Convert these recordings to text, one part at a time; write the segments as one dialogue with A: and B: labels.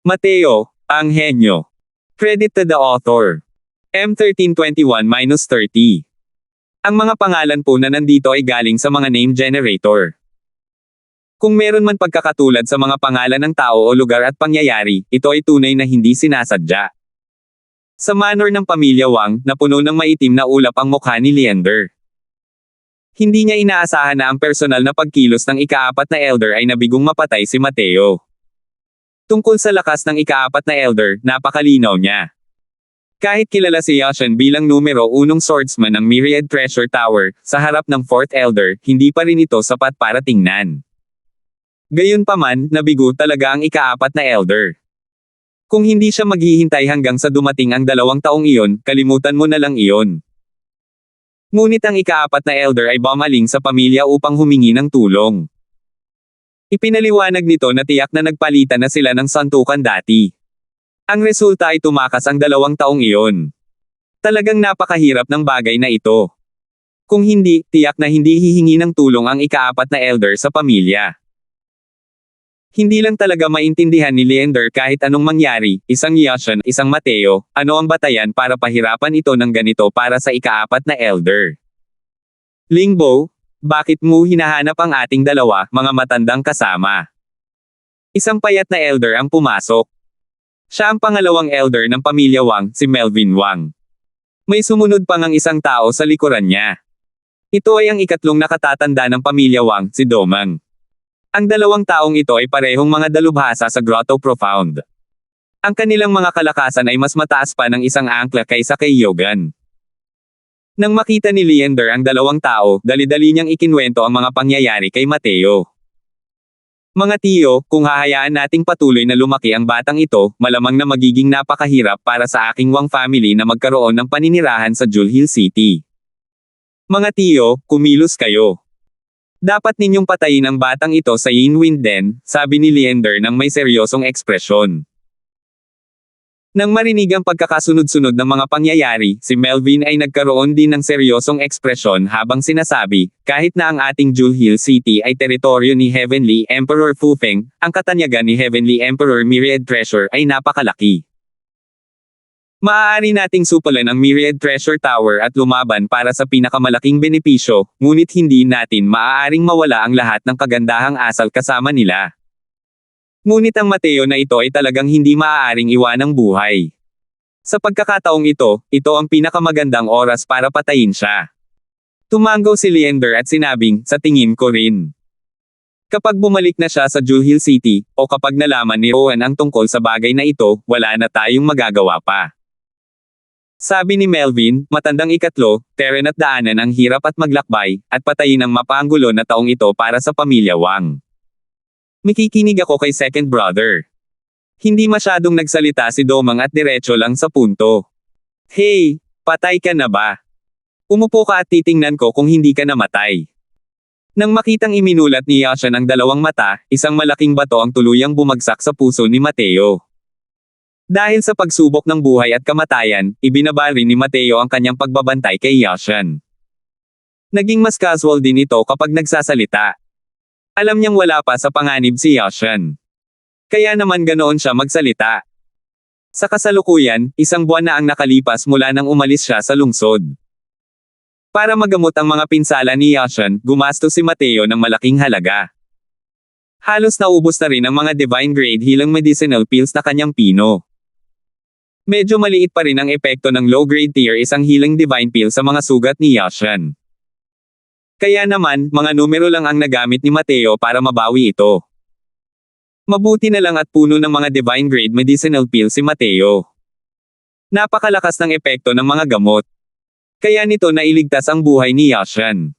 A: Mateo, ang henyo. Credit to the author. M1321-30. Ang mga pangalan po na nandito ay galing sa mga name generator. Kung meron man pagkakatulad sa mga pangalan ng tao o lugar at pangyayari, ito ay tunay na hindi sinasadya. Sa manor ng pamilya Wang, na puno ng maitim na ulap ang mukha ni Leander. Hindi niya inaasahan na ang personal na pagkilos ng ikaapat na elder ay nabigong mapatay si Mateo. Tungkol sa lakas ng ikaapat na elder, napakalinaw niya. Kahit kilala si Yashan bilang numero 1 swordsman ng Myriad Treasure Tower, sa harap ng 4th elder, hindi pa rin ito sapat para tingnan. Gayunpaman, nabigo talaga ang ikaapat na elder. Kung hindi siya maghihintay hanggang sa dumating ang 2 taong iyon, kalimutan mo na lang iyon. Ngunit ang ikaapat na elder ay bumaling sa pamilya upang humingi ng tulong. Ipinaliwanag nito na tiyak na nagpalitan na sila ng santukan dati. Ang resulta ay tumakas ang 2 taong iyon. Talagang napakahirap ng bagay na ito. Kung hindi, tiyak na hindi hihingi ng tulong ang ikaapat na elder sa pamilya. Hindi lang talaga maintindihan ni Leander kahit anong mangyari, isang Yashan, isang Mateo, ano ang batayan para pahirapan ito ng ganito para sa ikaapat na elder. Lingbo, bakit mo hinahanap ang ating dalawa, mga matandang kasama? Isang payat na elder ang pumasok. Siya ang pangalawang elder ng pamilya Wang, si Melvin Wang. May sumunod pang ang isang tao sa likuran niya. Ito ay ang ikatlong nakatatanda ng pamilya Wang, si Domang. Ang 2 taong ito ay parehong mga dalubhasa sa Grotto Profound. Ang kanilang mga kalakasan ay mas mataas pa ng isang angkla kaysa kay Yogan. Nang makita ni Leander ang 2 tao, dali-dali niyang ikinwento ang mga pangyayari kay Mateo. Mga tiyo, kung hahayaan nating patuloy na lumaki ang batang ito, malamang na magiging napakahirap para sa aking Wang family na magkaroon ng paninirahan sa Jewel Hill City. Mga tiyo, kumilos kayo. Dapat ninyong patayin ang batang ito sa Yin Wind Den, sabi ni Leander nang may seryosong ekspresyon. Nang marinig ang pagkakasunod-sunod ng mga pangyayari, si Melvin ay nagkaroon din ng seryosong ekspresyon habang sinasabi, kahit na ang ating Jewel Hill City ay teritoryo ni Heavenly Emperor Fu Feng, ang katanyagan ni Heavenly Emperor Myriad Treasure ay napakalaki. Maaari nating supulan ang Myriad Treasure Tower at lumaban para sa pinakamalaking benepisyo, ngunit hindi natin maaaring mawala ang lahat ng kagandahang asal kasama nila. Ngunit ang Mateo na ito ay talagang hindi maaaring iwanang buhay. Sa pagkakataong ito, ito ang pinakamagandang oras para patayin siya. Tumanggaw si Leander at sinabing, sa tingin ko rin. Kapag bumalik na siya sa Jewel Hill City, o kapag nalaman ni Rowan ang tungkol sa bagay na ito, wala na tayong magagawa pa. Sabi ni Melvin, matandang ikatlo, Teren at daanan ang hirap at maglakbay, at patayin ang mapanggulo na taong ito para sa pamilya Wang. Mikikinig ako kay second brother. Hindi masyadong nagsalita si Domang at diretso lang sa punto. Hey, patay ka na ba? Umupo ka at titingnan ko kung hindi ka namatay. Nang makitang iminulat ni Yashan ang 2 mata, isang malaking bato ang tuluyang bumagsak sa puso ni Mateo. Dahil sa pagsubok ng buhay at kamatayan, ibinaba rin ni Mateo ang kanyang pagbabantay kay Yashan. Naging mas casual din ito kapag nagsasalita. Alam niyang wala pa sa panganib si Yashan. Kaya naman ganoon siya magsalita. Sa kasalukuyan, 1 buwan na ang nakalipas mula nang umalis siya sa lungsod. Para magamot ang mga pinsala ni Yashan, gumastos si Mateo ng malaking halaga. Halos naubos na rin ang mga divine grade healing medicinal pills na kanyang pino. Medyo maliit pa rin ang epekto ng low grade tier 1 healing divine pill sa mga sugat ni Yashan. Kaya naman, mga numero lang ang nagamit ni Mateo para mabawi ito. Mabuti na lang at puno ng mga divine grade medicinal pill si Mateo. Napakalakas ng epekto ng mga gamot. Kaya nito nailigtas ang buhay ni Yashan.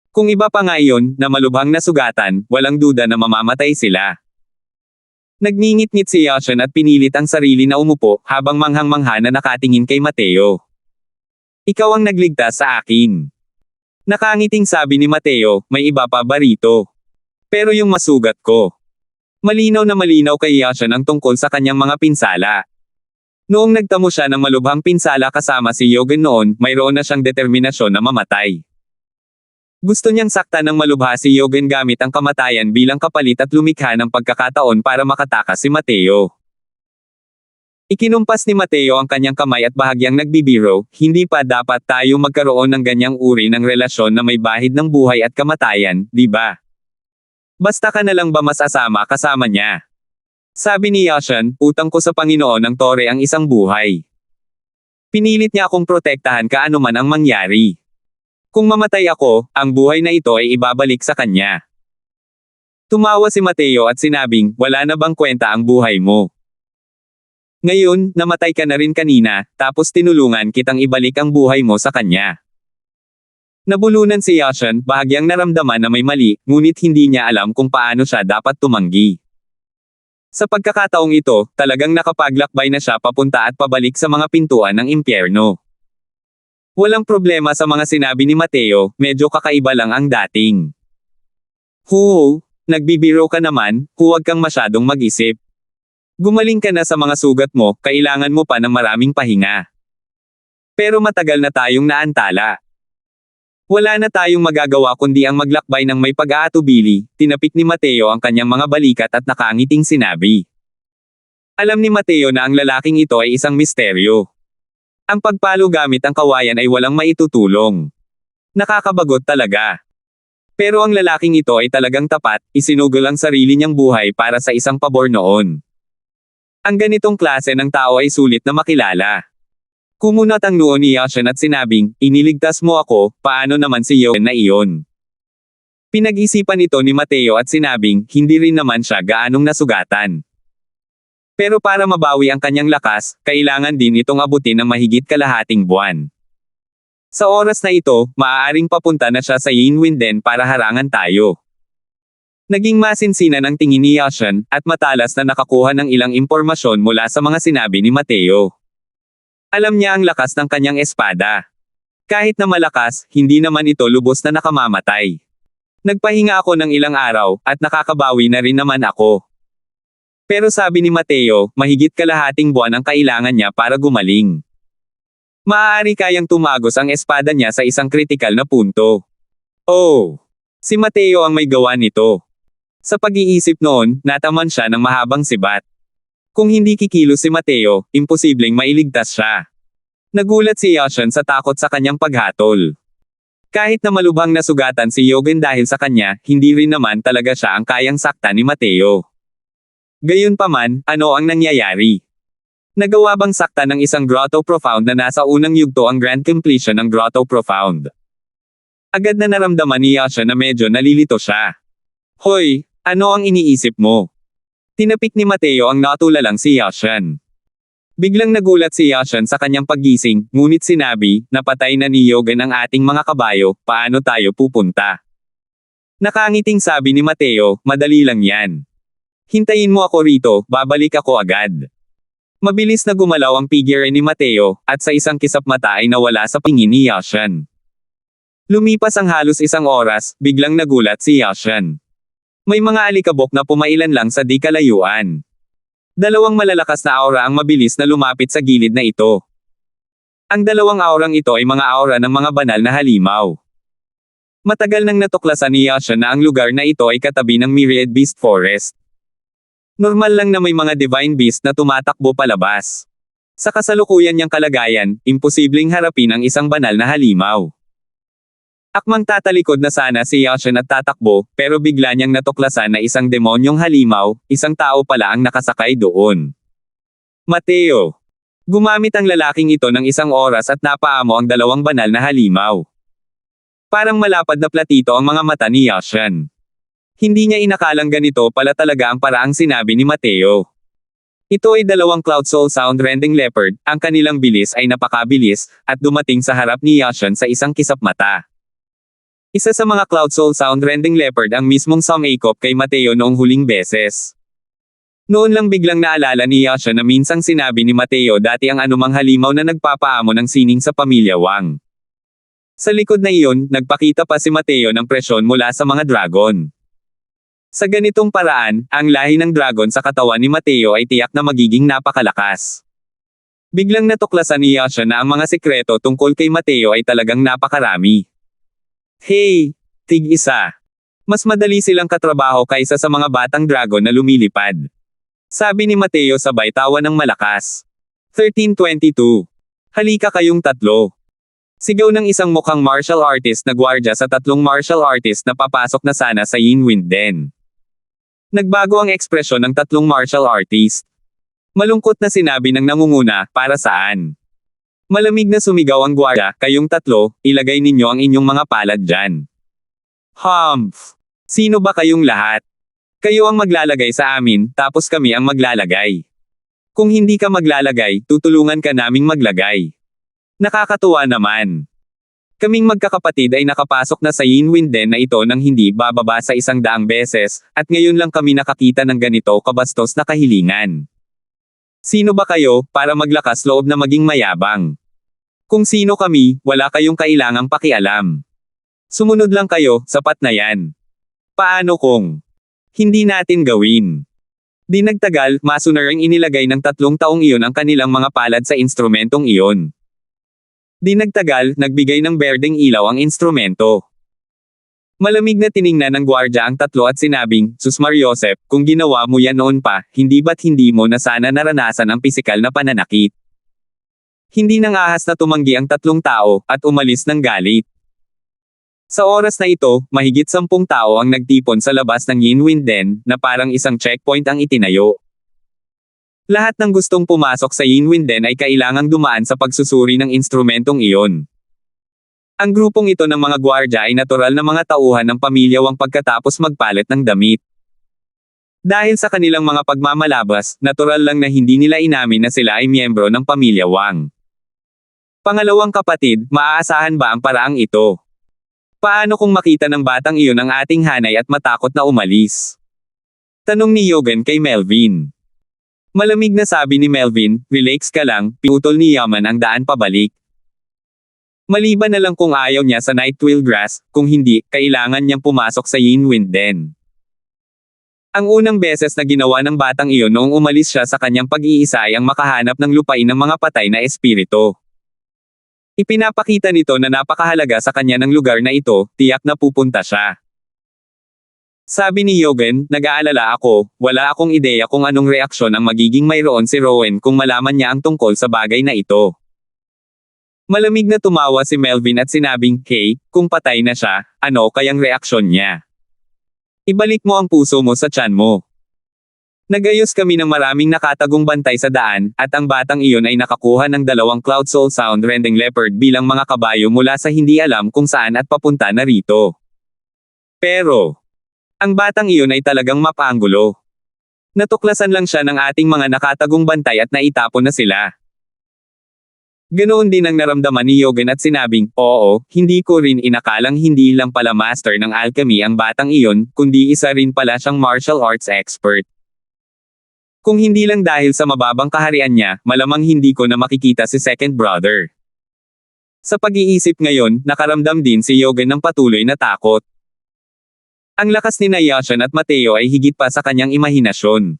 A: Kung iba pa nga iyon, na malubhang nasugatan, walang duda na mamamatay sila. Nagngingit-ngit si Yashan at pinilit ang sarili na umupo, habang manghang-mangha na nakatingin kay Mateo. Ikaw ang nagligtas sa akin. Nakangiting sabi ni Mateo, may iba pa ba rito? Pero yung masugat ko. Malinaw na malinaw kay Yashan ang tungkol sa kanyang mga pinsala. Noong nagtamo siya ng malubhang pinsala kasama si Yogan noon, mayroon na siyang determinasyon na mamatay. Gusto niyang saktan ng malubha si Yogan gamit ang kamatayan bilang kapalit at lumikha ng pagkakataon para makatakas si Mateo. Ikinumpas ni Mateo ang kanyang kamay at bahagyang nagbibiro, hindi pa dapat tayo magkaroon ng ganyang uri ng relasyon na may bahid ng buhay at kamatayan, di ba? Basta ka na lang ba masasama kasama niya? Sabi ni Yashan, utang ko sa Panginoon ng Tore ang isang buhay. Pinilit niya akong protektahan ka anuman ang mangyari. Kung mamatay ako, ang buhay na ito ay ibabalik sa kanya. Tumawa si Mateo at sinabing, wala na bang kwenta ang buhay mo? Ngayon, namatay ka na rin kanina, tapos tinulungan kitang ibalik ang buhay mo sa kanya. Nabulunan si Yashan, bahagyang naramdaman na may mali, ngunit hindi niya alam kung paano siya dapat tumanggi. Sa pagkakataong ito, talagang nakapaglakbay na siya papunta at pabalik sa mga pintuan ng impyerno. Walang problema sa mga sinabi ni Mateo, medyo kakaiba lang ang dating. Nagbibiro ka naman, huwag kang masyadong mag-isip. Gumaling ka na sa mga sugat mo, kailangan mo pa ng maraming pahinga. Pero matagal na tayong naantala. Wala na tayong magagawa kundi ang maglakbay ng may pag-aatubili, tinapik ni Mateo ang kanyang mga balikat at nakangiting sinabi. Alam ni Mateo na ang lalaking ito ay isang misteryo. Ang pagpalo gamit ang kawayan ay walang maitutulong. Nakakabagot talaga. Pero ang lalaking ito ay talagang tapat, isinugol ang sarili niyang buhay para sa isang pabor noon. Ang ganitong klase ng tao ay sulit na makilala. Kumunat ang noo ni Yashan at sinabing, iniligtas mo ako, paano naman si Yoen na iyon? Pinag-isipan ito ni Mateo at sinabing, hindi rin naman siya gaanong nasugatan. Pero para mabawi ang kanyang lakas, kailangan din itong abutin ng mahigit kalahating buwan. Sa oras na ito, maaaring papunta na siya sa Yinwinden para harangan tayo. Naging masinsinan ang tingin ni Yashan, at matalas na nakakuha ng ilang impormasyon mula sa mga sinabi ni Mateo. Alam niya ang lakas ng kanyang espada. Kahit na malakas, hindi naman ito lubos na nakamamatay. Nagpahinga ako ng ilang araw, at nakakabawi na rin naman ako. Pero sabi ni Mateo, mahigit kalahating buwan ang kailangan niya para gumaling. Maaari kayang tumagos ang espada niya sa isang kritikal na punto. Si Mateo ang may gawa nito. Sa pag-iisip noon, nataman siya ng mahabang sibat. Kung hindi kikilos si Mateo, imposibleng mailigtas siya. Nagulat si Yashan sa takot sa kanyang paghatol. Kahit na malubhang nasugatan si Yogen dahil sa kanya, hindi rin naman talaga siya ang kayang sakta ni Mateo. Gayunpaman, ano ang nangyayari? Nagawa bang sakta ng isang Grotto Profound na nasa unang yugto ang grand completion ng Grotto Profound? Agad na naramdaman ni Yashan na medyo nalilito siya. Hoy, ano ang iniisip mo? Tinapik ni Mateo ang natulalang si Yashan. Biglang nagulat si Yashan sa kanyang paggising, ngunit sinabi, napatay na ni Yogen ang ating mga kabayo, paano tayo pupunta? Nakangiting sabi ni Mateo, madali lang yan. Hintayin mo ako rito, babalik ako agad. Mabilis na gumalaw ang figure ni Mateo, at sa isang kisap mata ay nawala sa pingin ni Yashan. Lumipas ang halos isang oras, biglang nagulat si Yashan. May mga alikabok na pumailan lang sa di kalayuan. Dalawang malalakas na aura ang mabilis na lumapit sa gilid na ito. Ang dalawang aurang ito ay mga aura ng mga banal na halimaw. Matagal nang natuklasan ni Yashan na ang lugar na ito ay katabi ng Myriad Beast Forest. Normal lang na may mga divine beast na tumatakbo palabas. Sa kasalukuyan niyang kalagayan, imposibleng harapin ang isang banal na halimaw. Akmang tatalikod na sana si Yashan at tatakbo, pero bigla niyang natuklasan na isang demonyong halimaw, isang tao pala ang nakasakay doon. Mateo. Gumamit ang lalaking ito ng isang oras at napaamo ang dalawang banal na halimaw. Parang malapad na platito ang mga mata ni Yashan. Hindi niya inakalang ganito pala talaga ang paraang sinabi ni Mateo. Ito ay dalawang Cloud Soul Sound Rending Leopard, ang kanilang bilis ay napakabilis, at dumating sa harap ni Yashan sa isang kisap mata. Isa sa mga Cloud Soul Sound Rending Leopard ang mismong sumangakop kay Mateo noong huling beses. Noon lang biglang naalala ni Yashan na minsang sinabi ni Mateo dati ang anumang halimaw na nagpapaamo ng sining sa pamilya Wang. Sa likod na iyon, nagpakita pa si Mateo ng presyon mula sa mga dragon. Sa ganitong paraan, ang lahi ng dragon sa katawan ni Mateo ay tiyak na magiging napakalakas. Biglang natuklasan ni Yashan na ang mga sekreto tungkol kay Mateo ay talagang napakarami. Hey, tig-isa. Mas madali silang katrabaho kaysa sa mga batang dragon na lumilipad. Sabi ni Mateo sabay tawa ng malakas. 1322. Halika kayong tatlo. Sigaw ng isang mukhang martial artist na gwardya sa tatlong martial artist na papasok na sana sa Yin Wind Den. Nagbago ang ekspresyon ng tatlong martial artist. Malungkot na sinabi ng nangunguna, para saan? Malamig na sumigaw ang gwardya, kayong tatlo, ilagay ninyo ang inyong mga palad dyan. Humph! Sino ba kayong lahat? Kayo ang maglalagay sa amin, tapos kami ang maglalagay. Kung hindi ka maglalagay, tutulungan ka naming maglagay. Nakakatuwa naman. Kaming magkakapatid ay nakapasok na sa Yin Wind Den na ito nang hindi bababa sa 100 beses, at ngayon lang kami nakakita ng ganito kabastos na kahilingan. Sino ba kayo, para maglakas loob na maging mayabang? Kung sino kami, wala kayong kailangang pakialam. Sumunod lang kayo, sapat na yan. Paano kung hindi natin gawin? Di nagtagal, masunarang inilagay ng 3 taong iyon ang kanilang mga palad sa instrumentong iyon. Di nagtagal, nagbigay ng berdeng ilaw ang instrumento. Malamig na tiningnan ng gwardya ang tatlo at sinabing, Sus Mariosep, kung ginawa mo yan noon pa, hindi ba't hindi mo na sana naranasan ang pisikal na pananakit? Hindi nang ahas na tumanggi ang 3 tao, at umalis ng galit. Sa oras na ito, mahigit 10 tao ang nagtipon sa labas ng Yin Wind Den, na parang isang checkpoint ang itinayo. Lahat ng gustong pumasok sa Yin Wind Den ay kailangang dumaan sa pagsusuri ng instrumentong iyon. Ang grupong ito ng mga gwardya ay natural na mga tauhan ng pamilya Wang pagkatapos magpalit ng damit. Dahil sa kanilang mga pagmamalabas, natural lang na hindi nila inamin na sila ay miyembro ng pamilya Wang. Pangalawang kapatid, maaasahan ba ang paraang ito? Paano kung makita ng batang iyon ang ating hanay at matakot na umalis? Tanong ni Yogen kay Melvin. Malamig na sabi ni Melvin, relax ka lang, piutol ni Yaman ang daan pabalik. Maliban na lang kung ayaw niya sa Nightwheel Grass, kung hindi, kailangan niyang pumasok sa Yin Wind Den. Ang unang beses na ginawa ng batang iyon noong umalis siya sa kanyang pag-iisa ay ang makahanap ng lupain ng mga patay na espiritu. Ipinapakita nito na napakahalaga sa kanya ng lugar na ito, tiyak na pupunta siya. Sabi ni Yogen, nag-aalala ako, wala akong ideya kung anong reaksyon ang magiging mayroon si Rowan kung malaman niya ang tungkol sa bagay na ito. Malamig na tumawa si Melvin at sinabing, hey, kung patay na siya, ano kayang reaksyon niya? Ibalik mo ang puso mo sa tiyan mo. Nagayos kami ng maraming nakatagong bantay sa daan, at ang batang iyon ay nakakuha ng 2 Cloud Soul Sound Rending Leopard bilang mga kabayo mula sa hindi alam kung saan at papunta na rito. Pero, ang batang iyon ay talagang mapanggulo. Natuklasan lang siya ng ating mga nakatagong bantay at naitapon na sila. Ganoon din ang naramdaman ni Yogen at sinabing, oo, hindi ko rin inakalang hindi lang pala master ng alchemy ang batang iyon, kundi isa rin pala siyang martial arts expert. Kung hindi lang dahil sa mababang kaharian niya, malamang hindi ko na makikita si second brother. Sa pag-iisip ngayon, nakaramdam din si Yogen ng patuloy na takot. Ang lakas ni Yashan at Mateo ay higit pa sa kanyang imahinasyon.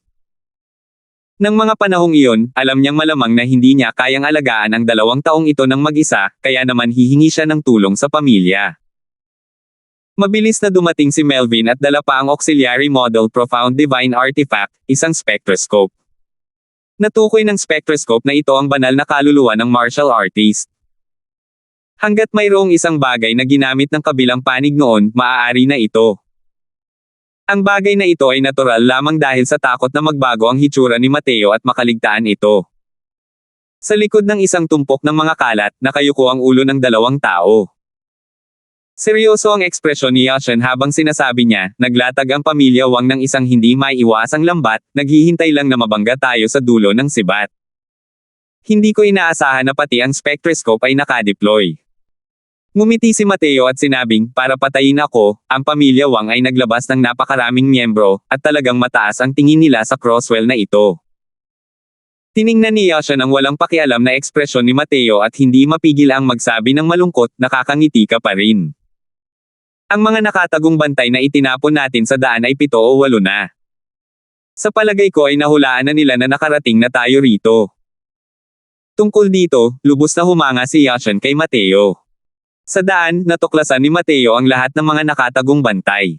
A: Nang mga panahong iyon, alam niyang malamang na hindi niya kayang alagaan ang 2 taong ito ng mag-isa, kaya naman hihingi siya ng tulong sa pamilya. Mabilis na dumating si Melvin at dala pa ang auxiliary model Profound Divine Artifact, isang spectroscope. Natukoy ng spectroscope na ito ang banal na kaluluwa ng martial artist. Hanggat mayroong isang bagay na ginamit ng kabilang panig noon, maaari na ito. Ang bagay na ito ay natural lamang dahil sa takot na magbago ang hitsura ni Mateo at makaligtaan ito. Sa likod ng isang tumpok ng mga kalat, nakayuko ang ulo ng 2 tao. Seryoso ang ekspresyon ni Yashan habang sinasabi niya, naglatag ang pamilya Wang ng isang hindi maiiwasang lambat, naghihintay lang na mabangga tayo sa dulo ng sibat. Hindi ko inaasahan na pati ang spectroscope ay nakadeploy. Ngumiti si Mateo at sinabing, para patayin ako, ang pamilya Wang ay naglabas ng napakaraming miyembro, at talagang mataas ang tingin nila sa Crosswell na ito. Tiningnan ni Yashan ang walang pakialam na ekspresyon ni Mateo at hindi mapigil ang magsabi ng malungkot, nakakangiti ka pa rin. Ang mga nakatagong bantay na itinapon natin sa daan ay 7 o 8 na. Sa palagay ko ay nahulaan na nila na nakarating na tayo rito. Tungkol dito, lubos na humanga si Yashan kay Mateo. Sa daan, natuklasan ni Mateo ang lahat ng mga nakatagong bantay.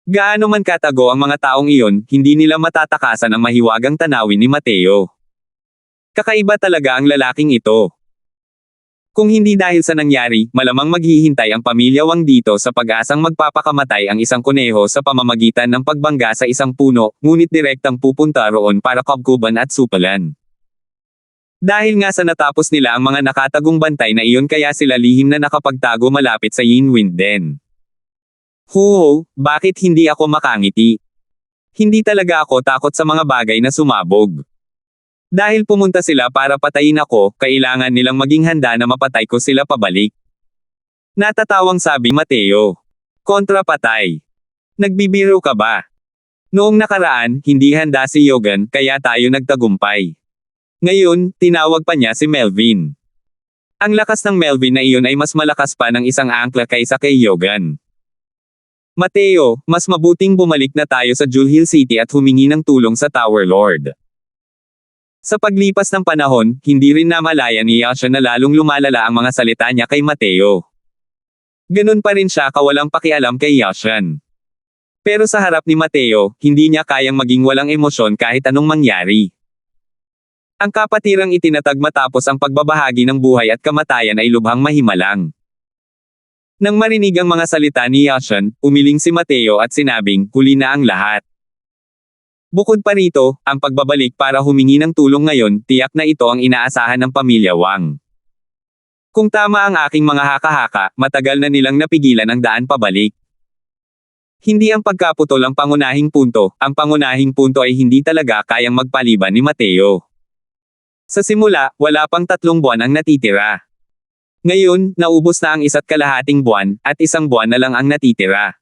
A: Gaano man katago ang mga taong iyon, hindi nila matatakasan ang mahiwagang tanawin ni Mateo. Kakaiba talaga ang lalaking ito. Kung hindi dahil sa nangyari, malamang maghihintay ang pamilya Wang dito sa pag-asang magpapakamatay ang isang kuneho sa pamamagitan ng pagbangga sa isang puno, ngunit direktang pupunta roon para kabkuban at supalan. Dahil nga sa natapos nila ang mga nakatagong bantay na iyon kaya sila lihim na nakapagtago malapit sa Yin Winden. Huho, bakit hindi ako makangiti? Hindi talaga ako takot sa mga bagay na sumabog. Dahil pumunta sila para patayin ako, kailangan nilang maging handa na mapatay ko sila pabalik. Natatawang sabi Mateo. Kontra patay. Nagbibiro ka ba? Noong nakaraan, hindi handa si Yogan, kaya tayo nagtagumpay. Ngayon, tinawag pa niya si Melvin. Ang lakas ng Melvin na iyon ay mas malakas pa ng isang angkla kaysa kay Yogan. Mateo, mas mabuting bumalik na tayo sa Jewel City at humingi ng tulong sa Tower Lord. Sa paglipas ng panahon, hindi rin namalaya ni Yasha na lalong lumalala ang mga salita niya kay Mateo. Ganun pa rin siya kawalang pakialam kay Yashan. Pero sa harap ni Mateo, hindi niya kayang maging walang emosyon kahit anong mangyari. Ang kapatirang itinatag matapos ang pagbabahagi ng buhay at kamatayan ay lubhang mahimalang. Nang marinig ang mga salita ni Yashan, umiling si Mateo at sinabing, huli na ang lahat. Bukod pa rito, ang pagbabalik para humingi ng tulong ngayon, tiyak na ito ang inaasahan ng pamilya Wang. Kung tama ang aking mga haka-haka, matagal na nilang napigilan ang daan pabalik. Hindi ang pagkaputol ang pangunahing punto, ang pangunahing punto ay hindi talaga kayang magpaliban ni Mateo. Sa simula, wala pang 3 buwan ang natitira. Ngayon, naubos na ang 1.5 buwan, at 1 buwan na lang ang natitira.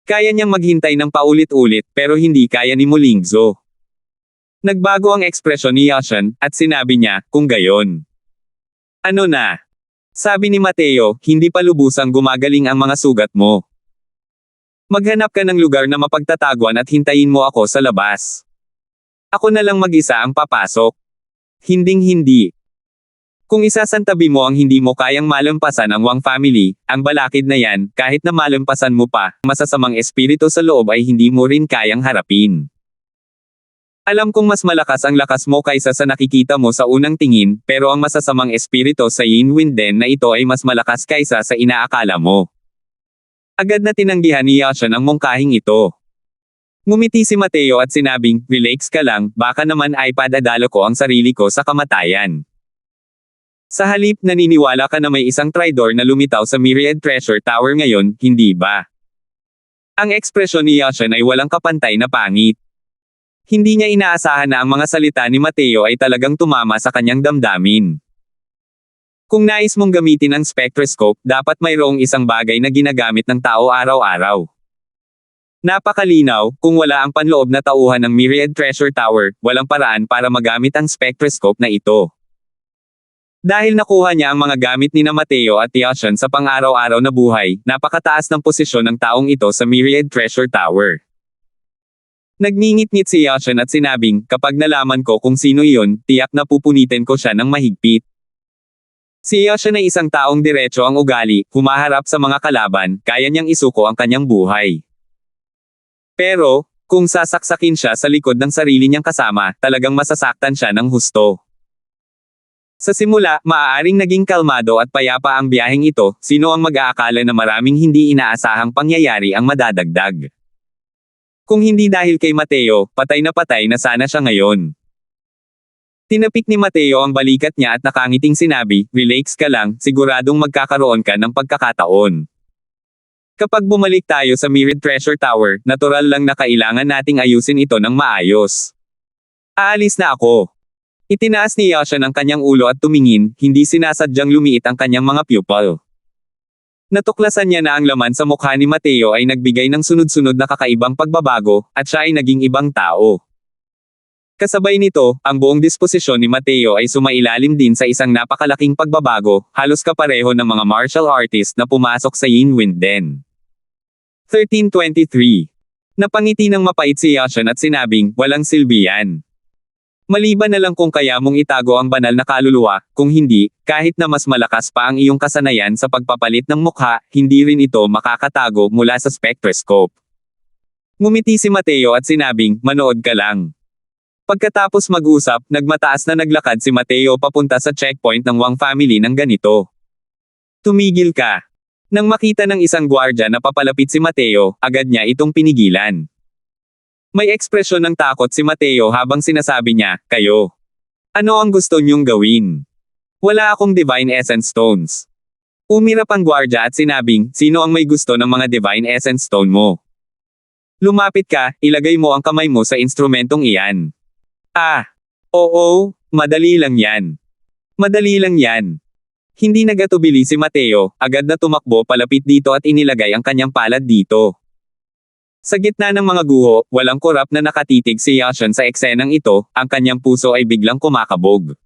A: Kaya niyang maghintay ng paulit-ulit, pero hindi kaya ni Mulingzo. Nagbago ang ekspresyon ni Yashan, at sinabi niya, kung gayon. Ano na? Sabi ni Mateo, hindi pa lubusang gumagaling ang mga sugat mo. Maghanap ka ng lugar na mapagtataguan at hintayin mo ako sa labas. Ako na lang mag-isa ang papasok. Hinding-hindi. Kung isasantabi mo ang hindi mo kayang malampasan ang Wang family, ang balakid na yan, kahit na malampasan mo pa, masasamang espiritu sa loob ay hindi mo rin kayang harapin. Alam kong mas malakas ang lakas mo kaysa sa nakikita mo sa unang tingin, pero ang masasamang espiritu sa Yin Winden na ito ay mas malakas kaysa sa inaakala mo. Agad na tinanggihan ni Yashan ang mungkahing ito. Ngumiti si Mateo at sinabing, relax ka lang, baka naman ay padadalo ko ang sarili ko sa kamatayan. Sa halip naniniwala ka na may isang traidor na lumitaw sa Myriad Treasure Tower ngayon, hindi ba? Ang ekspresyon ni Yashan ay walang kapantay na pangit. Hindi niya inaasahan na ang mga salita ni Mateo ay talagang tumama sa kanyang damdamin. Kung nais mong gamitin ang spectroscope, dapat mayroong isang bagay na ginagamit ng tao araw-araw. Napakalinaw, kung wala ang panloob na tauhan ng Myriad Treasure Tower, walang paraan para magamit ang spectroscope na ito. Dahil nakuha niya ang mga gamit ni Mateo at Yashan sa pang-araw-araw na buhay, napakataas ng posisyon ng taong ito sa Myriad Treasure Tower. Nagngingit-ngit si Yashan at sinabing, kapag nalaman ko kung sino iyon, tiyak na pupunitin ko siya ng mahigpit. Si Yashan ay isang taong diretso ang ugali, humaharap sa mga kalaban, kaya niyang isuko ang kanyang buhay. Pero, kung sasaksakin siya sa likod ng sarili niyang kasama, talagang masasaktan siya ng husto. Sa simula, maaaring naging kalmado at payapa ang biyaheng ito, sino ang mag-aakala na maraming hindi inaasahang pangyayari ang madadagdag. Kung hindi dahil kay Mateo, patay na sana siya ngayon. Tinapik ni Mateo ang balikat niya at nakangiting sinabi, relax ka lang, siguradong magkakaroon ka ng pagkakataon. Kapag bumalik tayo sa Myriad Treasure Tower, natural lang na kailangan nating ayusin ito ng maayos. Aalis na ako. Itinaas ni Yashan ang kanyang ulo at tumingin, hindi sinasadyang lumiit ang kanyang mga pupil. Natuklasan niya na ang laman sa mukha ni Mateo ay nagbigay ng sunod-sunod na kakaibang pagbabago, at siya ay naging ibang tao. Kasabay nito, ang buong disposisyon ni Mateo ay sumailalim din sa isang napakalaking pagbabago, halos kapareho ng mga martial artist na pumasok sa Yin Winden. 1323. Napangiti ng mapait si Yashan at sinabing, walang silbi yan. Maliban na lang kung kaya mong itago ang banal na kaluluwa, kung hindi, kahit na mas malakas pa ang iyong kasanayan sa pagpapalit ng mukha, hindi rin ito makakatago mula sa spectroscope. Ngumiti si Mateo at sinabing, manood ka lang. Pagkatapos mag-usap, nagmataas na naglakad si Mateo papunta sa checkpoint ng Wang family ng ganito. Tumigil ka. Nang makita ng isang gwardya na papalapit si Mateo, agad niya itong pinigilan. May ekspresyon ng takot si Mateo habang sinasabi niya, kayo. Ano ang gusto niyong gawin? Wala akong Divine Essence Stones. Umirap ang gwardya at sinabing, sino ang may gusto ng mga Divine Essence Stone mo? Lumapit ka, ilagay mo ang kamay mo sa instrumentong iyan. Oo, madali lang yan. Madali lang yan. Hindi nagatubili si Mateo, agad na tumakbo palapit dito at inilagay ang kanyang palad dito. Sa gitna ng mga guho, walang korap na nakatitig si Yashan sa eksenang ito, ang kanyang puso ay biglang kumakabog.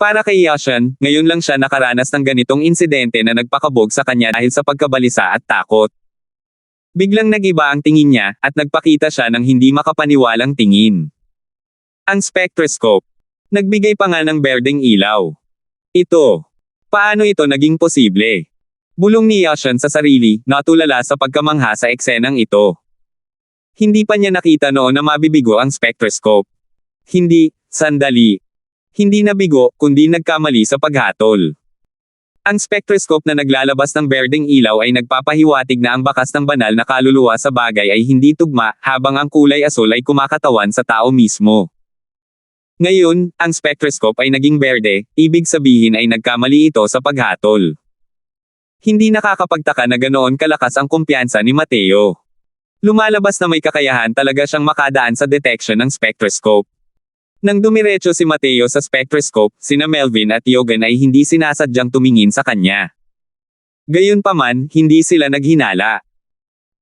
A: Para kay Yashan, ngayon lang siya nakaranas ng ganitong insidente na nagpakabog sa kanya dahil sa pagkabalisa at takot. Biglang nag-iba ang tingin niya, at nagpakita siya ng hindi makapaniwalang tingin. Ang spectroscope. Nagbigay pa nga ng berdeng ilaw. Ito. Paano ito naging posible? Bulong ni Yashan sa sarili, natulala sa pagkamangha sa eksenang ito. Hindi pa niya nakita noon na mabibigo ang spectroscope. Sandali. Hindi nabigo, kundi nagkamali sa paghatol. Ang spectroscope na naglalabas ng berdeng ilaw ay nagpapahiwatig na ang bakas ng banal na kaluluwa sa bagay ay hindi tugma, habang ang kulay asul ay kumakatawan sa tao mismo. Ngayon, ang spectroscope ay naging berde, ibig sabihin ay nagkamali ito sa paghatol. Hindi nakakapagtaka na ganoon kalakas ang kumpiyansa ni Mateo. Lumalabas na may kakayahan talaga siyang makadaan sa detection ng spectroscope. Nang dumiretso si Mateo sa spectroscope, sina Melvin at Yogan ay hindi sinasadyang tumingin sa kanya. Gayunpaman, hindi sila naghinala.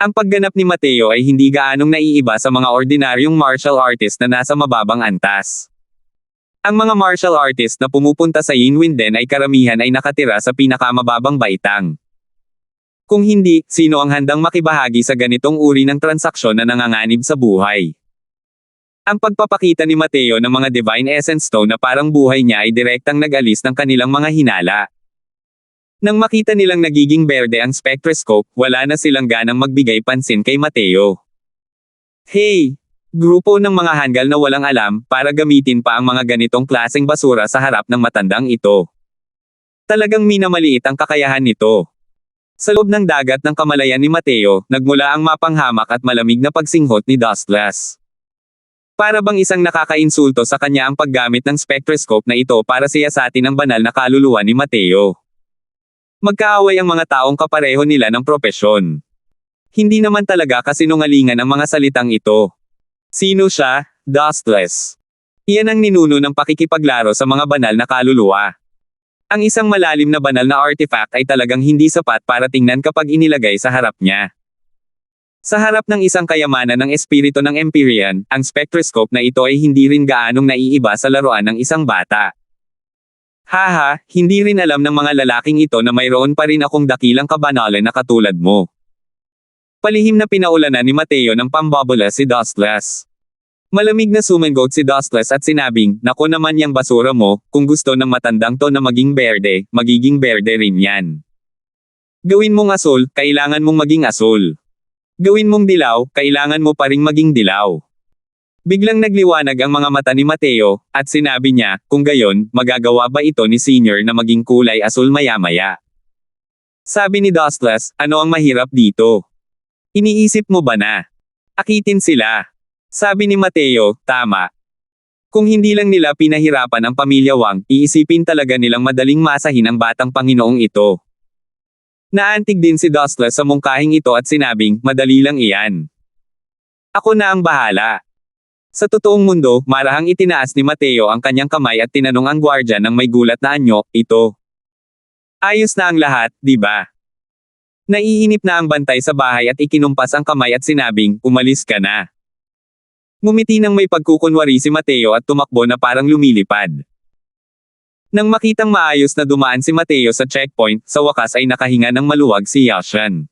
A: Ang pagganap ni Mateo ay hindi gaanong naiiba sa mga ordinaryong martial artist na nasa mababang antas. Ang mga martial artist na pumupunta sa Yinwinden ay karamihan ay nakatira sa pinakamababang baitang. Kung hindi, sino ang handang makibahagi sa ganitong uri ng transaksyon na nanganganib sa buhay? Ang pagpapakita ni Mateo ng mga Divine Essence Stone na parang buhay niya ay direktang nag-alis ng kanilang mga hinala. Nang makita nilang nagiging berde ang spectroscope, wala na silang ganang magbigay pansin kay Mateo. Hey! Grupo ng mga hanggal na walang alam, para gamitin pa ang mga ganitong klaseng basura sa harap ng matandang ito. Talagang minamaliit ang kakayahan nito. Sa loob ng dagat ng kamalayan ni Mateo, nagmula ang mapanghamak at malamig na pagsinghot ni Dustless. Para bang isang nakakainsulto sa kanya ang paggamit ng spectroscope na ito para siyasatin ang banal na kaluluwa ni Mateo. Magkaaway ang mga taong kapareho nila ng propesyon. Hindi naman talaga kasinungalingan ang mga salitang ito. Sino siya? Dustless. Iyan ang ninuno ng pakikipaglaro sa mga banal na kaluluwa. Ang isang malalim na banal na artifact ay talagang hindi sapat para tingnan kapag inilagay sa harap niya. Sa harap ng isang kayamanan ng espiritu ng Empyrean, ang spectroscope na ito ay hindi rin gaanong naiiba sa laruan ng isang bata. Haha, hindi rin alam ng mga lalaking ito na mayroon pa rin akong dakilang kabanalan na katulad mo. Palihim na pinaulanan ni Mateo ng pambobola si Dustless. Malamig na sumangot si Dustless at sinabing, "Nako naman yang basura mo, kung gusto ng matandang to na maging berde, magiging berde rin yan. Gawin mong asul, kailangan mong maging asul. Gawin mong dilaw, kailangan mo pa ring maging dilaw." Biglang nagliwanag ang mga mata ni Mateo, at sinabi niya, kung gayon, magagawa ba ito ni Senior na maging kulay asul maya-maya? Sabi ni Dustless, ano ang mahirap dito? Iniisip mo ba na akitin sila? Sabi ni Mateo, tama. Kung hindi lang nila pinahirapan ang pamilya Wang, iisipin talaga nilang madaling masahin ang batang Panginoong ito. Naantig din si Dustless sa mungkahing ito at sinabing, madali lang iyan. Ako na ang bahala. Sa totoong mundo, marahang itinaas ni Mateo ang kanyang kamay at tinanong ang gwardya ng may gulat na anyo, ito. Ayos na ang lahat, di ba? Naiinip na ang bantay sa bahay at ikinumpas ang kamay at sinabing, umalis ka na. Ngumiti ng may pagkukunwari si Mateo at tumakbo na parang lumilipad. Nang makitang maayos na dumaan si Mateo sa checkpoint, sa wakas ay nakahinga ng maluwag si Yashan.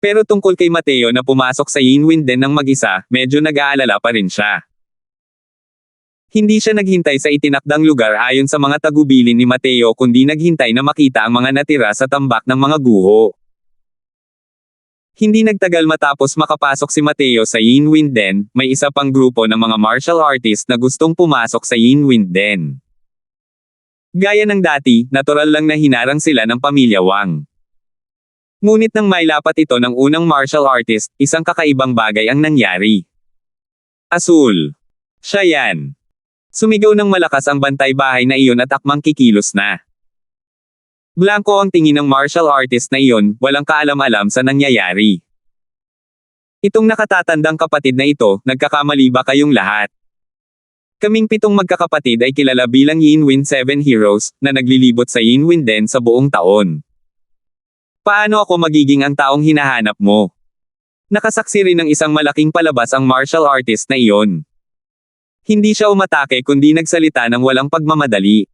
A: Pero tungkol kay Mateo na pumasok sa Yinwinden ng mag-isa, medyo nag-aalala pa rin siya. Hindi siya naghintay sa itinakdang lugar ayon sa mga tagubilin ni Mateo kundi naghintay na makita ang mga natira sa tambak ng mga guho. Hindi nagtagal matapos makapasok si Mateo sa Yin Wind Den, may isa pang grupo ng mga martial artist na gustong pumasok sa Yin Wind Den. Gaya ng dati, natural lang na hinarang sila ng pamilya Wang. Ngunit nang mailapat ito ng unang martial artist, isang kakaibang bagay ang nangyari. Asul. Siya yan. Sumigaw ng malakas ang bantay bahay na iyon at akmang kikilos na. Blanco ang tingin ng martial artist na iyon, walang kaalam-alam sa nangyayari. Itong nakatatandang kapatid na ito, nagkakamali ba kayong lahat? Kaming 7 magkakapatid ay kilala bilang Yin Wind 7 Heroes, na naglilibot sa Yin Wind Den sa buong taon. Paano ako magiging ang taong hinahanap mo? Nakasaksi rin ng isang malaking palabas ang martial artist na iyon. Hindi siya umatake kundi nagsalita ng walang pagmamadali.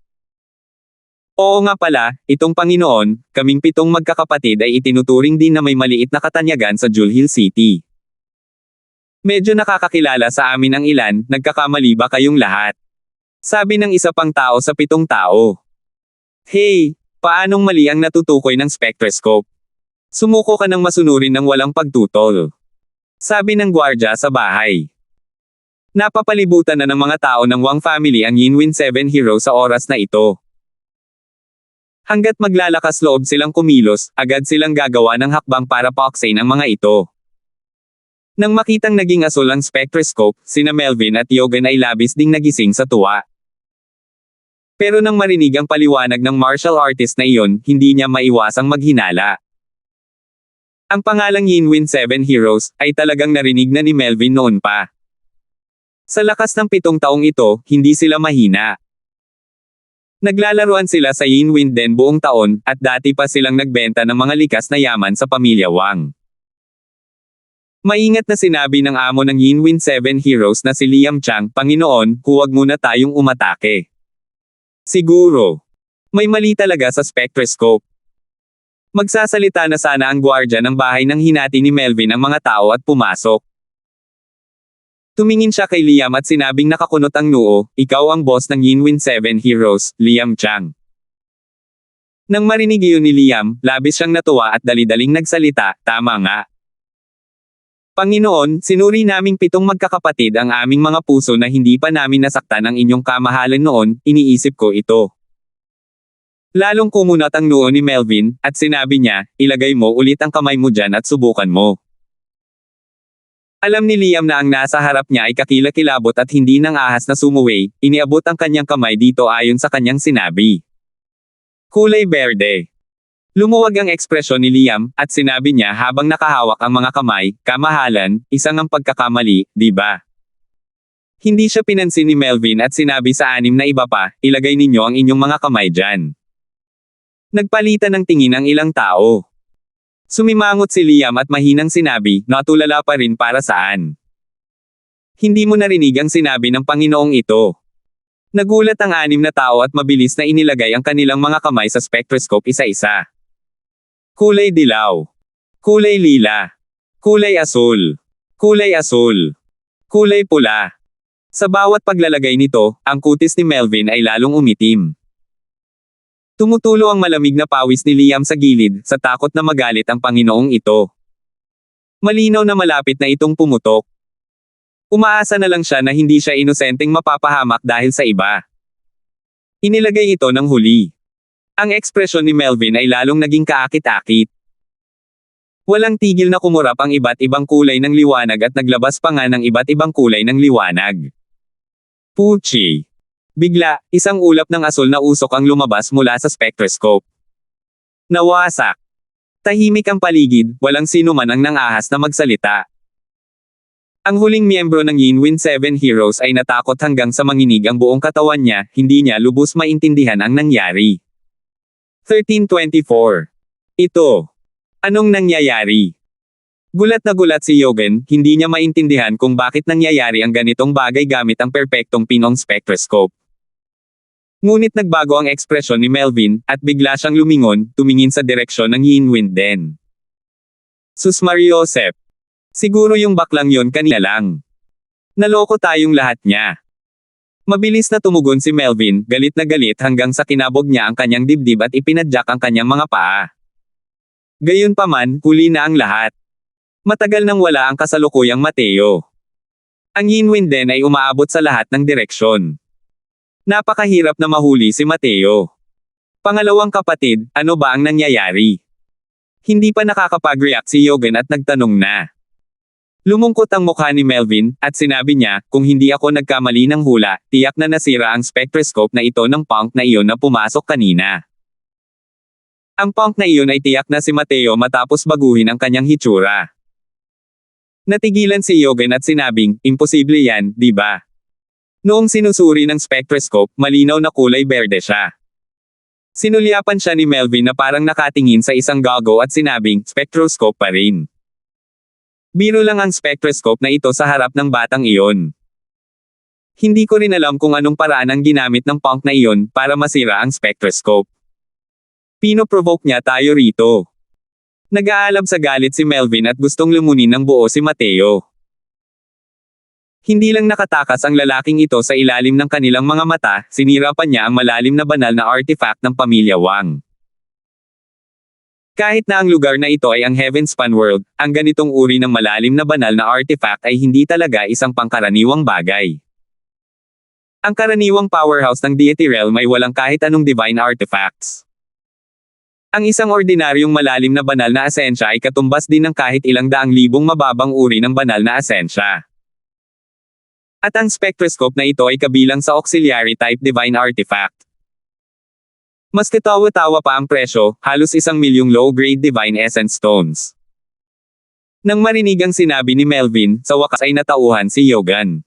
A: Oo nga pala, itong Panginoon, kaming 7 magkakapatid ay itinuturing din na may maliit na katanyagan sa Julhill City. Medyo nakakakilala sa amin ang ilan, nagkakamali ba kayong lahat? Sabi ng isa pang tao sa 7 tao. Hey, paanong mali ang natutukoy ng spectroscope? Sumuko ka ng masunurin ng walang pagtutol. Sabi ng gwardya sa bahay. Napapalibutan na ng mga tao ng Wang family ang Yin Wind 7 Heroes sa oras na ito. Hanggat maglalakas loob silang kumilos, agad silang gagawa ng hakbang para pauksain ang mga ito. Nang makitang naging asul ang spectroscope, sina Melvin at Yogan ay labis ding nagising sa tuwa. Pero nang marinig ang paliwanag ng martial artist na iyon, hindi niya maiwasang maghinala. Ang pangalang Yin Wind 7 Heroes, ay talagang narinig na ni Melvin noon pa. Sa lakas ng 7 taong ito, hindi sila mahina. Naglalaruan sila sa Yin Wind Den buong taon, at dati pa silang nagbenta ng mga likas na yaman sa pamilya Wang. Maingat na sinabi ng amo ng Yin Wind 7 Heroes na si Liam Chang, Panginoon, huwag muna tayong umatake. Siguro. May mali talaga sa spectroscope. Magsasalita na sana ang gwardya ng bahay nang hinati ni Melvin ang mga tao at pumasok. Tumingin siya kay Liam at sinabing nakakunot ang noo, ikaw ang boss ng Yin Wind 7 Heroes, Liam Chang. Nang marinig iyon ni Liam, labis siyang natuwa at dali-daling nagsalita, tama nga. Panginoon, sinuri naming 7 magkakapatid ang aming mga puso na hindi pa namin nasaktan ang inyong kamahalan noon, iniisip ko ito. Lalong kumunat ang noo ni Melvin, at sinabi niya, ilagay mo ulit ang kamay mo dyan at subukan mo. Alam ni Liam na ang nasa harap niya ay kakilakilabot at hindi nang ahas na sumuway, iniabot ang kanyang kamay dito ayon sa kanyang sinabi. Kulay berde. Lumuwag ang ekspresyon ni Liam, at sinabi niya habang nakahawak ang mga kamay, kamahalan, isang ang pagkakamali, di ba? Hindi siya pinansin ni Melvin at sinabi sa 6 na iba pa, ilagay ninyo ang inyong mga kamay dyan. Nagpalitan ng tingin ang ilang tao. Sumimangot si Liam at mahinang sinabi, natulala pa rin para saan? Hindi mo narinig ang sinabi ng Panginoong ito. Nagulat ang 6 na tao at mabilis na inilagay ang kanilang mga kamay sa spectroscope isa-isa. Kulay dilaw. Kulay lila. Kulay asul. Kulay asul. Kulay pula. Sa bawat paglalagay nito, ang kutis ni Melvin ay lalong umitim. Tumutulo ang malamig na pawis ni Liam sa gilid, sa takot na magalit ang Panginoong ito. Malinaw na malapit na itong pumutok. Umaasa na lang siya na hindi siya inosenteng mapapahamak dahil sa iba. Inilagay ito ng huli. Ang ekspresyon ni Melvin ay lalong naging kaakit-akit. Walang tigil na kumurap ang iba't ibang kulay ng liwanag at naglabas pa nga ng iba't ibang kulay ng liwanag. Puchi. Bigla, isang ulap ng asul na usok ang lumabas mula sa spectroscope. Nawasak. Tahimik ang paligid, walang sino man ang nangahas na magsalita. Ang huling miyembro ng Yin Wind 7 Heroes ay natakot hanggang sa manginig ang buong katawan niya, hindi niya lubos maintindihan ang nangyari. 1324. Ito. Anong nangyayari? Gulat na gulat si Yogan, hindi niya maintindihan kung bakit nangyayari ang ganitong bagay gamit ang perpektong pinong spectroscope. Ngunit nagbago ang ekspresyon ni Melvin, at bigla siyang lumingon, tumingin sa direksyon ng Yin Wind Den. Sus Mariosep. Siguro yung baklang yon kanina lang. Naloko tayong lahat niya. Mabilis na tumugon si Melvin, galit na galit hanggang sa kinabog niya ang kanyang dibdib at ipinadyak ang kanyang mga paa. Gayunpaman, huli na ang lahat. Matagal nang wala ang kasalukuyang Mateo. Ang Yinwen din ay umaabot sa lahat ng direksyon. Napakahirap na mahuli si Mateo. Pangalawang kapatid, ano ba ang nangyayari? Hindi pa nakakapag-react si Yogen at nagtanong na. Lumungkot ang mukha ni Melvin, at sinabi niya, kung hindi ako nagkamali ng hula, tiyak na nasira ang spectroscope na ito ng punk na iyon na pumasok kanina. Ang punk na iyon ay tiyak na si Mateo matapos baguhin ang kanyang hitsura. Natigilan si Yogen at sinabing, imposible yan, di ba? Noong sinusuri ng spectroscope, malinaw na kulay berde siya. Sinulyapan siya ni Melvin na parang nakatingin sa isang gago at sinabing, spectroscope pa rin. Biro lang ang spectroscope na ito sa harap ng batang iyon. Hindi ko rin alam kung anong paraan ang ginamit ng punk na iyon para masira ang spectroscope. Pino-provoke niya tayo rito. Nag-aalab sa galit si Melvin at gustong lumunin ng buo si Mateo. Hindi lang nakatakas ang lalaking ito sa ilalim ng kanilang mga mata, sinira pa niya ang malalim na banal na artifact ng pamilya Wang. Kahit na ang lugar na ito ay ang Heavenspan World, ang ganitong uri ng malalim na banal na artifact ay hindi talaga isang pangkaraniwang bagay. Ang karaniwang powerhouse ng Deity Realm ay walang kahit anong divine artifacts. Ang isang ordinaryong malalim na banal na asensya ay katumbas din ng kahit ilang daang libong mababang uri ng banal na asensya. At ang spectroscope na ito ay kabilang sa auxiliary type divine artifact. Mas katawa-tawa pa ang presyo, halos 1,000,000 low-grade divine essence stones. Nang marinig ang sinabi ni Melvin, sa wakas ay natauhan si Yogen.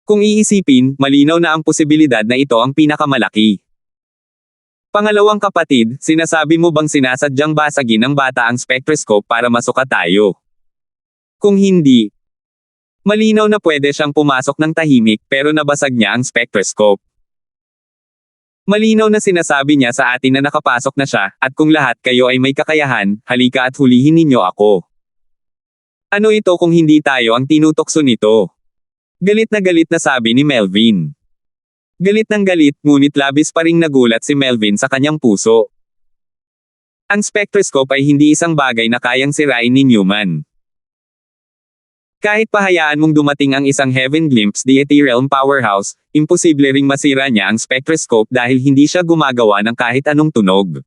A: Kung iisipin, malinaw na ang posibilidad na ito ang pinakamalaki. Pangalawang kapatid, sinasabi mo bang sinasadyang basagin ng bata ang spectroscope para masuka tayo? Kung hindi, malinaw na pwede siyang pumasok ng tahimik pero nabasag niya ang spectroscope. Malinaw na sinasabi niya sa atin na nakapasok na siya, at kung lahat kayo ay may kakayahan, halika at hulihin ninyo ako. Ano ito kung hindi tayo ang tinutokso nito? Galit na sabi ni Melvin. Galit ng galit, ngunit labis pa ring nagulat si Melvin sa kanyang puso. Ang spectroscope ay hindi isang bagay na kayang sirain ni Newman. Kahit pahayaan mong dumating ang isang Heaven Glimpse Deity Realm Powerhouse, imposible ring masira niya ang spectroscope dahil hindi siya gumagawa ng kahit anong tunog.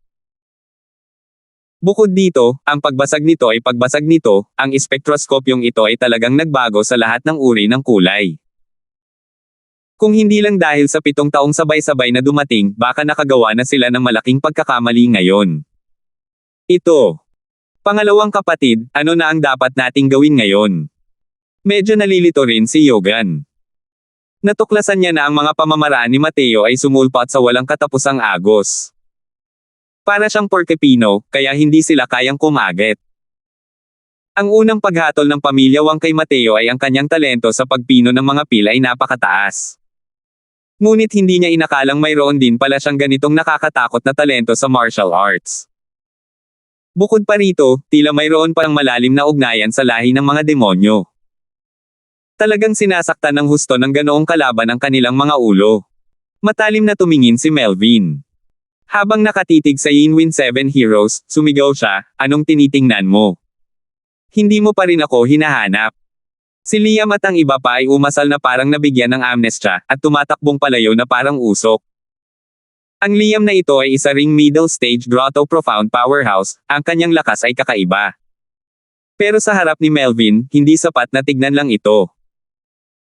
A: Bukod dito, ang pagbasag nito ay pagbasag nito, ang spectroscopyong ito ay talagang nagbago sa lahat ng uri ng kulay. Kung hindi lang dahil sa 7 taong sabay-sabay na dumating, baka nakagawa na sila ng malaking pagkakamali ngayon. Ito. Pangalawang kapatid, ano na ang dapat nating gawin ngayon? Medyo nalilito rin si Yogen. Natuklasan niya na ang mga pamamaraan ni Mateo ay sumulpat sa walang katapusang agos. Para siyang porkepino, kaya hindi sila kayang kumagit. Ang unang paghatol ng pamilya Wang kay Mateo ay ang kanyang talento sa pagpino ng mga pila ay napakataas. Ngunit hindi niya inakalang mayroon din pala siyang ganitong nakakatakot na talento sa martial arts. Bukod pa rito, tila mayroon pa ang malalim na ugnayan sa lahi ng mga demonyo. Talagang sinasaktan ng husto ng ganoong kalaban ang kanilang mga ulo. Matalim na tumingin si Melvin. Habang nakatitig sa Yinwen 7 Heroes, sumigaw siya, anong tinitingnan mo? Hindi mo pa rin ako hinahanap. Si Liam at ang iba pa ay umasal na parang nabigyan ng amnestia, at tumatakbong palayo na parang usok. Ang Liam na ito ay isa ring middle stage grotto profound powerhouse, ang kanyang lakas ay kakaiba. Pero sa harap ni Melvin, hindi sapat na tignan lang ito.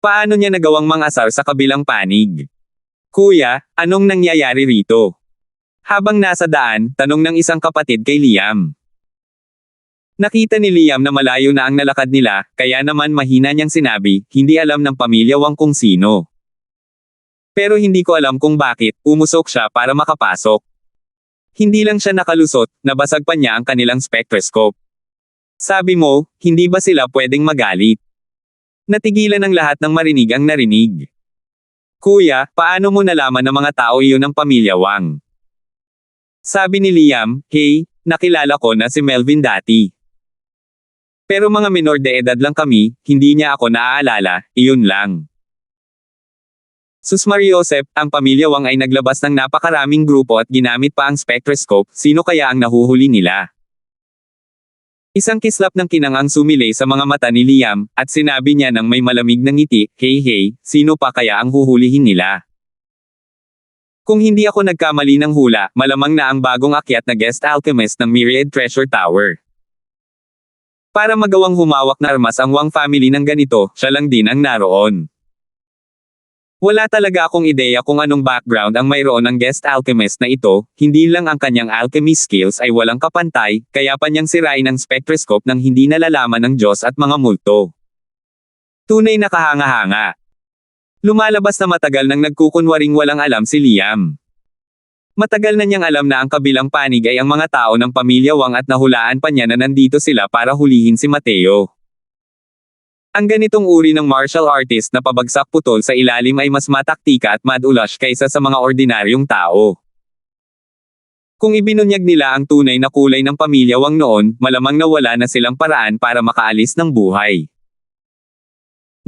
A: Paano niya nagawang mangasar sa kabilang panig? Kuya, anong nangyayari rito? Habang nasa daan, tanong ng isang kapatid kay Liam. Nakita ni Liam na malayo na ang nalakad nila, kaya naman mahina niyang sinabi, hindi alam ng pamilya Wang kung sino. Pero hindi ko alam kung bakit, umusok siya para makapasok. Hindi lang siya nakalusot, nabasag pa niya ang kanilang spectroscope. Sabi mo, hindi ba sila pwedeng magalit? Natigilan ng lahat ng marinig ang narinig. Kuya, paano mo nalaman na mga tao iyon ng pamilya Wang? Sabi ni Liam, hey, nakilala ko na si Melvin dati. Pero mga menor de edad lang kami, hindi niya ako naaalala, iyon lang. Sus Mariosep, ang pamilya Wang ay naglabas ng napakaraming grupo at ginamit pa ang spectroscope, sino kaya ang nahuhuli nila? Isang kislap ng kinang ang sumilay sa mga mata ni Liam, at sinabi niya ng may malamig na ngiti, "Hey hey, sino pa kaya ang huhulihin nila?" Kung hindi ako nagkamali ng hula, malamang na ang bagong akyat na guest alchemist ng Myriad Treasure Tower. Para magawang humawak na armas ang Wang family ng ganito, siya lang din ang naroon. Wala talaga akong ideya kung anong background ang mayroon ng guest alchemist na ito, hindi lang ang kanyang alchemy skills ay walang kapantay, kaya pa niyang sirain ang spectroscope ng hindi nalalaman ng Diyos at mga multo. Tunay na kahanga-hanga. Lumalabas na matagal nang nagkukunwaring walang alam si Liam. Matagal na niyang alam na ang kabilang panig ay ang mga tao ng pamilya Wang at nahulaan pa niya na nandito sila para hulihin si Mateo. Ang ganitong uri ng martial artist na pabagsak putol sa ilalim ay mas mataktika at madulas kaysa sa mga ordinaryong tao. Kung ibinunyag nila ang tunay na kulay ng pamilya Wang noon, malamang nawala na silang paraan para makaalis ng buhay.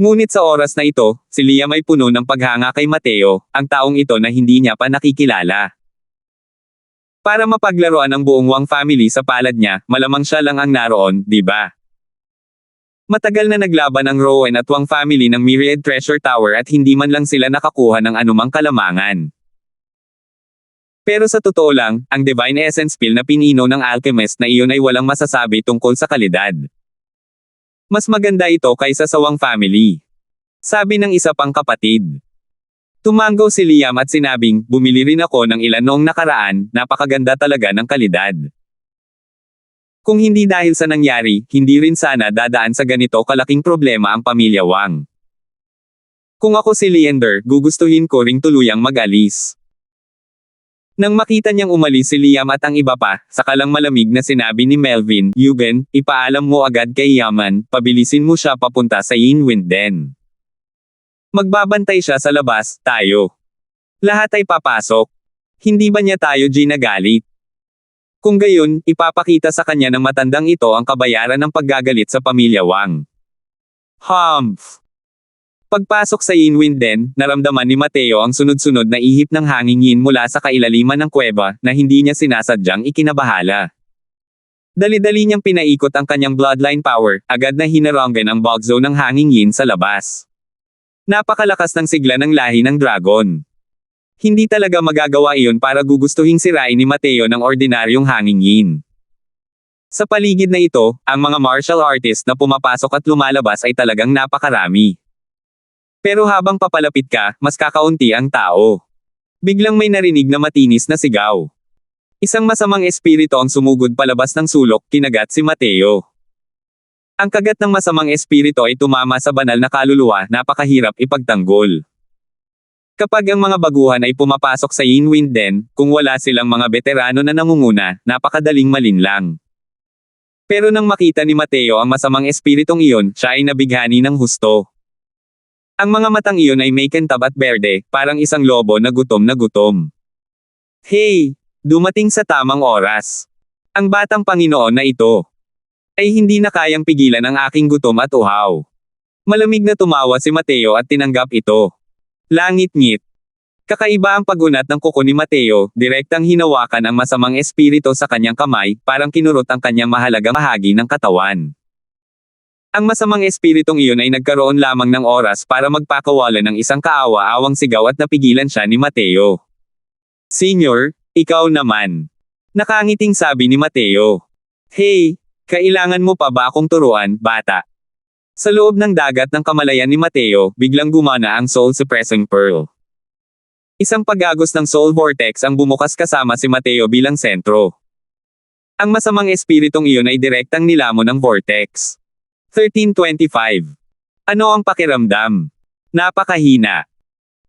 A: Ngunit sa oras na ito, si Liam ay puno ng paghanga kay Mateo, ang taong ito na hindi niya pa nakikilala. Para mapaglaruan ang buong Wang family sa palad niya, malamang siya lang ang naroon, di ba? Matagal na naglaban ang Rowan at Wang family ng Myriad Treasure Tower at hindi man lang sila nakakuha ng anumang kalamangan. Pero sa totoo lang, ang Divine Essence Pill na pinino ng alchemist na iyon ay walang masasabi tungkol sa kalidad. Mas maganda ito kaysa sa Wang family. Sabi ng isa pang kapatid. Tumanggaw si Liam at sinabing, "Bumili rin ako ng ilan noong nakaraan, napakaganda talaga ng kalidad." Kung hindi dahil sa nangyari, hindi rin sana dadaan sa ganito kalaking problema ang pamilya Wang. Kung ako si Leander, gugustuhin ko ring tuluyang mag-alis. Nang makita niyang umalis si Liam at ang iba pa, saka lang malamig na sinabi ni Melvin, "Eugen, ipaalam mo agad kay Yaman, pabilisin mo siya papunta sa Yinwinden. Magbabantay siya sa labas, tayo. Lahat ay papasok. Hindi ba niya tayo ginagalit? Kung gayon, ipapakita sa kanya ng matandang ito ang kabayaran ng paggagalit sa pamilya Wang." Humph! Pagpasok sa Yinwinden, naramdaman ni Mateo ang sunod-sunod na ihip ng hangin mula sa kailaliman ng kuweba, na hindi niya sinasadyang ikinabahala. Dali-dali niyang pinaikot ang kanyang bloodline power, agad na hinaranggan ang bug zone ng hangin sa labas. Napakalakas ng sigla ng lahi ng dragon. Hindi talaga magagawa iyon para gugustuhing sirain ni Mateo ng ordinaryong hangin. Sa paligid na ito, ang mga martial artist na pumapasok at lumalabas ay talagang napakarami. Pero habang papalapit ka, mas kakaunti ang tao. Biglang may narinig na matinis na sigaw. Isang masamang espiritu ang sumugod palabas ng sulok, kinagat si Mateo. Ang kagat ng masamang espiritu ay tumama sa banal na kaluluwa, napakahirap ipagtanggol. Kapag ang mga baguhan ay pumapasok sa Yinwinden, kung wala silang mga veterano na nangunguna, napakadaling malinlang. Pero nang makita ni Mateo ang masamang espiritong iyon, siya ay nabighani ng husto. Ang mga matang iyon ay may kintab at berde, parang isang lobo na gutom na gutom. "Hey! Dumating sa tamang oras. Ang batang Panginoon na ito ay hindi na kayang pigilan ang aking gutom at uhaw." Malamig na tumawa si Mateo at tinanggap ito. Langit-ngit. Kakaiba ang pag-unat ng kuko ni Mateo, direktang hinawakan ang masamang espiritu sa kanyang kamay, parang kinurot ang kanyang mahalagang bahagi ng katawan. Ang masamang espiritong iyon ay nagkaroon lamang ng oras para magpakawala ng isang kaawa-awang sigaw at napigilan siya ni Mateo. "Senior, ikaw naman." Nakangiting sabi ni Mateo. "Hey, kailangan mo pa ba akong turuan, bata?" Sa loob ng dagat ng kamalayan ni Mateo, biglang gumana ang Soul Suppressing Pearl. Isang pag-agos ng Soul Vortex ang bumukas kasama si Mateo bilang sentro. Ang masamang espiritong iyon ay direktang nilamon ng Vortex. 1325. Ano ang pakiramdam? Napakahina.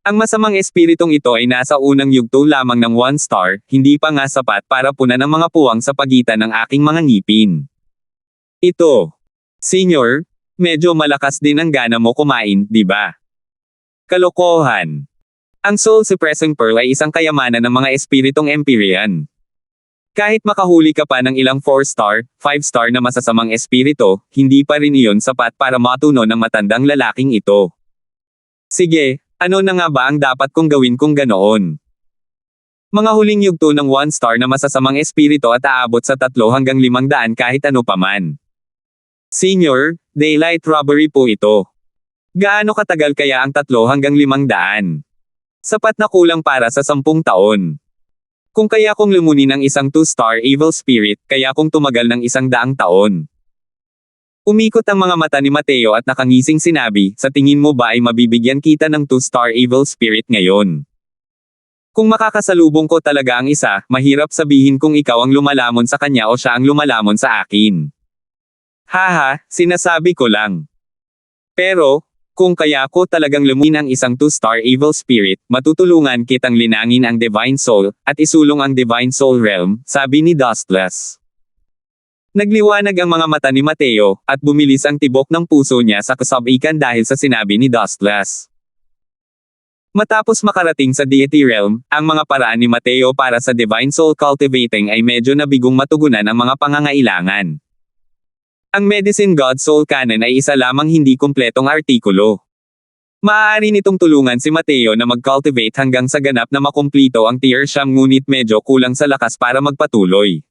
A: Ang masamang espiritong ito ay nasa unang yugto lamang ng 1 star, hindi pa nga sapat para punan ang mga puwang sa pagitan ng aking mga ngipin. Ito. Senior, medyo malakas din ang gana mo kumain, di ba? Kalokohan. Ang Soul Suppressing Pearl ay isang kayamanan ng mga espiritong Empyrean. Kahit makahuli ka pa ng ilang 4-star, 5-star na masasamang espiritu, hindi pa rin iyon sapat para matuno ng matandang lalaking ito. Sige, ano na nga ba ang dapat kong gawin kung ganoon? Mga huling yugto ng 1-star na masasamang espiritu at aabot sa 3 hanggang 500 kahit ano paman. Senior, daylight robbery po ito. Gaano katagal kaya ang 3 hanggang 500? Sapat na kulang para sa 10 taon. Kung kaya kong lumunin ng isang 2-star evil spirit, kaya kong tumagal ng 100 taon. Umikot ang mga mata ni Mateo at nakangising sinabi, sa tingin mo ba ay mabibigyan kita ng 2-star evil spirit ngayon? Kung makakasalubong ko talaga ang isa, mahirap sabihin kung ikaw ang lumalamon sa kanya o siya ang lumalamon sa akin. Haha, sinasabi ko lang. Pero, kung kaya ko talagang lumunin ang isang 2-star evil spirit, matutulungan kitang linangin ang Divine Soul, at isulong ang Divine Soul Realm, sabi ni Dustless. Nagliwanag ang mga mata ni Mateo, at bumilis ang tibok ng puso niya sa kasabikan dahil sa sinabi ni Dustless. Matapos makarating sa Deity Realm, ang mga paraan ni Mateo para sa Divine Soul Cultivating ay medyo nabigong matugunan ang mga pangangailangan. Ang Medicine God Soul Canon ay isa lamang hindi kumpletong artikulo. Maaari nitong tulungan si Mateo na mag-cultivate hanggang sa ganap na makumplito ang tier siyam ngunit medyo kulang sa lakas para magpatuloy.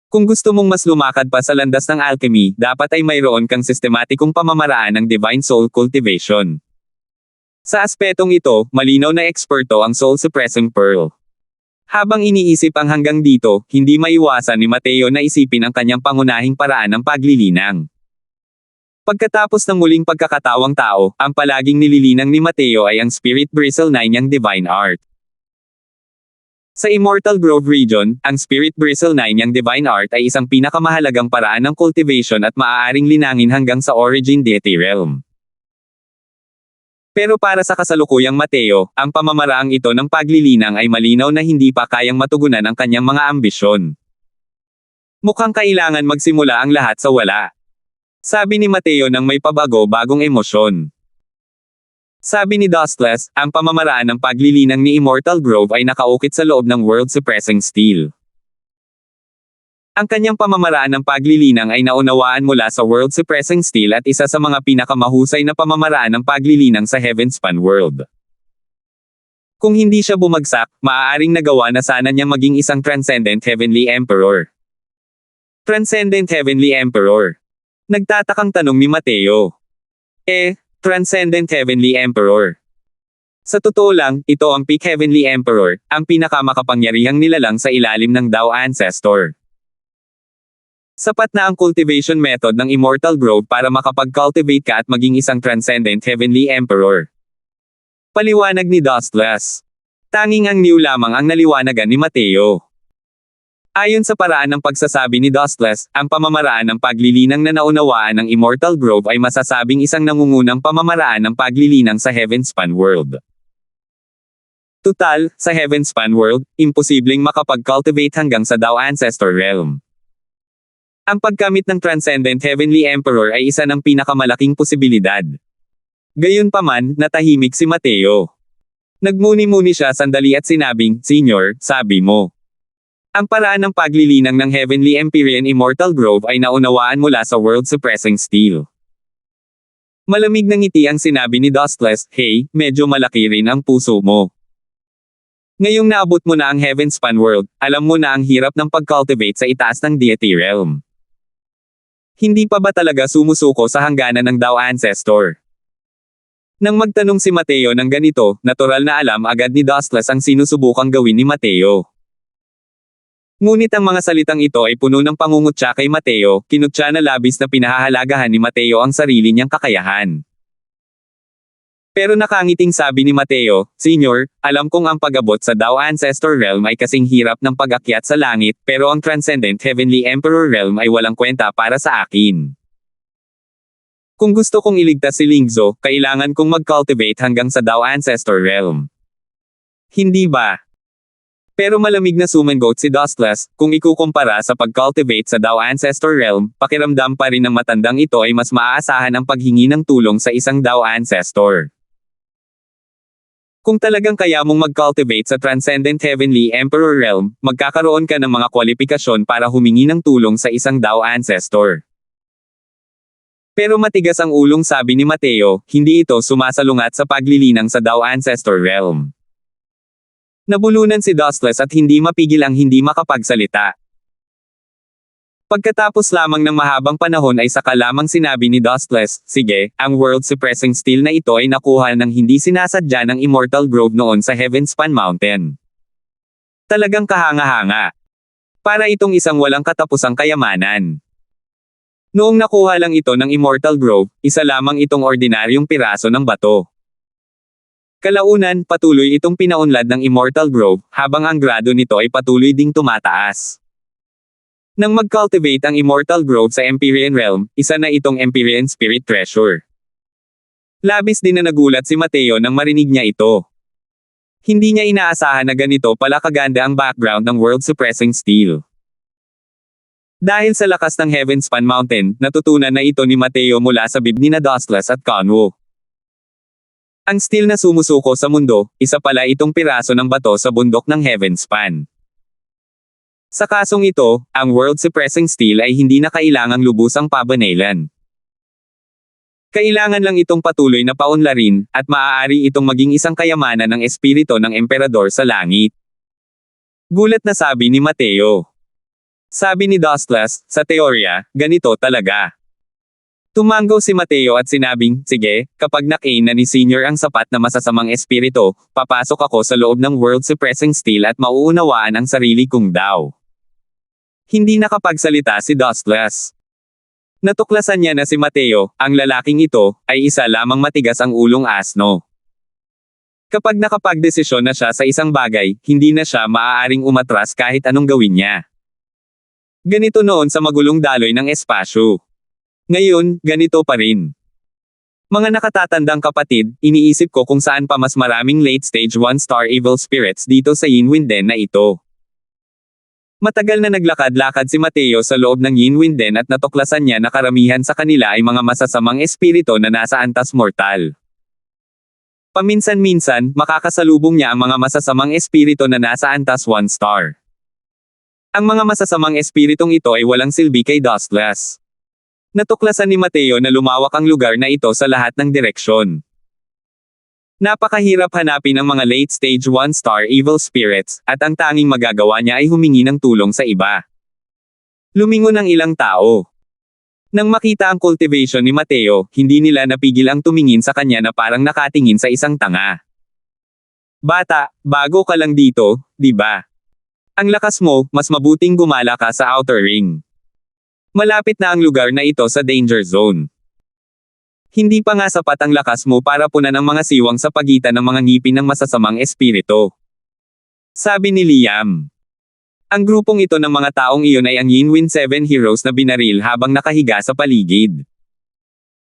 A: Kung gusto mong mas lumakad pa sa landas ng alchemy, dapat ay mayroon kang sistematikong pamamaraan ng Divine Soul Cultivation. Sa aspetong ito, malinaw na eksperto ang Soul Suppressing Pearl. Habang iniisip ang hanggang dito, hindi maiwasan ni Mateo na isipin ang kanyang pangunahing paraan ng paglilinang. Pagkatapos ng muling pagkakatawang tao, ang palaging nililinang ni Mateo ay ang Spirit Bristle 9 niyang Divine Art. Sa Immortal Grove Region, ang Spirit Bristle 9 niyang Divine Art ay isang pinakamahalagang paraan ng cultivation at maaaring linangin hanggang sa Origin Deity Realm. Pero para sa kasalukuyang Mateo, ang pamamaraang ito ng paglilinang ay malinaw na hindi pa kayang matugunan ang kanyang mga ambisyon. Mukhang kailangan magsimula ang lahat sa wala. Sabi ni Mateo nang may pabago-bagong emosyon. Sabi ni Dustless, ang pamamaraan ng paglilinang ni Immortal Grove ay nakaukit sa loob ng World Suppressing Steel. Ang kanyang pamamaraan ng paglilinang ay naunawaan mula sa World Suppressing Steel at isa sa mga pinakamahusay na pamamaraan ng paglilinang sa Heavenspan World. Kung hindi siya bumagsak, maaaring nagawa na sana niyang maging isang Transcendent Heavenly Emperor. Transcendent Heavenly Emperor. Nagtatakang tanong ni Mateo. Transcendent Heavenly Emperor. Sa totoo lang, ito ang Peak Heavenly Emperor, ang pinakamakapangyarihang nilalang sa ilalim ng Tao Ancestor. Sapat na ang cultivation method ng Immortal Grove para makapag-cultivate ka at maging isang Transcendent Heavenly Emperor. Paliwanag ni Dustless. Tanging ang New lamang ang naliwanagan ni Mateo. Ayon sa paraan ng pagsasabi ni Dustless, ang pamamaraan ng paglilinang na naunawaan ng Immortal Grove ay masasabing isang nangungunang pamamaraan ng paglilinang sa Heavenspan World. Tutal, sa Heavenspan World, imposibleng makapag-cultivate hanggang sa Tao Ancestor Realm. Ang pagkamit ng Transcendent Heavenly Emperor ay isa ng pinakamalaking posibilidad. Gayunpaman, natahimik si Mateo. Nagmuni-muni siya sandali at sinabing, Senior, sabi mo. Ang paraan ng paglilinang ng Heavenly Empyrean Immortal Grove ay naunawaan mula sa World Suppressing Steel. Malamig na ngiti ang sinabi ni Dustless, hey, medyo malaki rin ang puso mo. Ngayong naabot mo na ang Heavenspan World, alam mo na ang hirap ng pag-cultivate sa itaas ng Deity Realm. Hindi pa ba talaga sumusuko sa hangganan ng Tao Ancestor? Nang magtanong si Mateo ng ganito, natural na alam agad ni Dustless ang sinusubukang gawin ni Mateo. Ngunit ang mga salitang ito ay puno ng pangungutya kay Mateo, kinutya na labis na pinahahalagahan ni Mateo ang sarili niyang kakayahan. Pero nakangiting sabi ni Mateo, Senior, alam kong ang pag-abot sa Tao Ancestor Realm ay kasing hirap ng pag-akyat sa langit, pero ang Transcendent Heavenly Emperor Realm ay walang kwenta para sa akin. Kung gusto kong iligtas si Lingzo, kailangan kong mag-cultivate hanggang sa Tao Ancestor Realm. Hindi ba? Pero malamig na sumangot si Dustless, kung ikukumpara sa pag-cultivate sa Tao Ancestor Realm, pakiramdam pa rin ng matandang ito ay mas maaasahan ang paghingi ng tulong sa isang Tao Ancestor. Kung talagang kaya mong mag-cultivate sa Transcendent Heavenly Emperor Realm, magkakaroon ka ng mga kwalipikasyon para humingi ng tulong sa isang Tao Ancestor. Pero matigas ang ulong sabi ni Mateo, hindi ito sumasalungat sa paglilinang sa Tao Ancestor Realm. Nabulunan si Dustless at hindi mapigil ang hindi makapagsalita. Pagkatapos lamang ng mahabang panahon ay saka lamang sinabi ni Dustless, sige, ang world-suppressing steel na ito ay nakuha ng hindi sinasadya ng Immortal Grove noon sa Heavenspan Mountain. Talagang kahanga-hanga. Para itong isang walang katapusang kayamanan. Noong nakuha lang ito ng Immortal Grove, isa lamang itong ordinaryong piraso ng bato. Kalaunan, patuloy itong pinaunlad ng Immortal Grove, habang ang grado nito ay patuloy ding tumataas. Nang mag-cultivate ang Immortal Grove sa Empyrean Realm, isa na itong Empyrean Spirit Treasure. Labis din na nagulat si Mateo nang marinig niya ito. Hindi niya inaasahan na ganito pala kaganda ang background ng world-suppressing steel. Dahil sa lakas ng Heavenspan Mountain, natutunan na ito ni Mateo mula sa bibni na Dustless at Conwo. Ang steel na sumusuko sa mundo, isa pala itong piraso ng bato sa bundok ng Heavenspan. Sa kasong ito, ang world-suppressing steel ay hindi na kailangang lubusang pabanalan. Kailangan lang itong patuloy na paunlarin, at maaari itong maging isang kayamanan ng espiritu ng emperador sa langit. Gulat na sabi ni Mateo. Sabi ni Dustless, sa teorya, ganito talaga. Tumanggo si Mateo at sinabing, sige, kapag nakain na ni Senior ang sapat na masasamang espiritu, papasok ako sa loob ng world-suppressing steel at mauunawaan ang sarili kong daw. Hindi nakapagsalita si Dustless. Natuklasan niya na si Mateo, ang lalaking ito, ay isa lamang matigas ang ulong asno. Kapag nakapagdesisyon na siya sa isang bagay, hindi na siya maaaring umatras kahit anong gawin niya. Ganito noon sa magulong daloy ng espasyo. Ngayon, ganito pa rin. Mga nakatatandang kapatid, iniisip ko kung saan pa mas maraming late stage 1-star evil spirits dito sa Yinwinden na ito. Matagal na naglakad-lakad si Mateo sa loob ng Yinwinden at natuklasan niya na karamihan sa kanila ay mga masasamang espiritu na nasa antas mortal. Paminsan-minsan, makakasalubong niya ang mga masasamang espiritu na nasa antas 1-star. Ang mga masasamang espiritong ito ay walang silbi kay Dustless. Natuklasan ni Mateo na lumawak ang lugar na ito sa lahat ng direksyon. Napakahirap hanapin ang mga late-stage 1-star evil spirits, at ang tanging magagawa niya ay humingi ng tulong sa iba. Lumingon ang ilang tao. Nang makita ang cultivation ni Mateo, hindi nila napigil ang tumingin sa kanya na parang nakatingin sa isang tanga. Bata, bago ka lang dito, di ba? Ang lakas mo, mas mabuting gumala ka sa outer ring. Malapit na ang lugar na ito sa danger zone. Hindi pa nga sapat ang lakas mo para punan ang mga siwang sa pagitan ng mga ngipin ng masasamang espiritu. Sabi ni Liam. Ang grupong ito ng mga taong iyon ay ang Yinwind 7 Heroes na binaril habang nakahiga sa paligid.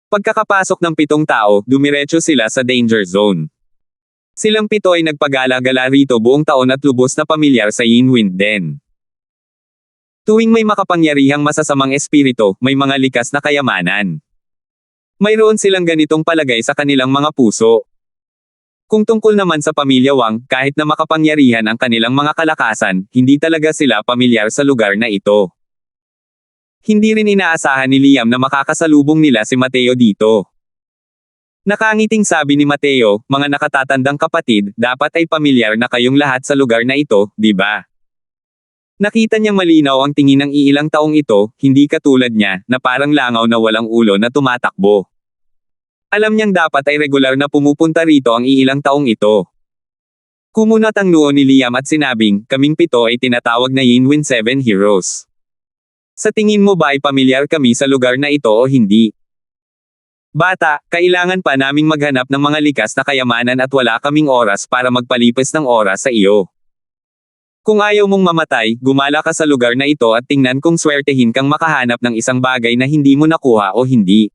A: Pagkakapasok ng 7 tao, dumiretso sila sa danger zone. Silang 7 ay nagpagala-gala rito buong taon at lubos na pamilyar sa Yinwind din. Tuwing may makapangyarihang masasamang espiritu, may mga likas na kayamanan. Mayroon silang ganitong palagay sa kanilang mga puso. Kung tungkol naman sa pamilya Wang, kahit na makapangyarihan ang kanilang mga kalakasan, hindi talaga sila pamilyar sa lugar na ito. Hindi rin inaasahan ni Liam na makakasalubong nila si Mateo dito. Nakangiting sabi ni Mateo, mga nakatatandang kapatid, dapat ay pamilyar na kayong lahat sa lugar na ito, di ba? Nakita niyang malinaw ang tingin ng iilang taong ito, hindi katulad niya, na parang langaw na walang ulo na tumatakbo. Alam niyang dapat ay regular na pumupunta rito ang iilang taong ito. Kumunat ang noo ni Liam at sinabing, kaming 7 ay tinatawag na Yinwind 7 Heroes. Sa tingin mo ba ay pamilyar kami sa lugar na ito o hindi? Bata, kailangan pa naming maghanap ng mga likas na kayamanan at wala kaming oras para magpalipas ng oras sa iyo. Kung ayaw mong mamatay, gumala ka sa lugar na ito at tingnan kung swertehin kang makahanap ng isang bagay na hindi mo nakuha o hindi.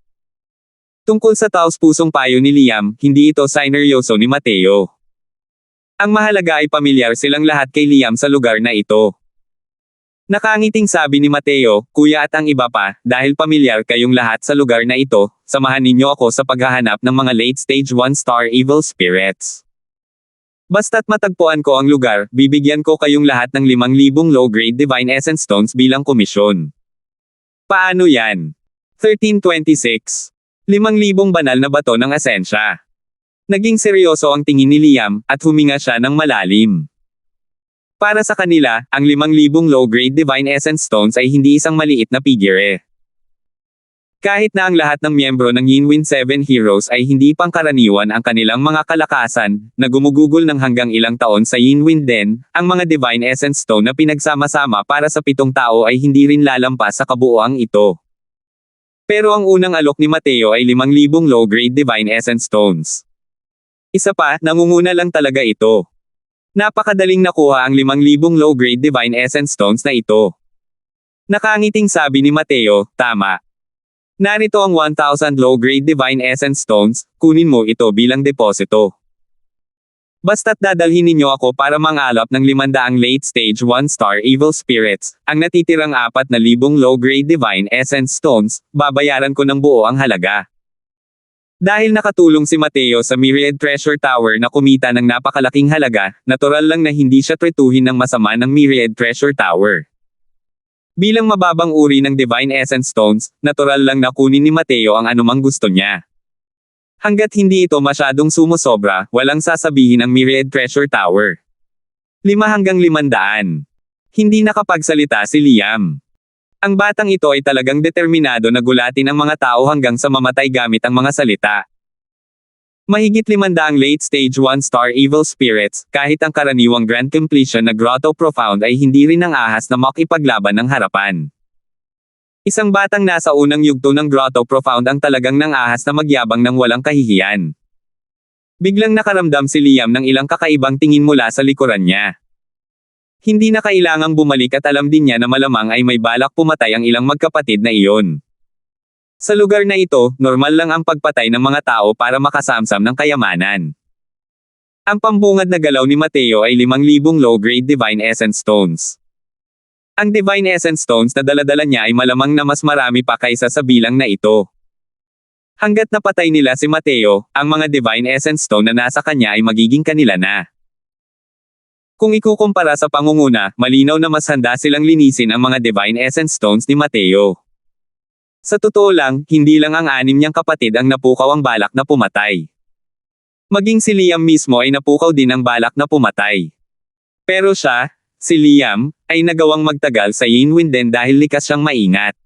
A: Tungkol sa taos-pusong payo ni Liam, hindi ito sineryoso ni Mateo. Ang mahalaga ay pamilyar silang lahat kay Liam sa lugar na ito. Nakangiting sabi ni Mateo, kuya at ang iba pa, dahil pamilyar kayong lahat sa lugar na ito, samahan ninyo ako sa paghahanap ng mga late-stage 1-star evil spirits. Basta't matagpuan ko ang lugar, bibigyan ko kayong lahat ng 5,000 low-grade Divine Essence Stones bilang komisyon. Paano yan? 1326. 5,000 banal na bato ng asensya. Naging seryoso ang tingin ni Liam, at huminga siya ng malalim. Para sa kanila, ang 5,000 low-grade Divine Essence Stones ay hindi isang maliit na figure. Kahit na ang lahat ng miyembro ng Yinwin 7 Heroes ay hindi pangkaraniwan ang kanilang mga kalakasan, na gumugugol ng hanggang ilang taon sa Yinwin Den, ang mga Divine Essence Stone na pinagsama-sama para sa 7 tao ay hindi rin lalampas sa kabuuang ito. Pero ang unang alok ni Mateo ay 5,000 low-grade Divine Essence Stones. Isa pa, nangunguna lang talaga ito. Napakadaling nakuha ang 5,000 low-grade Divine Essence Stones na ito. Nakangiting sabi ni Mateo, tama. Narito ang 1,000 low-grade Divine Essence Stones, kunin mo ito bilang deposito. Basta't dadalhin ninyo ako para mangalap ng 500 late stage 1-star evil spirits, ang natitirang 4,000 low-grade Divine Essence Stones, babayaran ko ng buo ang halaga. Dahil nakatulong si Mateo sa Myriad Treasure Tower na kumita ng napakalaking halaga, natural lang na hindi siya tretuhin ng masama ng Myriad Treasure Tower. Bilang mababang uri ng Divine Essence Stones, natural lang na kunin ni Mateo ang anumang gusto niya. Hanggat hindi ito masyadong sumusobra, walang sasabihin ang Myriad Treasure Tower. 5 hanggang 500. Hindi nakapagsalita si Liam. Ang batang ito ay talagang determinado na gulatin ang mga tao hanggang sa mamatay gamit ang mga salita. Mahigit 500 late stage 1-star evil spirits, kahit ang karaniwang grand completion na Grotto Profound ay hindi rin ang ahas na makipaglaban ng harapan. Isang batang nasa unang yugto ng Grotto Profound ang talagang nang ahas na magyabang ng walang kahihiyan. Biglang nakaramdam si Liam ng ilang kakaibang tingin mula sa likuran niya. Hindi na kailangang bumalik at alam din niya na malamang ay may balak pumatay ang ilang magkapatid na iyon. Sa lugar na ito, normal lang ang pagpatay ng mga tao para makasamsam ng kayamanan. Ang pambungad na galaw ni Mateo ay 5,000 low-grade Divine Essence Stones. Ang Divine Essence Stones na daladala niya ay malamang na mas marami pa kaysa sa bilang na ito. Hanggat napatay nila si Mateo, ang mga Divine Essence Stone na nasa kanya ay magiging kanila na. Kung ikukumpara sa pangunguna, malinaw na mas handa silang linisin ang mga Divine Essence Stones ni Mateo. Sa totoo lang, hindi lang ang 6 niyang kapatid ang napukaw ang balak na pumatay. Maging si Liam mismo ay napukaw din ang balak na pumatay. Pero siya, si Liam, ay nagawang magtagal sa Yinwin Den dahil likas siyang maingat.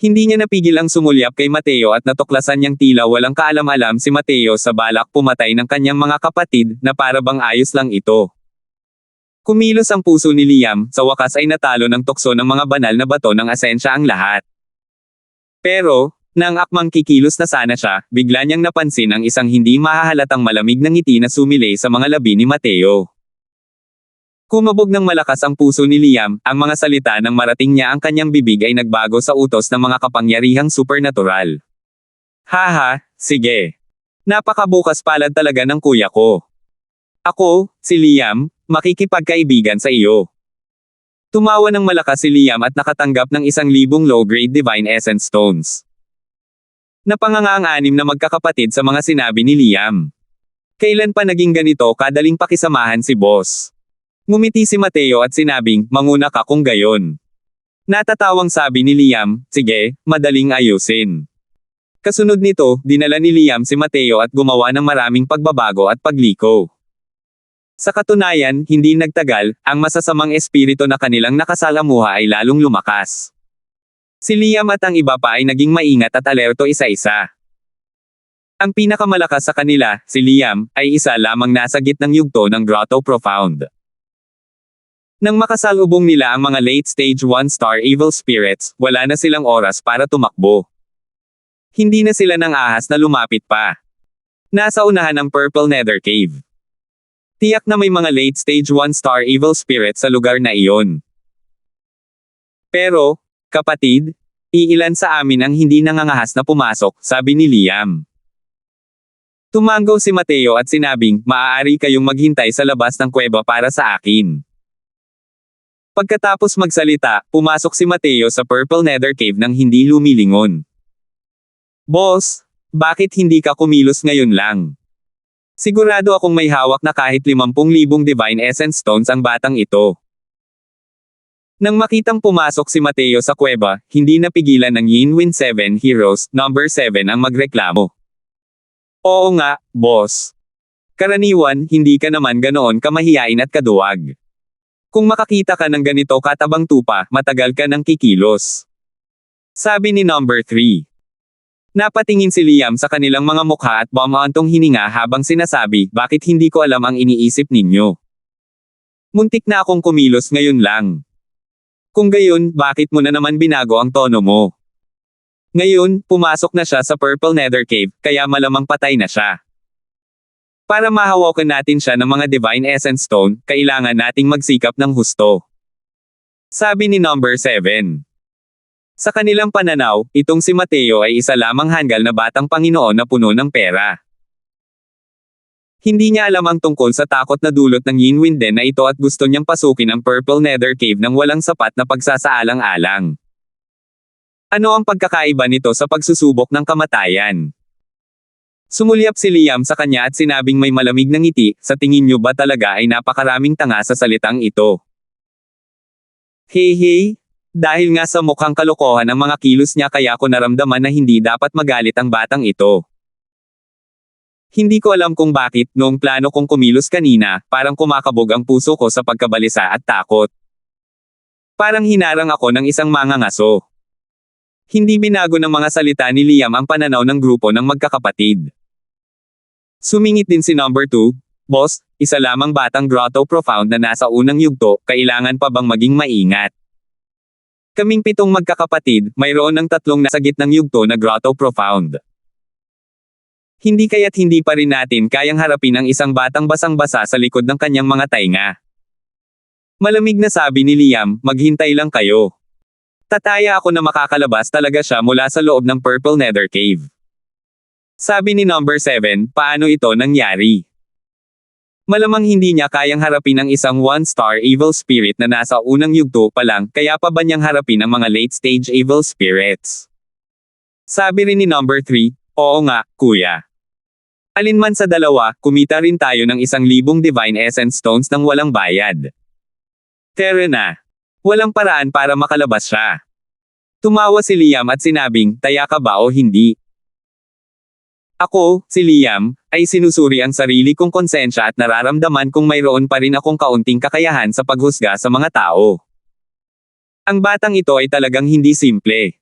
A: Hindi niya napigil ang sumulyap kay Mateo at natuklasan niyang tila walang kaalam-alam si Mateo sa balak pumatay ng kanyang mga kapatid na para bang ayos lang ito. Kumilos ang puso ni Liam, sa wakas ay natalo ng tukso ng mga banal na bato ng asensya ang lahat. Pero, nang akmang kikilos na sana siya, bigla niyang napansin ang isang hindi mahahalatang malamig na ngiti na sumilay sa mga labi ni Mateo. Kumabog ng malakas ang puso ni Liam, ang mga salita ng marating niya ang kanyang bibig ay nagbago sa utos ng mga kapangyarihang supernatural. Haha, sige. Napakabukas palad talaga ng kuya ko. Ako, si Liam, makikipagkaibigan sa iyo. Tumawa ng malakas si Liam at nakatanggap ng 1,000 low-grade Divine Essence Stones. Napanganga ang 6 na magkakapatid sa mga sinabi ni Liam. Kailan pa naging ganito kadaling pakisamahan si boss? Ngumiti si Mateo at sinabing, manguna ka kung gayon. Natatawang sabi ni Liam, sige, madaling ayusin. Kasunod nito, dinala ni Liam si Mateo at gumawa ng maraming pagbabago at pagliko. Sa katunayan, hindi nagtagal, ang masasamang espiritu na kanilang nakasalamuha ay lalong lumakas. Si Liam at ang iba pa ay naging maingat at alerto isa-isa. Ang pinakamalakas sa kanila, si Liam, ay isa lamang nasa gitnang yugto ng Grotto Profound. Nang makasalubong nila ang mga late-stage 1-star evil spirits, wala na silang oras para tumakbo. Hindi na sila ng ahas na lumapit pa. Nasa unahan ang Purple Nether Cave. Tiyak na may mga late-stage 1-star evil spirits sa lugar na iyon. Pero, kapatid, iilan sa amin ang hindi nangangahas na pumasok, sabi ni Liam. Tumango si Mateo at sinabing, maaari kayong maghintay sa labas ng kuweba para sa akin. Pagkatapos magsalita, pumasok si Mateo sa Purple Nether Cave nang hindi lumilingon. Boss, bakit hindi ka kumilos ngayon lang? Sigurado akong may hawak na kahit 50,000 Divine Essence Stones ang batang ito. Nang makitang pumasok si Mateo sa kuweba, hindi napigilan ng Yinwin 7 Heroes, number 7 ang magreklamo. Oo nga, boss. Karaniwan, hindi ka naman ganoon kamahiyain at kaduwag. Kung makakita ka ng ganito katabang tupa, matagal ka nang kikilos. Sabi ni number 3. Napatingin si Liam sa kanilang mga mukha at bumaantong hininga habang sinasabi, bakit hindi ko alam ang iniisip ninyo? Muntik na akong kumilos ngayon lang. Kung gayon, bakit mo na naman binago ang tono mo? Ngayon, pumasok na siya sa Purple Nether Cave, kaya malamang patay na siya. Para mahawakan natin siya ng mga Divine Essence Stone, kailangan nating magsikap ng husto. Sabi ni number 7. Sa kanilang pananaw, itong si Mateo ay isa lamang hanggal na batang Panginoon na puno ng pera. Hindi niya alam ang tungkol sa takot na dulot ng Yin Winden na ito at gusto niyang pasukin ang Purple Nether Cave nang walang sapat na pagsasaalang-alang. Ano ang pagkakaiba nito sa pagsusubok ng kamatayan? Sumulyap si Liam sa kanya at sinabing may malamig na ngiti, sa tingin niyo ba talaga ay napakaraming tanga sa salitang ito? Hey, dahil nga sa mukhang kalokohan ang mga kilos niya kaya ko naramdaman na hindi dapat magalit ang batang ito. Hindi ko alam kung bakit, noong plano kong kumilos kanina, parang kumakabog ang puso ko sa pagkabalisa at takot. Parang hinarang ako ng isang mangangaso. Hindi binago ng mga salita ni Liam ang pananaw ng grupo ng magkakapatid. Sumingit din si number 2, Boss, isa lamang batang Grotto Profound na nasa unang yugto, kailangan pa bang maging maingat? Kaming 7 magkakapatid, mayroon ng 3 nasa gitnang yugto na Grotto Profound. Hindi kaya't hindi pa rin natin kayang harapin ang isang batang basang-basa sa likod ng kanyang mga tainga. Malamig na sabi ni Liam, maghintay lang kayo. Tataya ako na makakalabas talaga siya mula sa loob ng Purple Nether Cave. Sabi ni number 7, paano ito nangyari? Malamang hindi niya kayang harapin ang isang 1-star evil spirit na nasa unang yugto pa lang, kaya pa ba niyang harapin ang mga late-stage evil spirits? Sabi rin ni number 3, oo nga, kuya. Alinman sa dalawa, kumita rin tayo ng 1,000 Divine Essence Stones nang walang bayad. Tara na. Walang paraan para makalabas siya. Tumawa si Liam at sinabing, taya ka ba o hindi? Ako, si Liam, ay sinusuri ang sarili kong konsensya at nararamdaman kung mayroon pa rin akong kaunting kakayahan sa paghusga sa mga tao. Ang batang ito ay talagang hindi simple.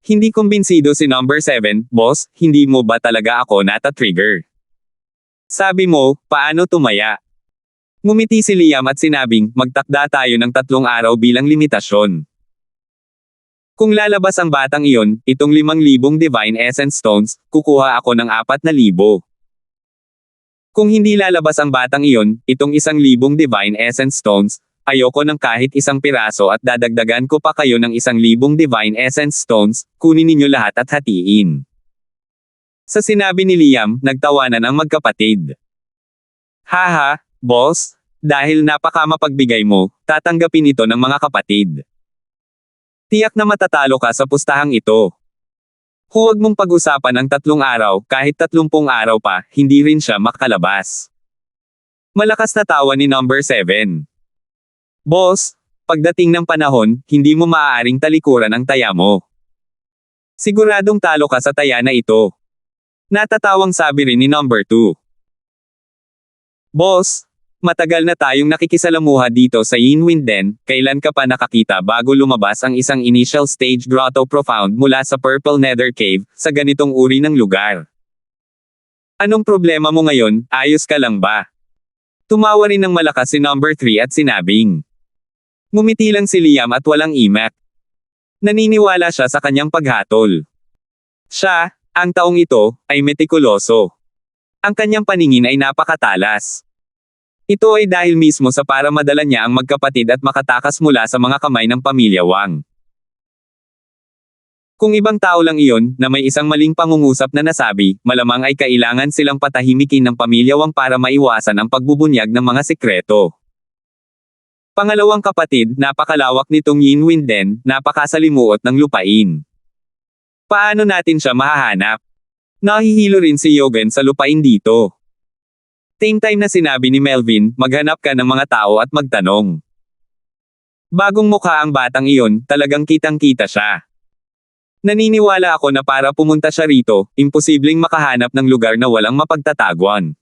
A: Hindi kumbinsido si number 7, boss, hindi mo ba talaga ako nata-trigger? Sabi mo, paano tumaya? Ngumiti si Liam at sinabing, magtakda tayo ng 3 araw bilang limitasyon. Kung lalabas ang batang iyon, itong 5,000 Divine Essence Stones, kukuha ako ng 4,000. Kung hindi lalabas ang batang iyon, itong 1,000 Divine Essence Stones, ayoko ng kahit isang piraso at dadagdagan ko pa kayo ng 1,000 Divine Essence Stones, kunin ninyo lahat at hatiin. Sa sinabi ni Liam, nagtawanan ang magkapatid. Haha, boss, dahil napakamapagbigay mo, tatanggapin ito ng mga kapatid. Tiyak na matatalo ka sa pustahang ito. Huwag mong pag-usapan ang 3 araw, kahit 30 araw pa, hindi rin siya makalabas. Malakas na tawa ni number 7. Boss, pagdating ng panahon, hindi mo maaaring talikuran ang taya mo. Siguradong talo ka sa taya na ito. Natatawang sabi rin ni number 2. Boss, matagal na tayong nakikisalamuha dito sa Yin Winden, kailan ka pa nakakita bago lumabas ang isang initial stage Grotto Profound mula sa Purple Nether Cave, sa ganitong uri ng lugar? Anong problema mo ngayon, ayos ka lang ba? Tumawa rin ng malakas si number 3 at sinabing. Ngumiti lang si Liam at walang imak. Naniniwala siya sa kanyang paghatol. Siya, ang taong ito, ay metikuloso. Ang kanyang paningin ay napakatalas. Ito ay dahil mismo sa para madala niya ang magkapatid at makatakas mula sa mga kamay ng pamilya Wang. Kung ibang tao lang iyon, na may isang maling pangungusap na nasabi, malamang ay kailangan silang patahimikin ng pamilya Wang para maiwasan ang pagbubunyag ng mga sekreto. Pangalawang kapatid, napakalawak nitong Yin Winden, napakasalimuot ng lupain. Paano natin siya mahahanap? Nahihilo rin si Yogen sa lupain dito. Same time na sinabi ni Melvin, maghanap ka ng mga tao at magtanong. Bagong mukha ang batang iyon, talagang kitang-kita siya. Naniniwala ako na para pumunta siya rito, imposibleng makahanap ng lugar na walang mapagtataguan.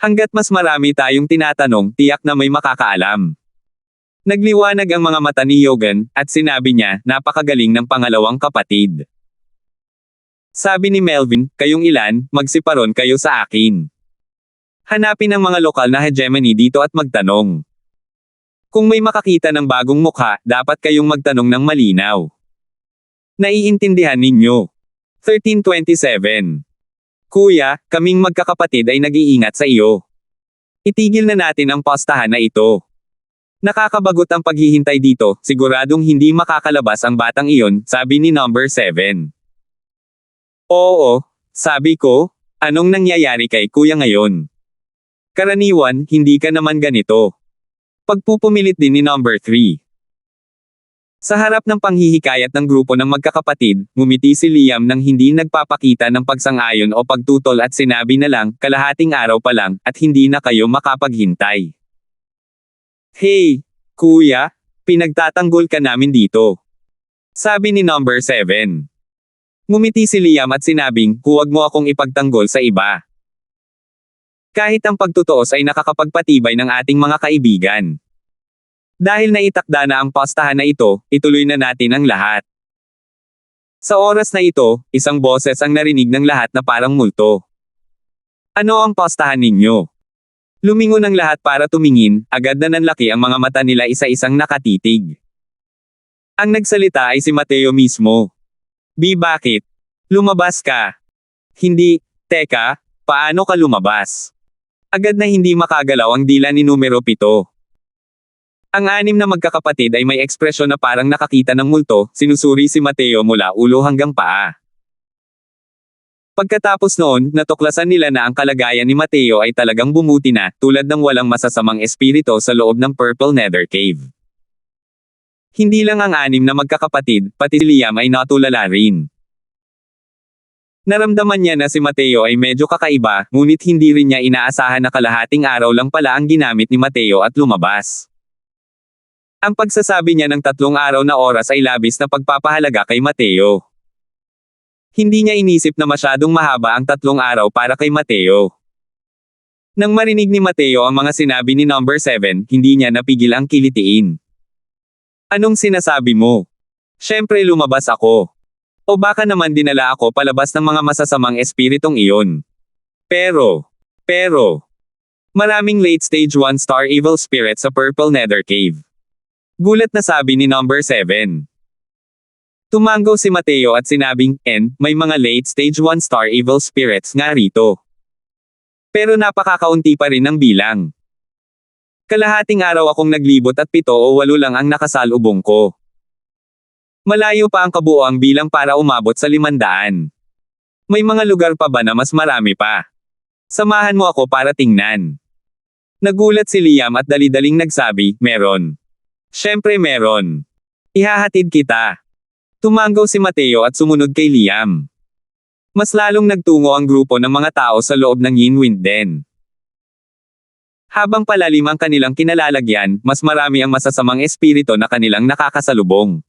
A: Hanggat mas marami tayong tinatanong, tiyak na may makakaalam. Nagliwanag ang mga mata ni Yogan, at sinabi niya, napakagaling ng pangalawang kapatid. Sabi ni Melvin, kayong ilan, magsiparon kayo sa akin. Hanapin ang mga lokal na hegemony dito at magtanong. Kung may makakita ng bagong mukha, dapat kayong magtanong ng malinaw. Naiintindihan ninyo. 1327. Kuya, kaming magkakapatid ay nag-iingat sa iyo. Itigil na natin ang pastahan na ito. Nakakabagot ang paghihintay dito, siguradong hindi makakalabas ang batang iyon, sabi ni number 7. Oo, sabi ko, anong nangyayari kay kuya ngayon? Karaniwan, hindi ka naman ganito. Pagpupumilit din ni number 3. Sa harap ng panghihikayat ng grupo ng magkakapatid, ngumiti si Liam nang hindi nagpapakita ng pagsang-ayon o pagtutol at sinabi na lang, kalahating araw pa lang, at hindi na kayo makapaghintay. Hey, kuya, pinagtatanggol ka namin dito. Sabi ni number 7. Ngumiti si Liam at sinabing, huwag mo akong ipagtanggol sa iba. Kahit ang pagtutuos ay nakakapagpatibay ng ating mga kaibigan. Dahil naitakda na ang pastahan na ito, ituloy na natin ang lahat. Sa oras na ito, isang boses ang narinig ng lahat na parang multo. Ano ang pastahan ninyo? Lumingon ang lahat para tumingin, agad na nanlaki ang mga mata nila isa-isang nakatitig. Ang nagsalita ay si Mateo mismo. Bakit? Lumabas ka. Hindi, teka, paano ka lumabas? Agad na hindi makagalaw ang dila ni numero 7. Ang 6 na magkakapatid ay may ekspresyon na parang nakakita ng multo, sinusuri si Mateo mula ulo hanggang paa. Pagkatapos noon, natuklasan nila na ang kalagayan ni Mateo ay talagang bumuti na, tulad ng walang masasamang espiritu sa loob ng Purple Nether Cave. Hindi lang ang 6 na magkakapatid, pati si Liam ay natulala rin. Naramdaman niya na si Mateo ay medyo kakaiba, ngunit hindi rin niya inaasahan na kalahating araw lang pala ang ginamit ni Mateo at lumabas. Ang pagsasabi niya ng 3 araw na oras ay labis na pagpapahalaga kay Mateo. Hindi niya inisip na masyadong mahaba ang 3 araw para kay Mateo. Nang marinig ni Mateo ang mga sinabi ni number 7, hindi niya napigil ang kilitiin. Anong sinasabi mo? Siyempre lumabas ako. O baka naman dinala ako palabas ng mga masasamang espiritong iyon. Pero, maraming late stage 1-star evil spirit sa Purple Nether Cave. Gulat na sabi ni number 7. Tumango si Mateo at sinabing, may mga late stage 1-star evil spirits nga rito. Pero napakakaunti pa rin ang bilang. Kalahating araw akong naglibot at 7 o 8 lang ang nakasalubong ko. Malayo pa ang kabuoang bilang para umabot sa 500. May mga lugar pa ba na mas marami pa? Samahan mo ako para tingnan. Nagulat si Liam at dali-daling nagsabi, meron. Siyempre meron. Ihahatid kita. Tumango si Mateo at sumunod kay Liam. Mas lalong nagtungo ang grupo ng mga tao sa loob ng Yin-Wind Den. Habang palalim ang kanilang kinalalagyan, mas marami ang masasamang espiritu na kanilang nakakasalubong.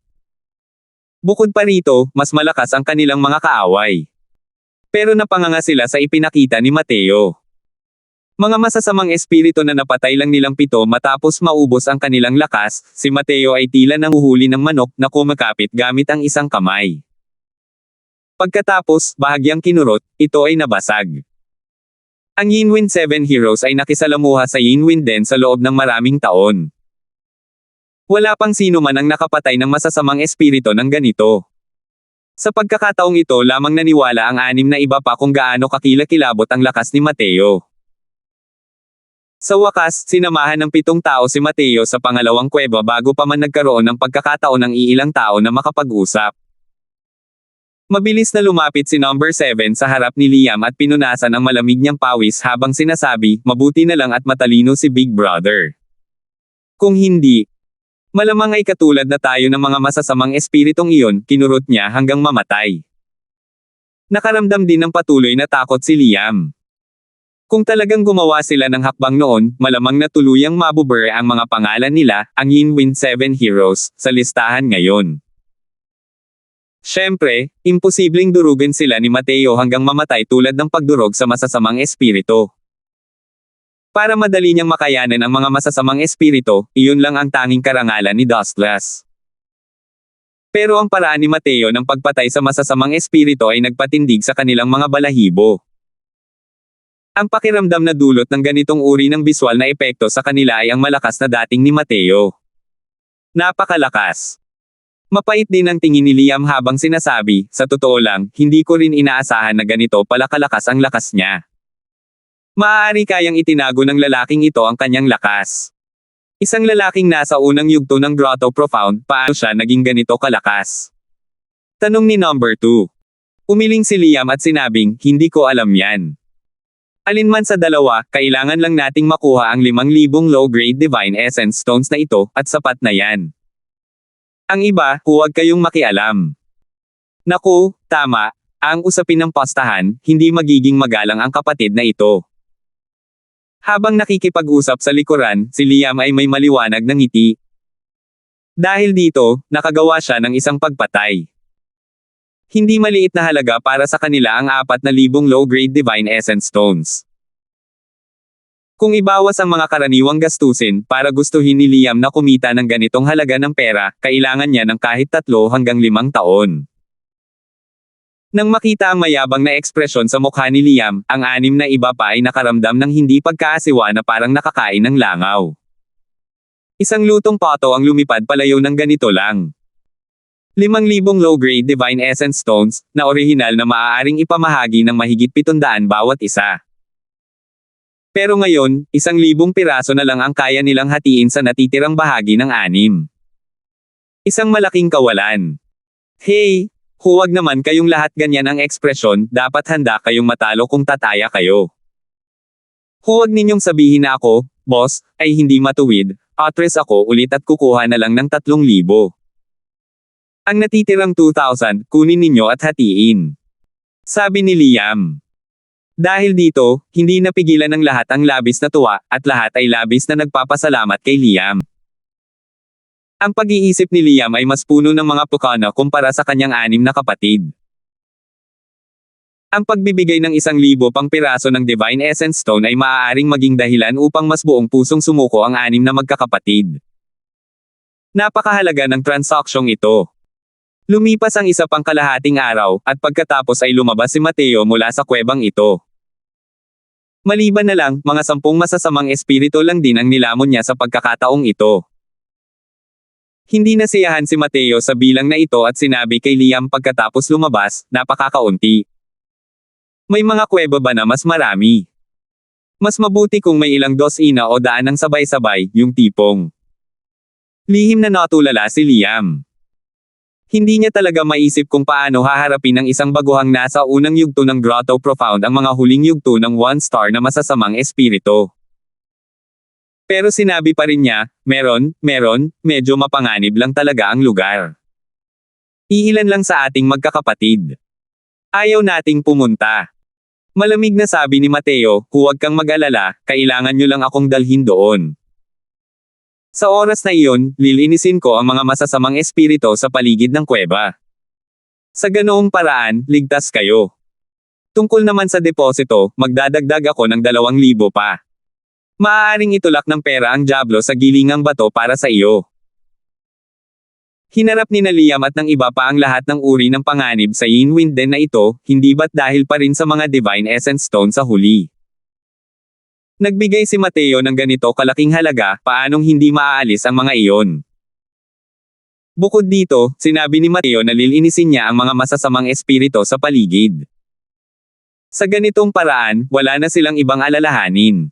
A: Bukod pa rito, mas malakas ang kanilang mga kaaway. Pero napanganga sila sa ipinakita ni Mateo. Mga masasamang espiritu na napatay lang nilang 7 matapos maubos ang kanilang lakas, si Mateo ay tila nanguhuli ng manok na kumakapit gamit ang isang kamay. Pagkatapos, bahagyang kinurot, ito ay nabasag. Ang Yin-Wind 7 Heroes ay nakisalamuha sa Yin-Wind Den sa loob ng maraming taon. Wala pang sino man ang nakapatay ng masasamang espiritu ng ganito. Sa pagkakataong ito lamang naniwala ang 6 na iba pa kung gaano kakilakilabot ang lakas ni Mateo. Sa wakas, sinamahan ng 7 tao si Mateo sa pangalawang kuweba bago pa man nagkaroon ng pagkakataon ng iilang tao na makapag-usap. Mabilis na lumapit si number 7 sa harap ni Liam at pinunasan ang malamig niyang pawis habang sinasabi, mabuti na lang at matalino si Big Brother. Kung hindi, malamang ay katulad na tayo ng mga masasamang espiritong iyon, kinurot niya hanggang mamatay. Nakaramdam din ng patuloy na takot si Liam. Kung talagang gumawa sila ng hakbang noon, malamang na tuluyang mabubure ang mga pangalan nila, ang Yin-Wind 7 Heroes, sa listahan ngayon. Siyempre, imposibleng durugin sila ni Mateo hanggang mamatay tulad ng pagdurog sa masasamang espiritu. Para madali niyang makayanan ang mga masasamang espiritu, iyon lang ang tanging karangalan ni Dustless. Pero ang paraan ni Mateo ng pagpatay sa masasamang espiritu ay nagpatindig sa kanilang mga balahibo. Ang pakiramdam na dulot ng ganitong uri ng biswal na epekto sa kanila ay ang malakas na dating ni Mateo. Napakalakas. Mapait din ang tingin ni Liam habang sinasabi, sa totoo lang, hindi ko rin inaasahan na ganito pala kalakas ang lakas niya. Maaari kayang itinago ng lalaking ito ang kanyang lakas. Isang lalaking nasa unang yugto ng Grotto Profound, paano siya naging ganito kalakas? Tanong ni number 2. Umiling si Liam at sinabing, hindi ko alam yan. Alinman sa dalawa, kailangan lang nating makuha ang 5,000 low-grade Divine Essence Stones na ito, at sapat na yan. Ang iba, huwag kayong makialam. Naku, tama, ang usapin ng pastahan, hindi magiging magalang ang kapatid na ito. Habang nakikipag-usap sa likuran, si Liam ay may maliwanag na ngiti. Dahil dito, nakagawa siya ng isang pagpatay. Hindi maliit na halaga para sa kanila ang 4,000 low-grade Divine Essence Stones. Kung ibawas ang mga karaniwang gastusin, para gustuhin ni Liam na kumita ng ganitong halaga ng pera, kailangan niya ng kahit 3 hanggang 5 taon. Nang makita ang mayabang na ekspresyon sa mukha ni Liam, ang 6 na iba pa ay nakaramdam ng hindi pagkaasiwa na parang nakakain ng langaw. Isang lutong pato ang lumipad palayo ng ganito lang. 5,000 low-grade Divine Essence Stones, na orihinal na maaaring ipamahagi ng mahigit 700 bawat isa. Pero ngayon, 1,000 piraso na lang ang kaya nilang hatiin sa natitirang bahagi ng 6. Isang malaking kawalan. Hey, huwag naman kayong lahat ganyan ang ekspresyon, dapat handa kayong matalo kung tataya kayo. Huwag ninyong sabihin na ako, boss, ay hindi matuwid, atres ako ulit at kukuha na lang ng 3,000. Ang natitirang 2,000, kunin ninyo at hatiin. Sabi ni Liam. Dahil dito, hindi napigilan ng lahat ang labis na tuwa, at lahat ay labis na nagpapasalamat kay Liam. Ang pag-iisip ni Liam ay mas puno ng mga pukana kumpara sa kanyang 6 na kapatid. Ang pagbibigay ng 1,000 pang piraso ng Divine Essence Stone ay maaaring maging dahilan upang mas buong pusong sumuko ang 6 na magkakapatid. Napakahalaga ng transaksyong ito. Lumipas ang isa pang kalahating araw, at pagkatapos ay lumabas si Mateo mula sa kuwebang ito. Maliban na lang, mga 10 masasamang espiritu lang din ang nilamon niya sa pagkakataong ito. Hindi nasiyahan si Mateo sa bilang na ito at sinabi kay Liam pagkatapos lumabas, napakakaunti. May mga kuweba ba na mas marami? Mas mabuti kung may ilang dosina o daan ng sabay-sabay, yung tipong. Lihim na natulala si Liam. Hindi niya talaga maisip kung paano haharapin ng isang baguhang nasa unang yugto ng Grotto Profound ang mga huling yugto ng 1-star na masasamang espiritu. Pero sinabi pa rin niya, meron, medyo mapanganib lang talaga ang lugar. Iilan lang sa ating magkakapatid. Ayaw nating pumunta. Malamig na sabi ni Mateo, huwag kang mag-alala, kailangan nyo lang akong dalhin doon. Sa oras na iyon, lilinisin ko ang mga masasamang espiritu sa paligid ng kuweba. Sa ganoong paraan, ligtas kayo. Tungkol naman sa deposito, magdadagdag ako ng 2,000 pa. Maaaring itulak ng pera ang dyablo sa gilingang bato para sa iyo. Hinarap ni Liam at ng iba pa ang lahat ng uri ng panganib sa Yin Wind Den na ito, hindi ba't dahil pa rin sa mga Divine Essence Stone sa huli. Nagbigay si Mateo ng ganito kalaking halaga, paanong hindi maaalis ang mga iyon. Bukod dito, sinabi ni Mateo na lilinisin niya ang mga masasamang espiritu sa paligid. Sa ganitong paraan, wala na silang ibang alalahanin.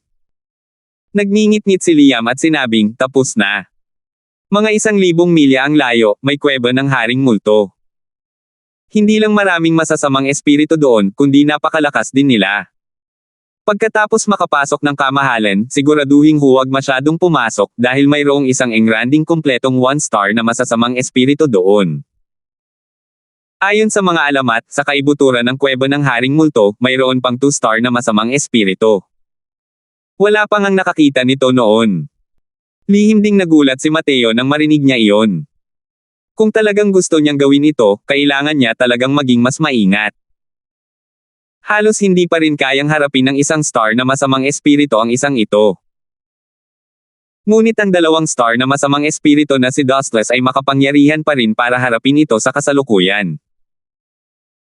A: Nagngingit-ngit si Liam at sinabing, tapos na. Mga 1,000 milya ang layo, may kuweba ng Haring Multo. Hindi lang maraming masasamang espiritu doon, kundi napakalakas din nila. Pagkatapos makapasok ng kamahalan, siguraduhing huwag masyadong pumasok dahil mayroong isang engranding kumpletong 1-star na masasamang espiritu doon. Ayon sa mga alamat, sa kaibuturan ng kuweba ng Haring Multo, mayroon pang 2-star na masamang espiritu. Wala pang ang nakakita nito noon. Lihim ding nagulat si Mateo nang marinig niya iyon. Kung talagang gusto niyang gawin ito, kailangan niya talagang maging mas maingat. Halos hindi pa rin kayang harapin ng isang star na masamang espiritu ang isang ito. Ngunit ang dalawang star na masamang espiritu na si Dustless ay makapangyarihan pa rin para harapin ito sa kasalukuyan.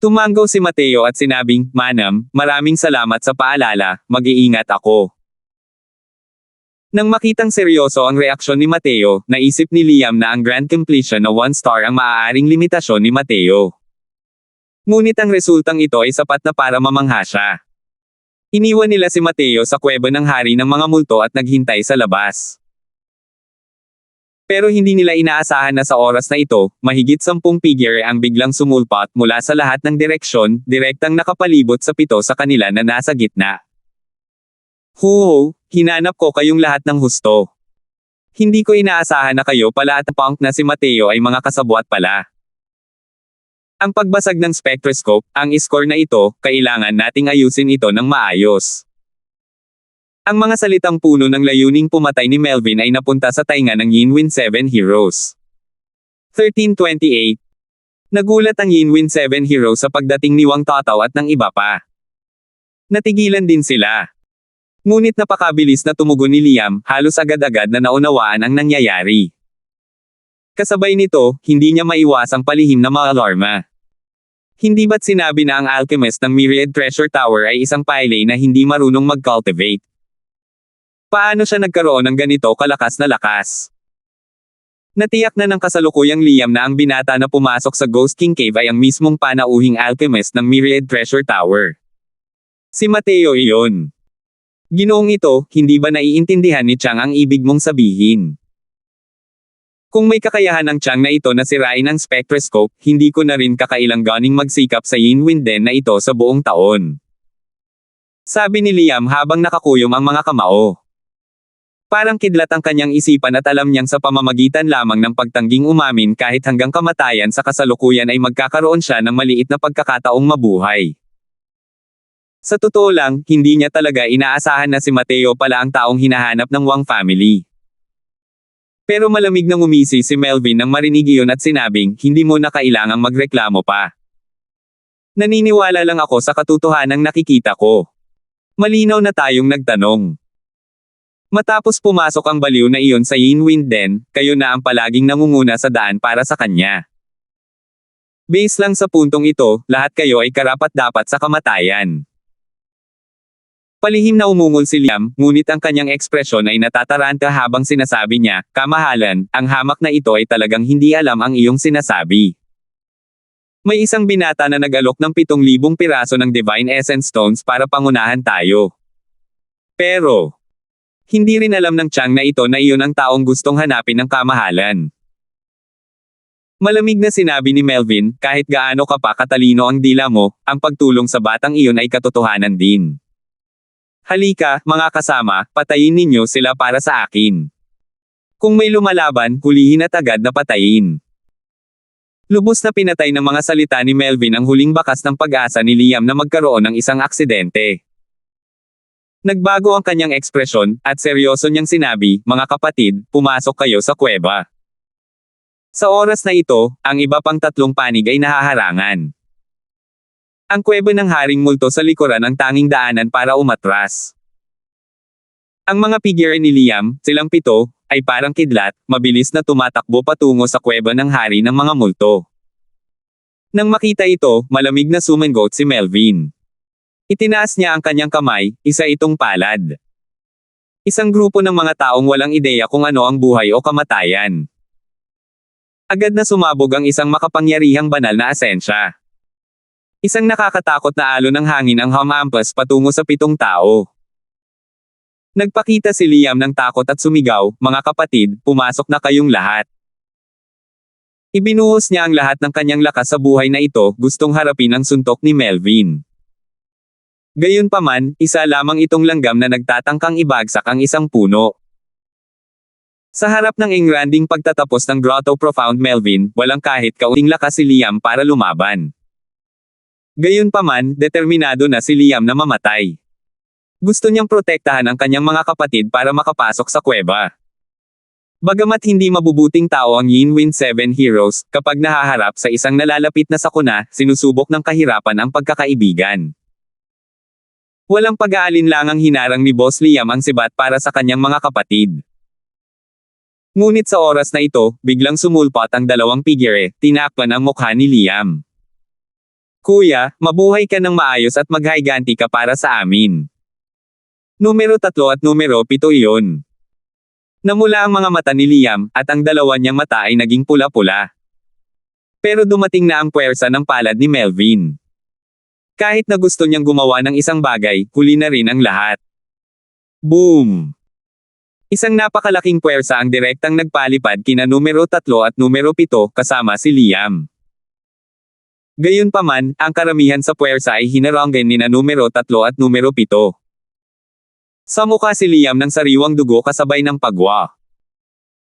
A: Tumanggaw si Mateo at sinabing, "Manam, maraming salamat sa paalala, mag-iingat ako." Nang makitang seryoso ang reaksyon ni Mateo, naisip ni Liam na ang grand completion na 1 star ang maaaring limitasyon ni Mateo. Ngunit ang resultang ito ay sapat na para mamangha siya. Iniwan nila si Mateo sa kuweba ng hari ng mga multo at naghintay sa labas. Pero hindi nila inaasahan na sa oras na ito, mahigit 10 figure ang biglang sumulpat mula sa lahat ng direksyon, direktang nakapalibot sa 7 sa kanila na nasa gitna. Hinanap ko kayong lahat ng husto. Hindi ko inaasahan na kayo pala at punk na si Mateo ay mga kasabwat pala. Ang pagbasag ng spectroscope, ang score na ito, kailangan nating ayusin ito ng maayos. Ang mga salitang puno ng layuning pumatay ni Melvin ay napunta sa tainga ng Yinwin 7 Heroes. 1328. Nagulat ang Yinwin 7 Heroes sa pagdating ni Wang Tataw at ng iba pa. Natigilan din sila. Ngunit napakabilis na tumugon ni Liam, halos agad-agad na naunawaan ang nangyayari. Kasabay nito, hindi niya maiwasang palihim na maalarma. Hindi ba't sinabi na ang alchemist ng Myriad Treasure Tower ay isang pailay na hindi marunong mag-cultivate? Paano siya nagkaroon ng ganito kalakas na lakas? Natiyak na ng kasalukuyang Liam na ang binata na pumasok sa Ghost King Cave ay ang mismong panauhing alchemist ng Myriad Treasure Tower. Si Mateo iyon. Ginoong ito, hindi ba naiintindihan ni Chang ang ibig mong sabihin? Kung may kakayahan ng Chang na ito na sirain ang spectroscope, hindi ko na rin kakailang ganing magsikap sa Yinwin Den na ito sa buong taon. Sabi ni Liam habang nakakuyom ang mga kamao. Parang kidlat ang kanyang isipan at alam niyang sa pamamagitan lamang ng pagtangging umamin kahit hanggang kamatayan sa kasalukuyan ay magkakaroon siya ng maliit na pagkakataong mabuhay. Sa totoo lang, hindi niya talaga inaasahan na si Mateo pala ang taong hinahanap ng Wang family. Pero malamig nang umisi si Melvin nang marinig iyon at sinabing, "Hindi mo na kailangang magreklamo pa. Naniniwala lang ako sa katotohanang nakikita ko. Malinaw na tayong nagtanong." Matapos pumasok ang baliw na iyon sa Yinwin Den, kayo na ang palaging nangunguna sa daan para sa kanya. Base lang sa puntong ito, lahat kayo ay karapat-dapat sa kamatayan. Palihim na umungol si Liam, ngunit ang kanyang ekspresyon ay natataranta habang sinasabi niya, "Kamahalan, ang hamak na ito ay talagang hindi alam ang iyong sinasabi. May isang binata na nag-alok ng 7,000 piraso ng Divine Essence Stones para pangunahan tayo. Pero, hindi rin alam ng Chang na ito na iyon ang taong gustong hanapin ng kamahalan." Malamig na sinabi ni Melvin, "Kahit gaano ka pa katalino ang dila mo, ang pagtulong sa batang iyon ay katotohanan din. Halika, mga kasama, patayin ninyo sila para sa akin. Kung may lumalaban, hulihin at agad na patayin." Lubos na pinatay ng mga salita ni Melvin ang huling bakas ng pag-asa ni Liam na magkaroon ng isang aksidente. Nagbago ang kanyang ekspresyon, at seryoso niyang sinabi, "Mga kapatid, pumasok kayo sa kuweba." Sa oras na ito, ang iba pang 3 panig ay nahaharangan. Ang kuweba ng Haring Multo sa likuran ang tanging daanan para umatras. Ang mga figure ni Liam, silang 7, ay parang kidlat, mabilis na tumatakbo patungo sa kuweba ng Hari ng mga Multo. Nang makita ito, malamig na sumangot si Melvin. Itinaas niya ang kanyang kamay, isa itong palad. Isang grupo ng mga taong walang ideya kung ano ang buhay o kamatayan. Agad na sumabog ang isang makapangyarihang banal na asensya. Isang nakakatakot na alon ng hangin ang humampas patungo sa 7 tao. Nagpakita si Liam ng takot at sumigaw, "Mga kapatid, pumasok na kayong lahat." Ibinuhos niya ang lahat ng kanyang lakas sa buhay na ito, gustong harapin ang suntok ni Melvin. Gayunpaman, isa lamang itong langgam na nagtatangkang ibagsak ang isang puno. Sa harap ng engranding pagtatapos ng Grotto Profound Melvin, walang kahit kaunting lakas si Liam para lumaban. Gayunpaman, determinado na si Liam na mamatay. Gusto niyang protektahan ang kanyang mga kapatid para makapasok sa kuweba. Bagamat hindi mabubuting tao ang Yinwin 7 Heroes, kapag nahaharap sa isang nalalapit na sakuna, sinusubok ng kahirapan ang pagkakaibigan. Walang pag-aalinlangang hinarang ni Boss Liam ang sibat para sa kanyang mga kapatid. Ngunit sa oras na ito, biglang sumulpot ang dalawang figure, tinakpan ang mukha ni Liam. Kuya, mabuhay ka ng maayos at maghiganti ka para sa amin. Numero 3 at numero 7 iyon. Namula ang mga mata ni Liam, at ang dalawa niyang mata ay naging pula-pula. Pero dumating na ang puwersa ng palad ni Melvin. Kahit na gusto niyang gumawa ng isang bagay, huli na rin ang lahat. Boom! Isang napakalaking puwersa ang direktang nagpalipad kina numero 3 at numero 7 kasama si Liam. Gayunpaman, ang karamihan sa puwersa ay hinaranggan nina numero 3 at numero 7. Sa mukha si Liam ng sariwang dugo kasabay ng pagwa.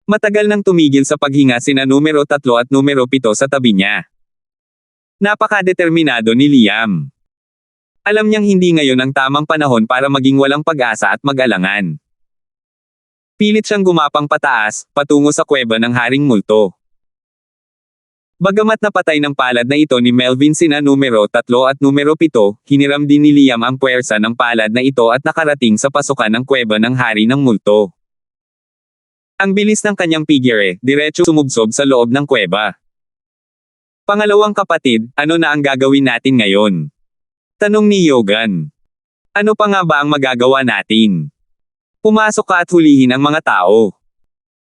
A: Matagal nang tumigil sa paghinga sina numero 3 at numero 7 sa tabi niya. Napakadeterminado ni Liam. Alam niyang hindi ngayon ang tamang panahon para maging walang pag-asa at mag-alangan. Pilit siyang gumapang pataas, patungo sa kuweba ng Haring Multo. Bagamat napatay ng palad na ito ni Melvin sina numero 3 at numero 7, hiniram din ni Liam ang puwersa ng palad na ito at nakarating sa pasukan ng kuweba ng Hari ng Multo. Ang bilis ng kanyang figure, diretso sumubsob sa loob ng kuweba. Pangalawang kapatid, ano na ang gagawin natin ngayon? Tanong ni Yogan. Ano pa nga ba ang magagawa natin? Pumasok ka at hulihin ang mga tao.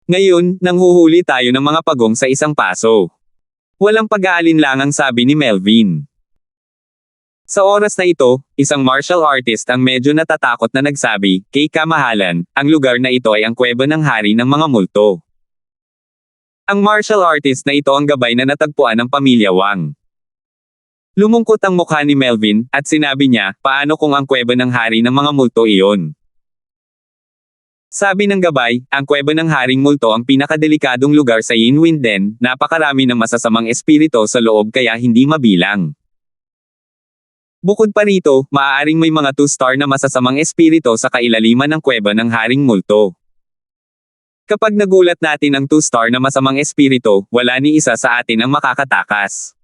A: Ngayon, nanghuhuli tayo ng mga pagong sa isang paso. Walang pag-aalinlangang sabi ni Melvin. Sa oras na ito, isang martial artist ang medyo natatakot na nagsabi, kay kamahalan, ang lugar na ito ay ang kuweba ng hari ng mga multo. Ang martial artist na ito ang gabay na natagpuan ng pamilya Wang. Lumungkot ang mukha ni Melvin, at sinabi niya, paano kung ang kuweba ng hari ng mga multo iyon? Sabi ng gabay, ang kuweba ng Haring Multo ang pinakadelikadong lugar sa Yin Wind Den, napakarami ng masasamang espiritu sa loob kaya hindi mabilang. Bukod pa rito, maaaring may mga 2-star na masasamang espiritu sa kailaliman ng kuweba ng Haring Multo. Kapag nagulat natin ang 2-star na masamang espiritu, wala ni isa sa atin ang makakatakas.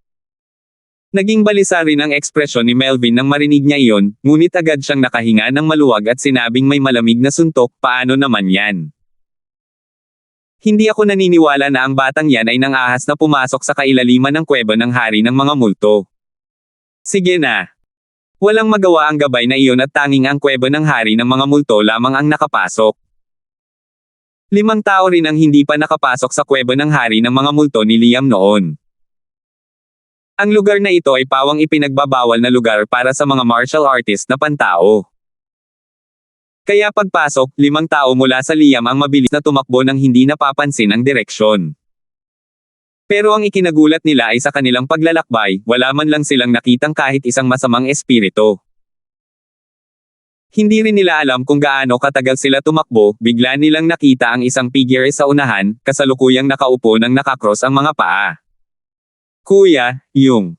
A: Naging balisa rin ang ekspresyon ni Melvin nang marinig niya iyon, ngunit agad siyang nakahinga ng maluwag at sinabing may malamig na suntok, paano naman yan? Hindi ako naniniwala na ang batang yan ay nangahas na pumasok sa kailaliman ng kuweba ng hari ng mga multo. Sige na. Walang magawa ang gabay na iyon at tanging ang kuweba ng hari ng mga multo lamang ang nakapasok. 5 tao rin ang hindi pa nakapasok sa kuweba ng hari ng mga multo ni Liam noon. Ang lugar na ito ay pawang ipinagbabawal na lugar para sa mga martial artist na pantao. Kaya pagpasok, 5 tao mula sa Liam ang mabilis na tumakbo nang hindi napapansin ang direksyon. Pero ang ikinagulat nila ay sa kanilang paglalakbay, wala man lang silang nakitang kahit isang masamang espiritu. Hindi rin nila alam kung gaano katagal sila tumakbo, bigla nilang nakita ang isang figure sa unahan, kasalukuyang nakaupo nang nakakross ang mga paa. Kuya, yung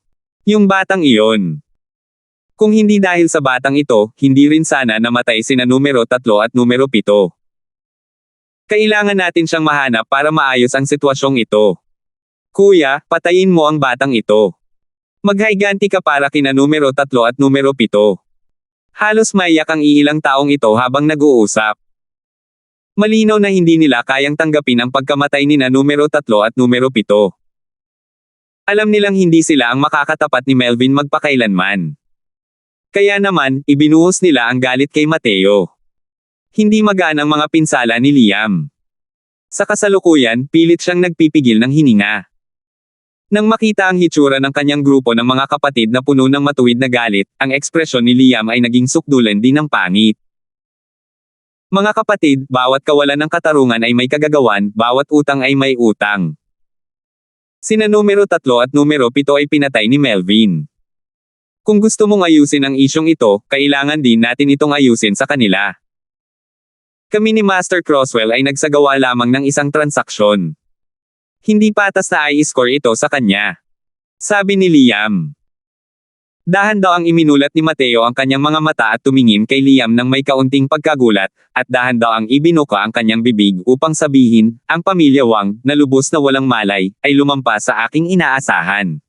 A: batang iyon. Kung hindi dahil sa batang ito, hindi rin sana namatay sina numero 3 at numero 7. Kailangan natin siyang mahanap para maayos ang sitwasyong ito. Kuya, patayin mo ang batang ito. Maghiganti ka para kina numero 3 at numero 7. Halos maiyak ang iilang taong ito habang nag-uusap. Malinaw na hindi nila kayang tanggapin ang pagkamatay nina numero 3 at numero 7. Alam nilang hindi sila ang makakatapat ni Melvin magpakailanman. Kaya naman, ibinuhos nila ang galit kay Mateo. Hindi magaan ang mga pinsala ni Liam. Sa kasalukuyan, pilit siyang nagpipigil ng hininga. Nang makita ang hitsura ng kanyang grupo ng mga kapatid na puno ng matuwid na galit, ang ekspresyon ni Liam ay naging sukdulan din ng pangit. Mga kapatid, bawat kawalan ng katarungan ay may kagagawan, bawat utang ay may utang. Sina numero 3 at numero 7 ay pinatay ni Melvin. Kung gusto mong ayusin ang isyong ito, kailangan din natin itong ayusin sa kanila. Kami ni Master Crosswell ay nagsagawa lamang ng isang transaksyon. Hindi patas na i-score ito sa kanya. Sabi ni Liam. Dahan daw ang iminulat ni Mateo ang kanyang mga mata at tumingin kay Liam nang may kaunting pagkagulat, at dahan daw ang ibinuka ang kanyang bibig upang sabihin, ang pamilya Wang, na lubos na walang malay, ay lumampas sa aking inaasahan.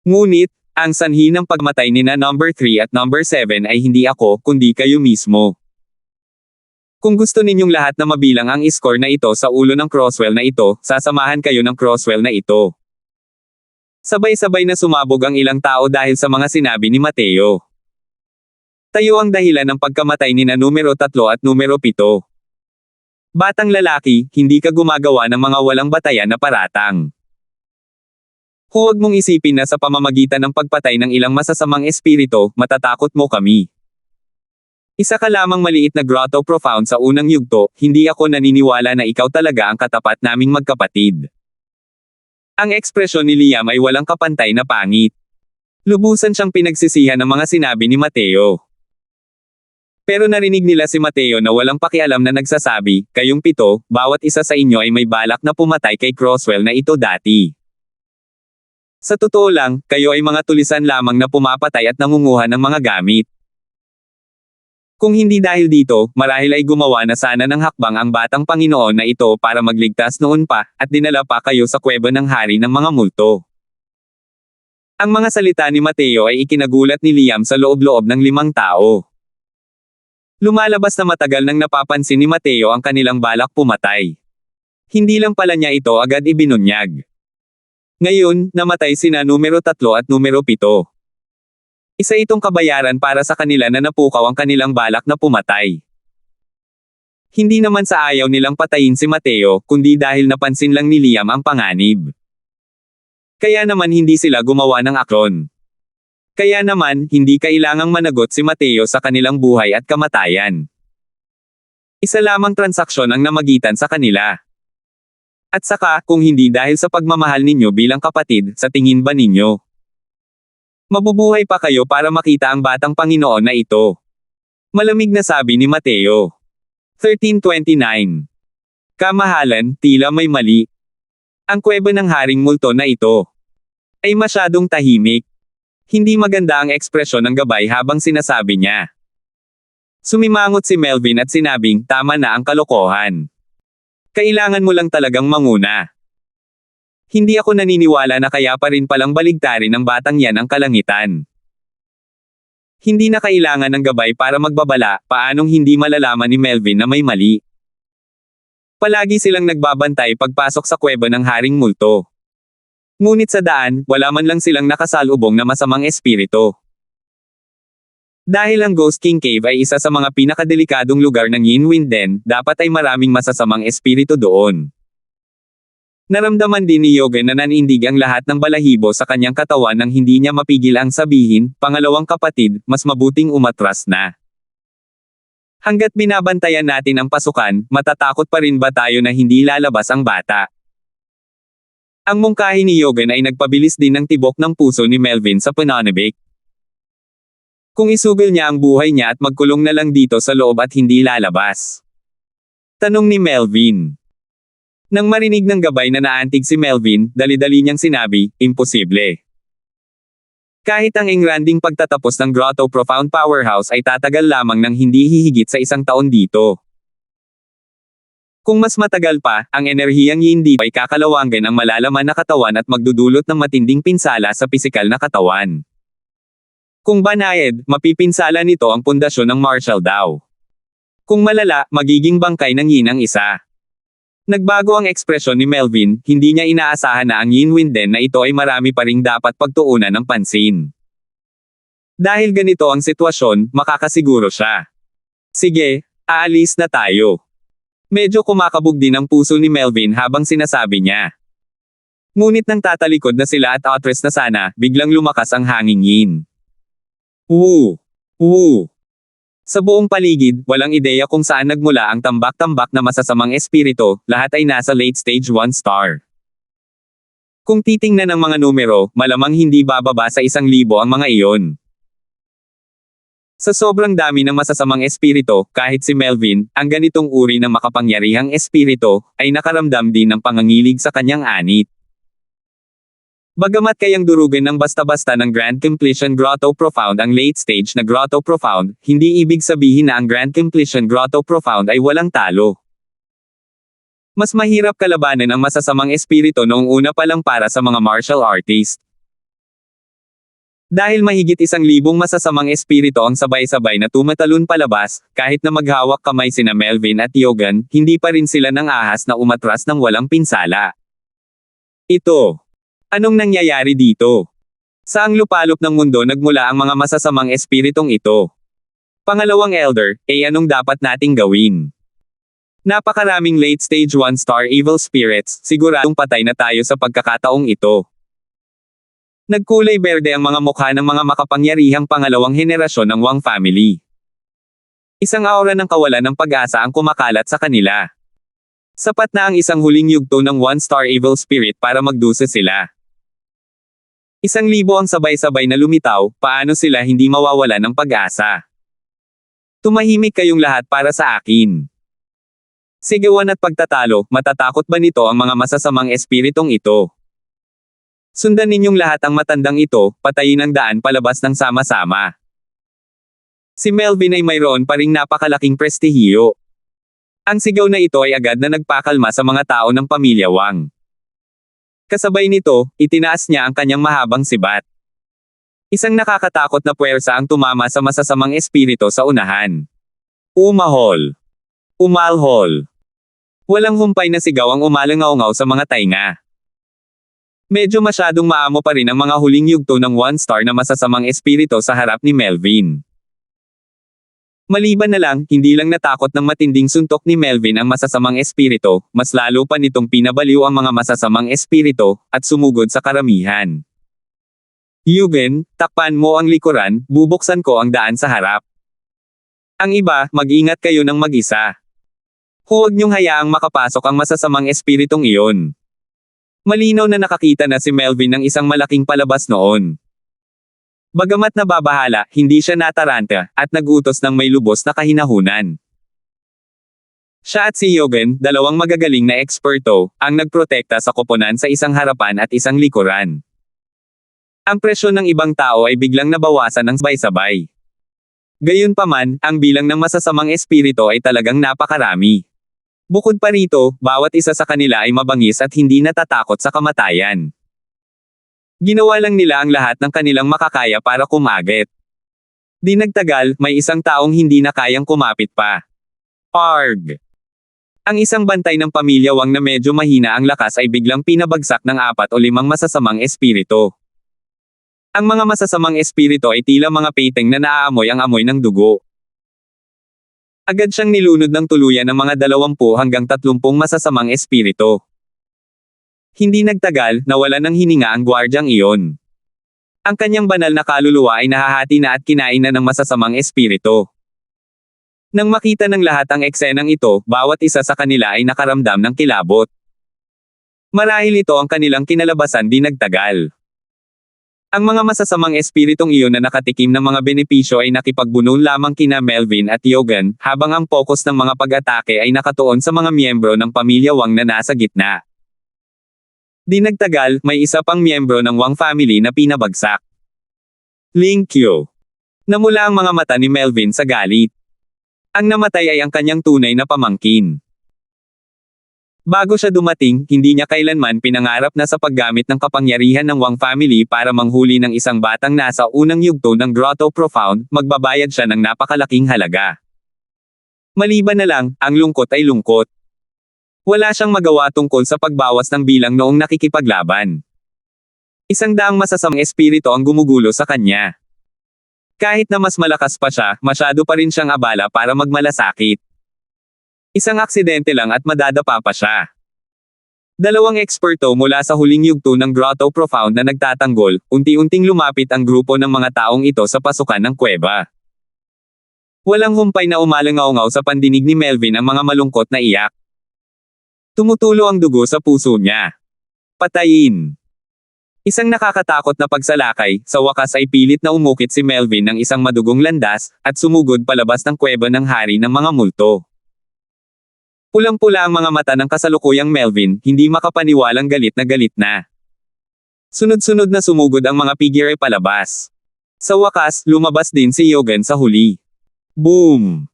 A: Ngunit, Ang sanhi ng pagmatay ni na number 3 at number 7 ay hindi ako, kundi kayo mismo. Kung gusto ninyong lahat na mabilang ang score na ito sa ulo ng crosswell na ito, sasamahan kayo ng crosswell na ito. Sabay-sabay na sumabog ang ilang tao dahil sa mga sinabi ni Mateo. Tayo ang dahilan ng pagkamatay ni na numero 3 at numero 7. Batang lalaki, hindi ka gumagawa ng mga walang batayan na paratang. Huwag mong isipin na sa pamamagitan ng pagpatay ng ilang masasamang espiritu, matatakot mo kami. Isa ka lamang maliit na grotto profound sa unang yugto, hindi ako naniniwala na ikaw talaga ang katapat naming magkapatid. Ang ekspresyon ni Liam ay walang kapantay na pangit. Lubusan siyang pinagsisihan ng mga sinabi ni Mateo. Pero narinig nila si Mateo na walang pakialam na nagsasabi, kayong 7, bawat isa sa inyo ay may balak na pumatay kay Crosswell na ito dati. Sa totoo lang, kayo ay mga tulisan lamang na pumapatay at nangunguha ng mga gamit. Kung hindi dahil dito, marahil ay gumawa na sana ng hakbang ang batang Panginoon na ito para magligtas noon pa, at dinala pa kayo sa kuweba ng hari ng mga multo. Ang mga salita ni Mateo ay ikinagulat ni Liam sa loob-loob ng 5 tao. Lumalabas na matagal nang napapansin ni Mateo ang kanilang balak pumatay. Hindi lang pala niya ito agad ibinunyag. Ngayon, namatay sina numero 3 at numero 7. Isa itong kabayaran para sa kanila na napukaw ang kanilang balak na pumatay. Hindi naman sa ayaw nilang patayin si Mateo, kundi dahil napansin lang ni Liam ang panganib. Kaya naman hindi sila gumawa ng akron. Kaya naman, hindi kailangang managot si Mateo sa kanilang buhay at kamatayan. Isa lamang transaksyon ang namagitan sa kanila. At saka, kung hindi dahil sa pagmamahal ninyo bilang kapatid, sa tingin ba ninyo? Mabubuhay pa kayo para makita ang batang Panginoon na ito. Malamig na sabi ni Mateo. 13:29. Kamahalan, tila may mali. Ang kuweba ng haring multo na ito ay masyadong tahimik. Hindi maganda ang ekspresyon ng gabay habang sinasabi niya. Sumimangot si Melvin at sinabing, tama na ang kalokohan. Kailangan mo lang talagang manguna. Hindi ako naniniwala na kaya pa rin palang baligtarin ng batang yan ang kalangitan. Hindi na kailangan ng gabay para magbabala, paanong hindi malalaman ni Melvin na may mali. Palagi silang nagbabantay pagpasok sa kuweba ng haring multo. Ngunit sa daan, wala man lang silang nakasalubong na masamang espiritu. Dahil ang Ghost King Cave ay isa sa mga pinakadelikadong lugar ng Yin Wind Den, dapat ay maraming masasamang espiritu doon. Naramdaman din ni Yogen na nanindig ang lahat ng balahibo sa kanyang katawan nang hindi niya mapigil ang sabihin, pangalawang kapatid, mas mabuting umatras na. Hanggat binabantayan natin ang pasukan, matatakot pa rin ba tayo na hindi lalabas ang bata? Ang mungkahi ni Yogen ay nagpabilis din ng tibok ng puso ni Melvin sa pananabik. Kung isugil niya ang buhay niya at magkulong na lang dito sa loob at hindi lalabas. Tanong ni Melvin. Nang marinig ng gabay na naantig si Melvin, dali-dali niyang sinabi, imposible. Kahit ang engranding pagtatapos ng Grotto Profound Powerhouse ay tatagal lamang ng hindi hihigit sa 1 taon dito. Kung mas matagal pa, ang enerhiyang yin dito ay kakalawagan ang malalaman na katawan at magdudulot ng matinding pinsala sa pisikal na katawan. Kung banayad, mapipinsala nito ang pundasyon ng Marshall daw. Kung malala, magiging bangkay ng yin ang isa. Nagbago ang ekspresyon ni Melvin, hindi niya inaasahan na ang Yin Wind Den na ito ay marami pa ring dapat pagtuunan ng pansin. Dahil ganito ang sitwasyon, makakasiguro siya. Sige, aalis na tayo. Medyo kumakabog din ang puso ni Melvin habang sinasabi niya. Ngunit nang tatalikod na sila at atras na sana, biglang lumakas ang hanging yin. Woo! Woo! Sa buong paligid, walang ideya kung saan nagmula ang tambak-tambak na masasamang espiritu, lahat ay nasa late stage 1 star. Kung titingnan ang mga numero, malamang hindi bababa sa 1,000 ang mga iyon. Sa sobrang dami ng masasamang espiritu, kahit si Melvin, ang ganitong uri ng makapangyarihang espiritu, ay nakaramdam din ng pangangilig sa kanyang anit. Bagamat kayang durugan ng basta-basta ng Grand Completion Grotto Profound ang late stage na Grotto Profound, hindi ibig sabihin na ang Grand Completion Grotto Profound ay walang talo. Mas mahirap kalabanan ang masasamang espiritu noong una pa lang para sa mga martial artist. Dahil mahigit 1,000 masasamang espiritu ang sabay-sabay na tumatalon palabas, kahit na maghawak kamay sina Melvin at Yogan, hindi pa rin sila nang ahas na umatras ng walang pinsala. Ito. Anong nangyayari dito? Saang lupalop ng mundo nagmula ang mga masasamang espiritong ito? Pangalawang Elder, anong dapat nating gawin? Napakaraming late-stage 1-star evil spirits, siguradong patay na tayo sa pagkakataong ito. Nagkulay berde ang mga mukha ng mga makapangyarihang pangalawang henerasyon ng Wang family. Isang aura ng kawalan ng pag-asa ang kumakalat sa kanila. Sapat na ang isang huling yugto ng 1-star evil spirit para magdusa sila. 1,000 ang sabay-sabay na lumitaw, paano sila hindi mawawala ng pag-asa? Tumahimik kayong lahat para sa akin. Sigawan at pagtatalo, matatakot ba nito ang mga masasamang espiritong ito? Sundan ninyong lahat ang matandang ito, patayin ang daan palabas ng sama-sama. Si Melvin ay mayroon pa ring napakalaking prestihiyo. Ang sigaw na ito ay agad na nagpakalma sa mga tao ng pamilya Wang. Kasabay nito, itinaas niya ang kanyang mahabang sibat. Isang nakakatakot na puwersa ang tumama sa masasamang espiritu sa unahan. Umahol. Umalhol. Walang humpay na sigaw ang umalangaw-ngaw sa mga tainga. Medyo masyadong maamo pa rin ang mga huling yugto ng 1-star na masasamang espiritu sa harap ni Melvin. Maliban na lang, hindi lang natakot ng matinding suntok ni Melvin ang masasamang espiritu, mas lalo pa nitong pinabaliw ang mga masasamang espiritu, at sumugod sa karamihan. Yugen, takpan mo ang likuran, bubuksan ko ang daan sa harap. Ang iba, mag-ingat kayo ng mag-isa. Huwag niyong hayaang makapasok ang masasamang espiritong iyon. Malinaw na nakakita na si Melvin ng isang malaking palabas noon. Bagamat nababahala, hindi siya nataranta, at nagutos ng may lubos na kahinahunan. Siya at si Yogan, dalawang magagaling na eksperto, ang nagprotekta sa koponan sa isang harapan at isang likuran. Ang presyon ng ibang tao ay biglang nabawasan ng sabay-sabay. Gayunpaman, ang bilang ng masasamang espiritu ay talagang napakarami. Bukod pa rito, bawat isa sa kanila ay mabangis at hindi natatakot sa kamatayan. Ginawa lang nila ang lahat ng kanilang makakaya para kumagit. Di nagtagal, may isang taong hindi na kayang kumapit pa. Arg! Ang isang bantay ng pamilya Wang na medyo mahina ang lakas ay biglang pinabagsak ng 4 o 5 masasamang espiritu. Ang mga masasamang espiritu ay tila mga peteng na naaamoy ang amoy ng dugo. Agad siyang nilunod ng tuluyan ng mga 20 hanggang 30 masasamang espiritu. Hindi nagtagal, nawalan ng hininga ang gwardyang iyon. Ang kanyang banal na kaluluwa ay nahahati na at kinain na ng masasamang espiritu. Nang makita ng lahat ang eksenang ito, bawat isa sa kanila ay nakaramdam ng kilabot. Marahil ito ang kanilang kinalabasan di nagtagal. Ang mga masasamang espiritong iyon na nakatikim ng mga benepisyo ay nakipagbuno lamang kina Melvin at Yogan, habang ang focus ng mga pag-atake ay nakatuon sa mga miyembro ng pamilya Wang na nasa gitna. Di nagtagal, may isa pang miyembro ng Wang family na pinabagsak. Ling Qiu. Namula ang mga mata ni Melvin sa galit. Ang namatay ay ang kanyang tunay na pamangkin. Bago siya dumating, hindi niya kailanman pinangarap na sa paggamit ng kapangyarihan ng Wang family para manghuli ng isang batang nasa unang yugto ng Grotto Profound, magbabayad siya ng napakalaking halaga. Maliban na lang, ang lungkot ay lungkot. Wala siyang magawa tungkol sa pagbawas ng bilang noong nakikipaglaban. 100 masasamang espiritu ang gumugulo sa kanya. Kahit na mas malakas pa siya, masyado pa rin siyang abala para magmalasakit. Isang aksidente lang at madadapa pa siya. 2 eksperto mula sa huling yugto ng Grotto Profound na nagtatanggol, unti-unting lumapit ang grupo ng mga taong ito sa pasukan ng kuweba. Walang humpay na umalangaw-ngaw sa pandinig ni Melvin ang mga malungkot na iyak. Tumutulo ang dugo sa puso niya. Patayin. Isang nakakatakot na pagsalakay, sa wakas ay pilit na umukit si Melvin ng isang madugong landas, at sumugod palabas ng kuweba ng hari ng mga multo. Pulang-pula ang mga mata ng kasalukuyang Melvin, hindi makapaniwalang galit na. Sunod-sunod na sumugod ang mga figure palabas. Sa wakas, lumabas din si Yogan sa huli. Boom!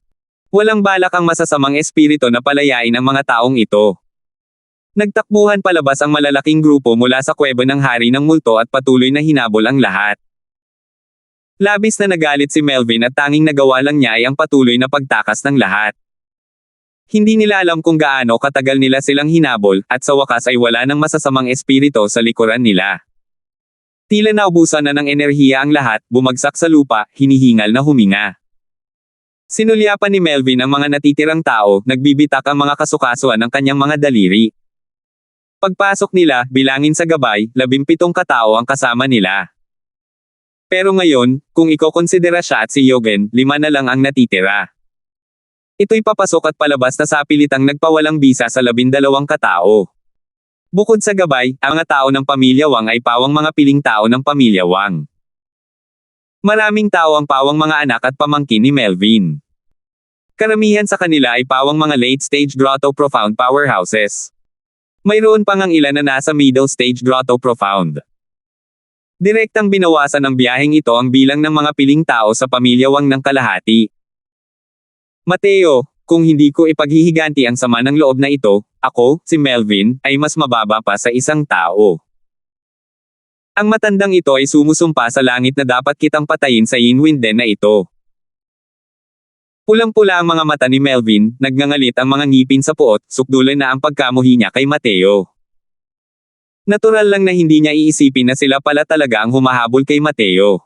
A: Walang balak ang masasamang espiritu na palayain ang mga taong ito. Nagtakbuhan palabas ang malalaking grupo mula sa kuweba ng hari ng multo at patuloy na hinabol ang lahat. Labis na nagalit si Melvin at tanging nagawa lang niya ay ang patuloy na pagtakas ng lahat. Hindi nila alam kung gaano katagal nila silang hinabol, at sa wakas ay wala ng masasamang espirito sa likuran nila. Tila naubusan na ng enerhiya ang lahat, bumagsak sa lupa, hinihingal na huminga. Sinulyapan ni Melvin ang mga natitirang tao, nagbibitak ang mga kasukasuan ng kanyang mga daliri. Pagpasok nila, bilangin sa gabay, 17 katao ang kasama nila. Pero ngayon, kung ikokonsidera siya at si Yogen, 5 na lang ang natitira. Ito'y papasok at palabas na sapilitang nagpawalang bisa sa 12 katao. Bukod sa gabay, ang mga tao ng pamilya Wang ay pawang mga piling tao ng pamilya Wang. Maraming tao ang pawang mga anak at pamangkin ni Melvin. Karamihan sa kanila ay pawang mga late-stage grotto profound powerhouses. Mayroon pang ang ilan na nasa middle-stage grotto profound. Direktang binawasan ng biyaheng ito ang bilang ng mga piling tao sa pamilya Wang ng kalahati. Mateo, kung hindi ko ipaghihiganti ang sama ng loob na ito, ako, si Melvin, ay mas mababa pa sa isang tao. Ang matandang ito ay sumusumpa sa langit na dapat kitang patayin sa Yinwind Den na ito. Pulang-pula ang mga mata ni Melvin, nagngangalit ang mga ngipin sa puot, sukdulan na ang pagkamuhi niya kay Mateo. Natural lang na hindi niya iisipin na sila pala talaga ang humahabol kay Mateo.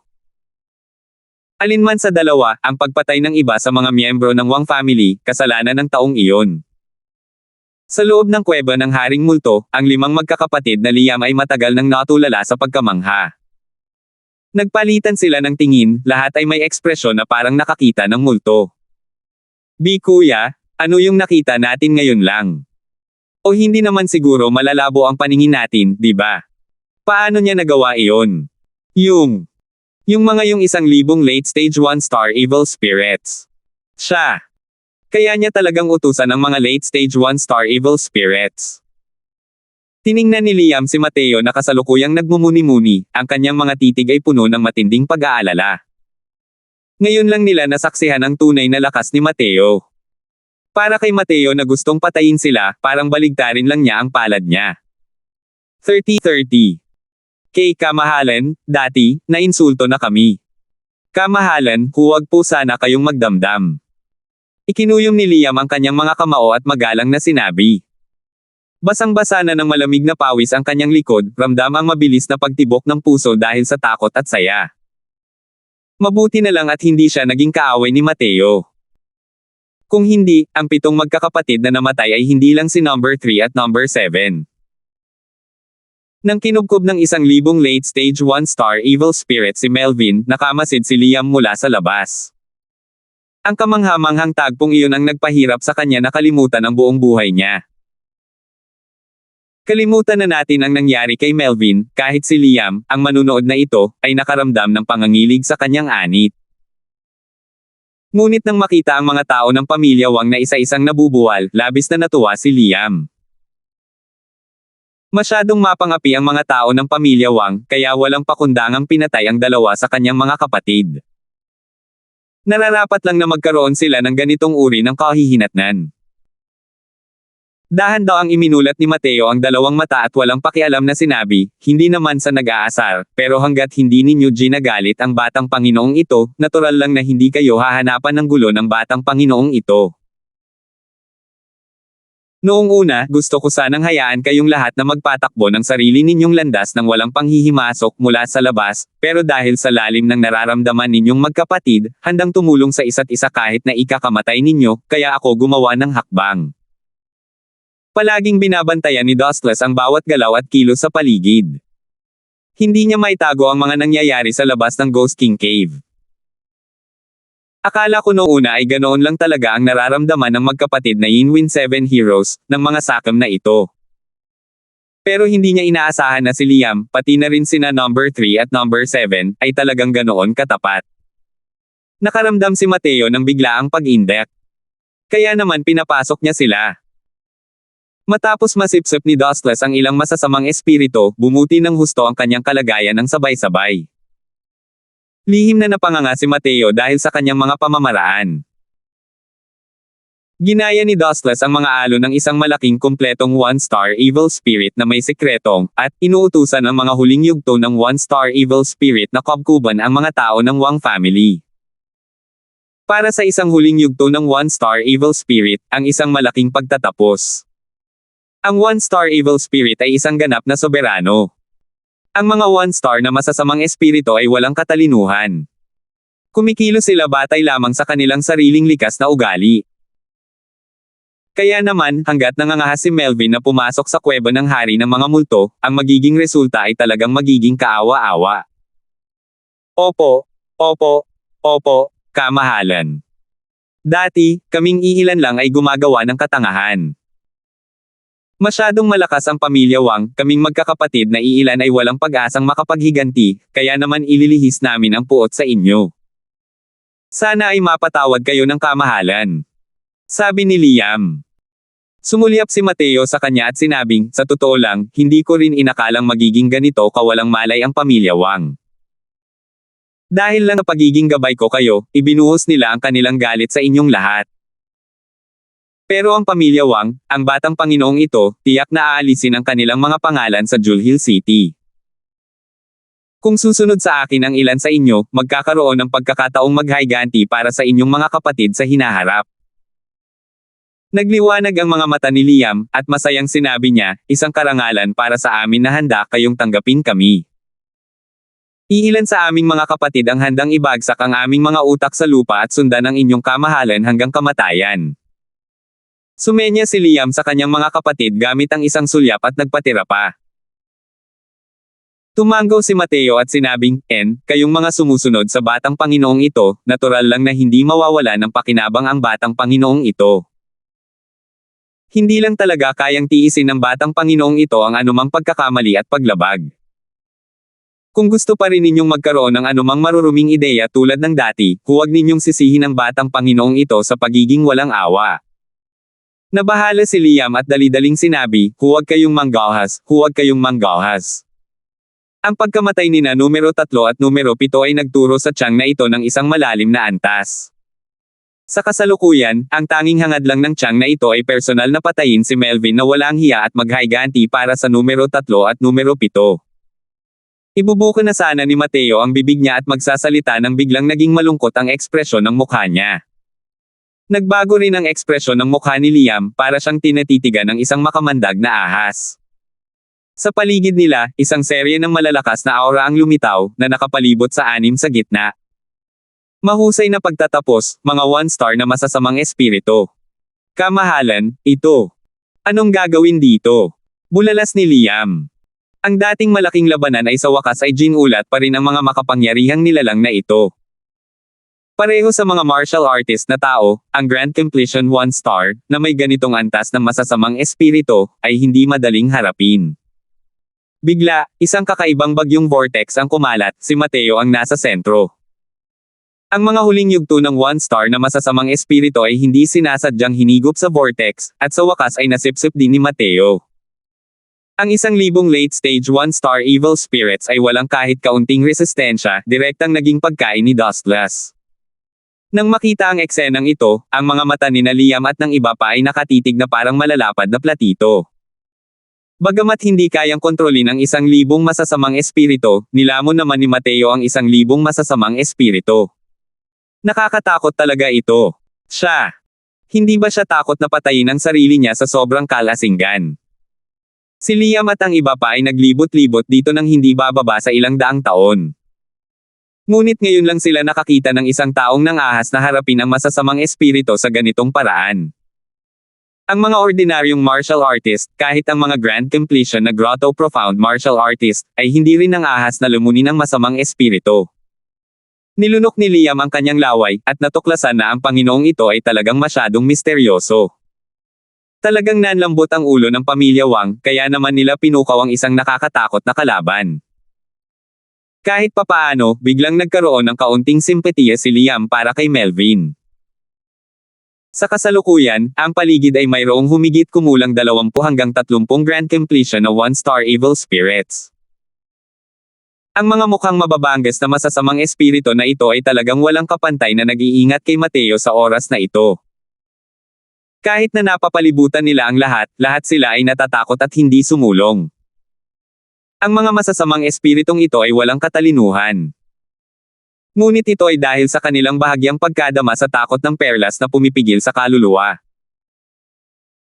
A: Alinman sa dalawa, ang pagpatay ng iba sa mga miyembro ng Wang family, kasalanan ng taong iyon. Sa loob ng kuweba ng Haring Multo, ang 5 magkakapatid na Liam ay matagal nang natulala sa pagkamangha. Nagpalitan sila ng tingin, lahat ay may ekspresyon na parang nakakita ng multo. "Bi kuya, ano yung nakita natin ngayon lang? O hindi naman siguro malalabo ang paningin natin, di ba? Paano niya nagawa iyon? Yung mga 1,000 late-stage 1-star evil spirits. Siya. Kaya niya talagang utusan ang mga late-stage 1-star evil spirits." Tiningnan ni Liam si Mateo na kasalukuyang nagmumuni-muni, ang kanyang mga titig ay puno ng matinding pag-aalala. Ngayon lang nila nasaksihan ang tunay na lakas ni Mateo. Para kay Mateo na gustong patayin sila, parang baligtarin lang niya ang palad niya. 30-30. Kay kamahalan, dati, nainsulto na kami. Kamahalan, huwag po sana kayong magdamdam. Ikinuyom ni Liam ang kanyang mga kamao at magalang na sinabi. Basang-basa na ng malamig na pawis ang kanyang likod, ramdam ang mabilis na pagtibok ng puso dahil sa takot at saya. Mabuti na lang at hindi siya naging kaaway ni Mateo. Kung hindi, ang 7 magkakapatid na namatay ay hindi lang si number 3 at number 7. Nang kinubkob ng 1,000 late-stage 1-star evil spirit si Melvin, nakamasid si Liam mula sa labas. Ang kamangha-manghang tagpong iyon ang nagpahirap sa kanya na kalimutan ang buong buhay niya. Kalimutan na natin ang nangyari kay Melvin, kahit si Liam, ang manunood na ito, ay nakaramdam ng pangangilig sa kanyang anit. Ngunit nang makita ang mga tao ng pamilya Wang na isa-isang nabubuwal, labis na natuwa si Liam. Masyadong mapangapi ang mga tao ng pamilya Wang, kaya walang pakundangang pinatay ang 2 sa kanyang mga kapatid. Nararapat lang na magkaroon sila ng ganitong uri ng kahihinatnan. Dahan daw ang iminulat ni Mateo ang 2 mata at walang pakialam na sinabi, hindi naman sa nag-aasar, pero hanggat hindi ninyo ginagalit ang batang Panginoong ito, natural lang na hindi kayo hahanapan ng gulo ng batang Panginoong ito. Noong una, gusto ko sanang hayaan kayong lahat na magpatakbo ng sarili ninyong landas nang walang panghihimasok mula sa labas, pero dahil sa lalim ng nararamdaman ninyong magkapatid, handang tumulong sa isa't isa kahit na ikakamatay ninyo, kaya ako gumawa ng hakbang. Palaging binabantayan ni Dustless ang bawat galaw at kilos sa paligid. Hindi niya maitago ang mga nangyayari sa labas ng Ghost King Cave. Akala ko noong una ay ganoon lang talaga ang nararamdaman ng magkapatid na Yinwind 7 heroes, ng mga sakam na ito. Pero hindi niya inaasahan na si Liam, pati na rin sina number 3 at number 7, ay talagang ganoon katapat. Nakaramdam si Mateo ng biglaang pag-indak. Kaya naman pinapasok niya sila. Matapos masipsip ni Dustless ang ilang masasamang espiritu, bumuti ng husto ang kanyang kalagayan ng sabay-sabay. Lihim na napanganga si Mateo dahil sa kanyang mga pamamaraan. Ginaya ni Dustless ang mga alon ng isang malaking kumpletong one-star evil spirit na may sekretong, at inuutusan ang mga huling yugto ng one-star evil spirit na kubkuban ang mga tao ng Wang family. Para sa isang huling yugto ng one-star evil spirit, ang isang malaking pagtatapos. Ang one-star evil spirit ay isang ganap na soberano. Ang mga one-star na masasamang espiritu ay walang katalinuhan. Kumikilos sila batay lamang sa kanilang sariling likas na ugali. Kaya naman, hanggat nangangahas si Melvin na pumasok sa kuweba ng hari ng mga multo, ang magiging resulta ay talagang magiging kaawa-awa. Opo, opo, opo, kamahalan. Dati, kaming iilan lang ay gumagawa ng katangahan. Masyadong malakas ang pamilya Wang, kaming magkakapatid na iilan ay walang pag-asang makapaghiganti, kaya naman ililihis namin ang puot sa inyo. Sana ay mapatawad kayo ng kamahalan. Sabi ni Liam. Sumulyap si Mateo sa kanya at sinabing, sa totoo lang, hindi ko rin inakalang magiging ganito kawalang malay ang pamilya Wang. Dahil lang sa pagiging gabay ko kayo, ibinuhos nila ang kanilang galit sa inyong lahat. Pero ang pamilya Wang, ang batang Panginoong ito, tiyak na aalisin ang kanilang mga pangalan sa Jewel City. Kung susunod sa akin ang ilan sa inyo, magkakaroon ng pagkakataong maghayganti para sa inyong mga kapatid sa hinaharap. Nagliwanag ang mga mata ni Liam, at masayang sinabi niya, isang karangalan para sa amin na handa kayong tanggapin kami. Iilan sa aming mga kapatid ang handang ibagsak ang aming mga utak sa lupa at sundan ang inyong kamahalan hanggang kamatayan. Sumenya si Liam sa kanyang mga kapatid gamit ang isang sulyap at nagpatira pa. Tumanggo si Mateo at sinabing, kayong mga sumusunod sa batang Panginoong ito, natural lang na hindi mawawala ng pakinabang ang batang Panginoong ito. Hindi lang talaga kayang tiisin ng batang Panginoong ito ang anumang pagkakamali at paglabag. Kung gusto pa rin ninyong magkaroon ng anumang maruruming ideya tulad ng dati, huwag ninyong sisihin ang batang Panginoong ito sa pagiging walang awa. Nabahala si Liam at dali-daling sinabi, huwag kayong manggahas, huwag kayong manggahas. Ang pagkamatay ni na numero 3 at numero 7 ay nagturo sa tiyang na ito ng isang malalim na antas. Sa kasalukuyan, ang tanging hangad lang ng tiyang na ito ay personal na patayin si Melvin na walang hiya at maghayganti para sa numero 3 at numero 7. Ibubuka na sana ni Mateo ang bibig niya at magsasalita nang biglang naging malungkot ang ekspresyon ng mukha niya. Nagbago rin ang ekspresyon ng mukha ni Liam para siyang tinatitigan ng isang makamandag na ahas. Sa paligid nila, isang serye ng malalakas na aura ang lumitaw na nakapalibot sa anim sa gitna. Mahusay na pagtatapos, mga one-star na masasamang espiritu. Kamahalan, ito. Anong gagawin dito? Bulalas ni Liam. Ang dating malaking labanan ay sa wakas ay ginulat pa rin ang mga makapangyarihang nilalang na ito. Pareho sa mga martial artist na tao, ang Grand Completion one-star, na may ganitong antas ng masasamang espiritu, ay hindi madaling harapin. Bigla, isang kakaibang bagyong vortex ang kumalat, si Mateo ang nasa sentro. Ang mga huling yugto ng one-star na masasamang espiritu ay hindi sinasadyang hinigop sa vortex, at sa wakas ay nasipsip din ni Mateo. Ang 1,000 late-stage one-star evil spirits ay walang kahit kaunting resistensya, direktang naging pagkain ni Dustless. Nang makita ang eksenang ito, ang mga mata ni Liam at ng iba pa ay nakatitig na parang malalapad na platito. Bagamat hindi kayang kontrolin ang 1,000 masasamang espiritu, nilamon naman ni Mateo ang 1,000 masasamang espiritu. Nakakatakot talaga ito. Siya. Hindi ba siya takot na patayin ang sarili niya sa sobrang kalasinggan? Si Liam at ang iba pa ay naglibot-libot dito nang hindi bababa sa ilang daang taon. Ngunit ngayon lang sila nakakita ng isang taong nang-ahas na harapin ang masasamang espiritu sa ganitong paraan. Ang mga ordinaryong martial artist, kahit ang mga Grand Completion na Grotto Profound martial artist, ay hindi rin nang-ahas na lumunin ng masamang espiritu. Nilunok ni Liam ang kanyang laway, at natuklasan na ang Panginoong ito ay talagang masyadong misteryoso. Talagang nanlambot ang ulo ng pamilya Wang, kaya naman nila pinukaw ang isang nakakatakot na kalaban. Kahit papaano, biglang nagkaroon ng kaunting simpatiya si Liam para kay Melvin. Sa kasalukuyan, ang paligid ay mayroong humigit kumulang 20 hanggang 30 Grand Completion na one-star evil spirits. Ang mga mukhang mababangas na masasamang espiritu na ito ay talagang walang kapantay na nag-iingat kay Mateo sa oras na ito. Kahit na napapalibutan nila ang lahat, lahat sila ay natatakot at hindi sumulong. Ang mga masasamang espiritong ito ay walang katalinuhan. Ngunit ito ay dahil sa kanilang bahagyang pagkadama sa takot ng perlas na pumipigil sa kaluluwa.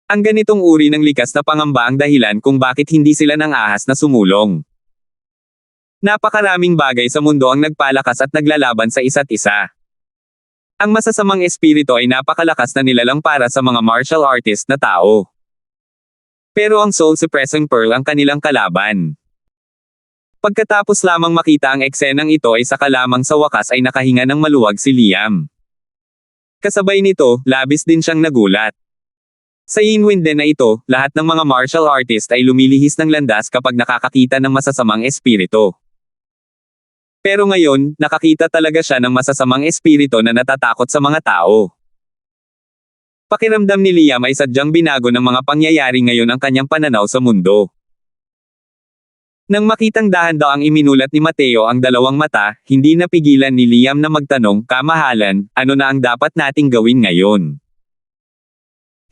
A: Ang ganitong uri ng likas na pangamba ang dahilan kung bakit hindi sila nang ahas na sumulong. Napakaraming bagay sa mundo ang nagpalakas at naglalaban sa isa't isa. Ang masasamang espiritu ay napakalakas na nilalang para sa mga martial artist na tao. Pero ang Soul Suppressing Pearl ang kanilang kalaban. Pagkatapos lamang makita ang eksenang ito ay saka lamang sa wakas ay nakahinga ng maluwag si Liam. Kasabay nito, labis din siyang nagulat. Sa Inwind din na ito, lahat ng mga martial artist ay lumilihis ng landas kapag nakakakita ng masasamang espiritu. Pero ngayon, nakakita talaga siya ng masasamang espiritu na natatakot sa mga tao. Pakiramdam ni Liam ay sadyang binago ng mga pangyayari ngayon ang kanyang pananaw sa mundo. Nang makitang dahan-daang iminulat ni Mateo ang dalawang mata, hindi napigilan ni Liam na magtanong, "Kamahalan, ano na ang dapat nating gawin ngayon?"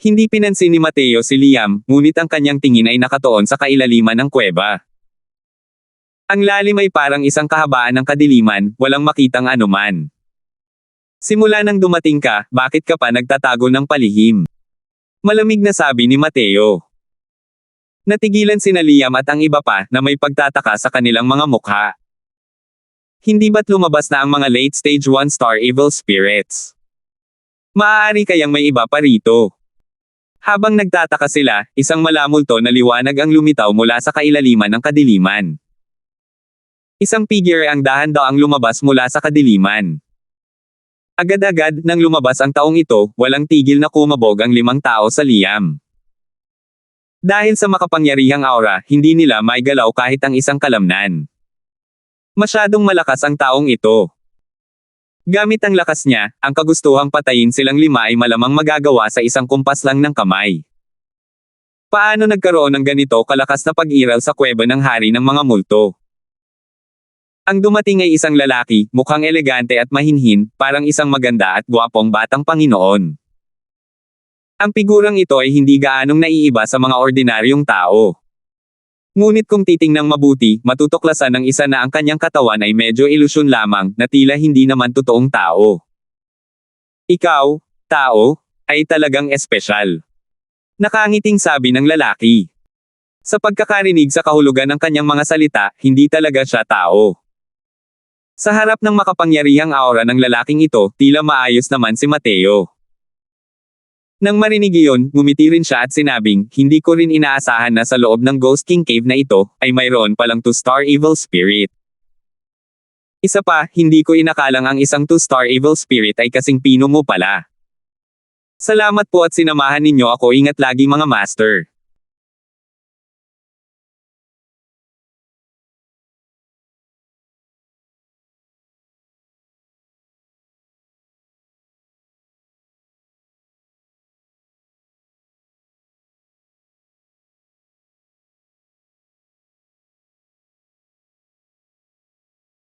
A: Hindi pinansin ni Mateo si Liam, ngunit ang kanyang tingin ay nakatuon sa kailaliman ng kuweba. Ang lalim ay parang isang kahabaan ng kadiliman, walang makitang anuman. "Simula nang dumating ka, bakit ka pa nagtatago ng palihim?" Malamig na sabi ni Mateo. Natigilan sina Liam at ang iba pa na may pagtataka sa kanilang mga mukha. Hindi ba't lumabas na ang mga late stage 1-star evil spirits? Maaari kayang may iba pa rito. Habang nagtataka sila, isang malamulto na liwanag ang lumitaw mula sa kailaliman ng kadiliman. Isang figure ang dahan-daang lumabas mula sa kadiliman. Agad-agad, nang lumabas ang taong ito, walang tigil na kumabog ang 5 tao sa Liam. Dahil sa makapangyarihang aura, hindi nila maigalaw kahit ang isang kalamnan. Masyadong malakas ang taong ito. Gamit ang lakas niya, ang kagustuhang patayin silang 5 ay malamang magagawa sa isang kumpas lang ng kamay. Paano nagkaroon ng ganito kalakas na pag-iral sa kuweba ng hari ng mga multo? Ang dumating ay isang lalaki, mukhang elegante at mahinhin, parang isang maganda at gwapong batang Panginoon. Ang figurang ito ay hindi gaanong naiiba sa mga ordinaryong tao. Ngunit kung titingnang mabuti, matutuklasan ng isa na ang kanyang katawan ay medyo ilusyon lamang, na tila hindi naman totoong tao. "Ikaw, tao, ay talagang espesyal." Nakangiting sabi ng lalaki. Sa pagkakarinig sa kahulugan ng kanyang mga salita, hindi talaga siya tao. Sa harap ng makapangyarihang aura ng lalaking ito, tila maayos naman si Mateo. Nang marinig iyon, ngumiti rin siya at sinabing, "Hindi ko rin inaasahan na sa loob ng Ghost King Cave na ito, ay mayroon palang 2-star evil spirit. Isa pa, hindi ko inakalang ang isang 2-star evil spirit ay kasing pino mo pala. Salamat po at sinamahan ninyo ako, ingat lagi mga master."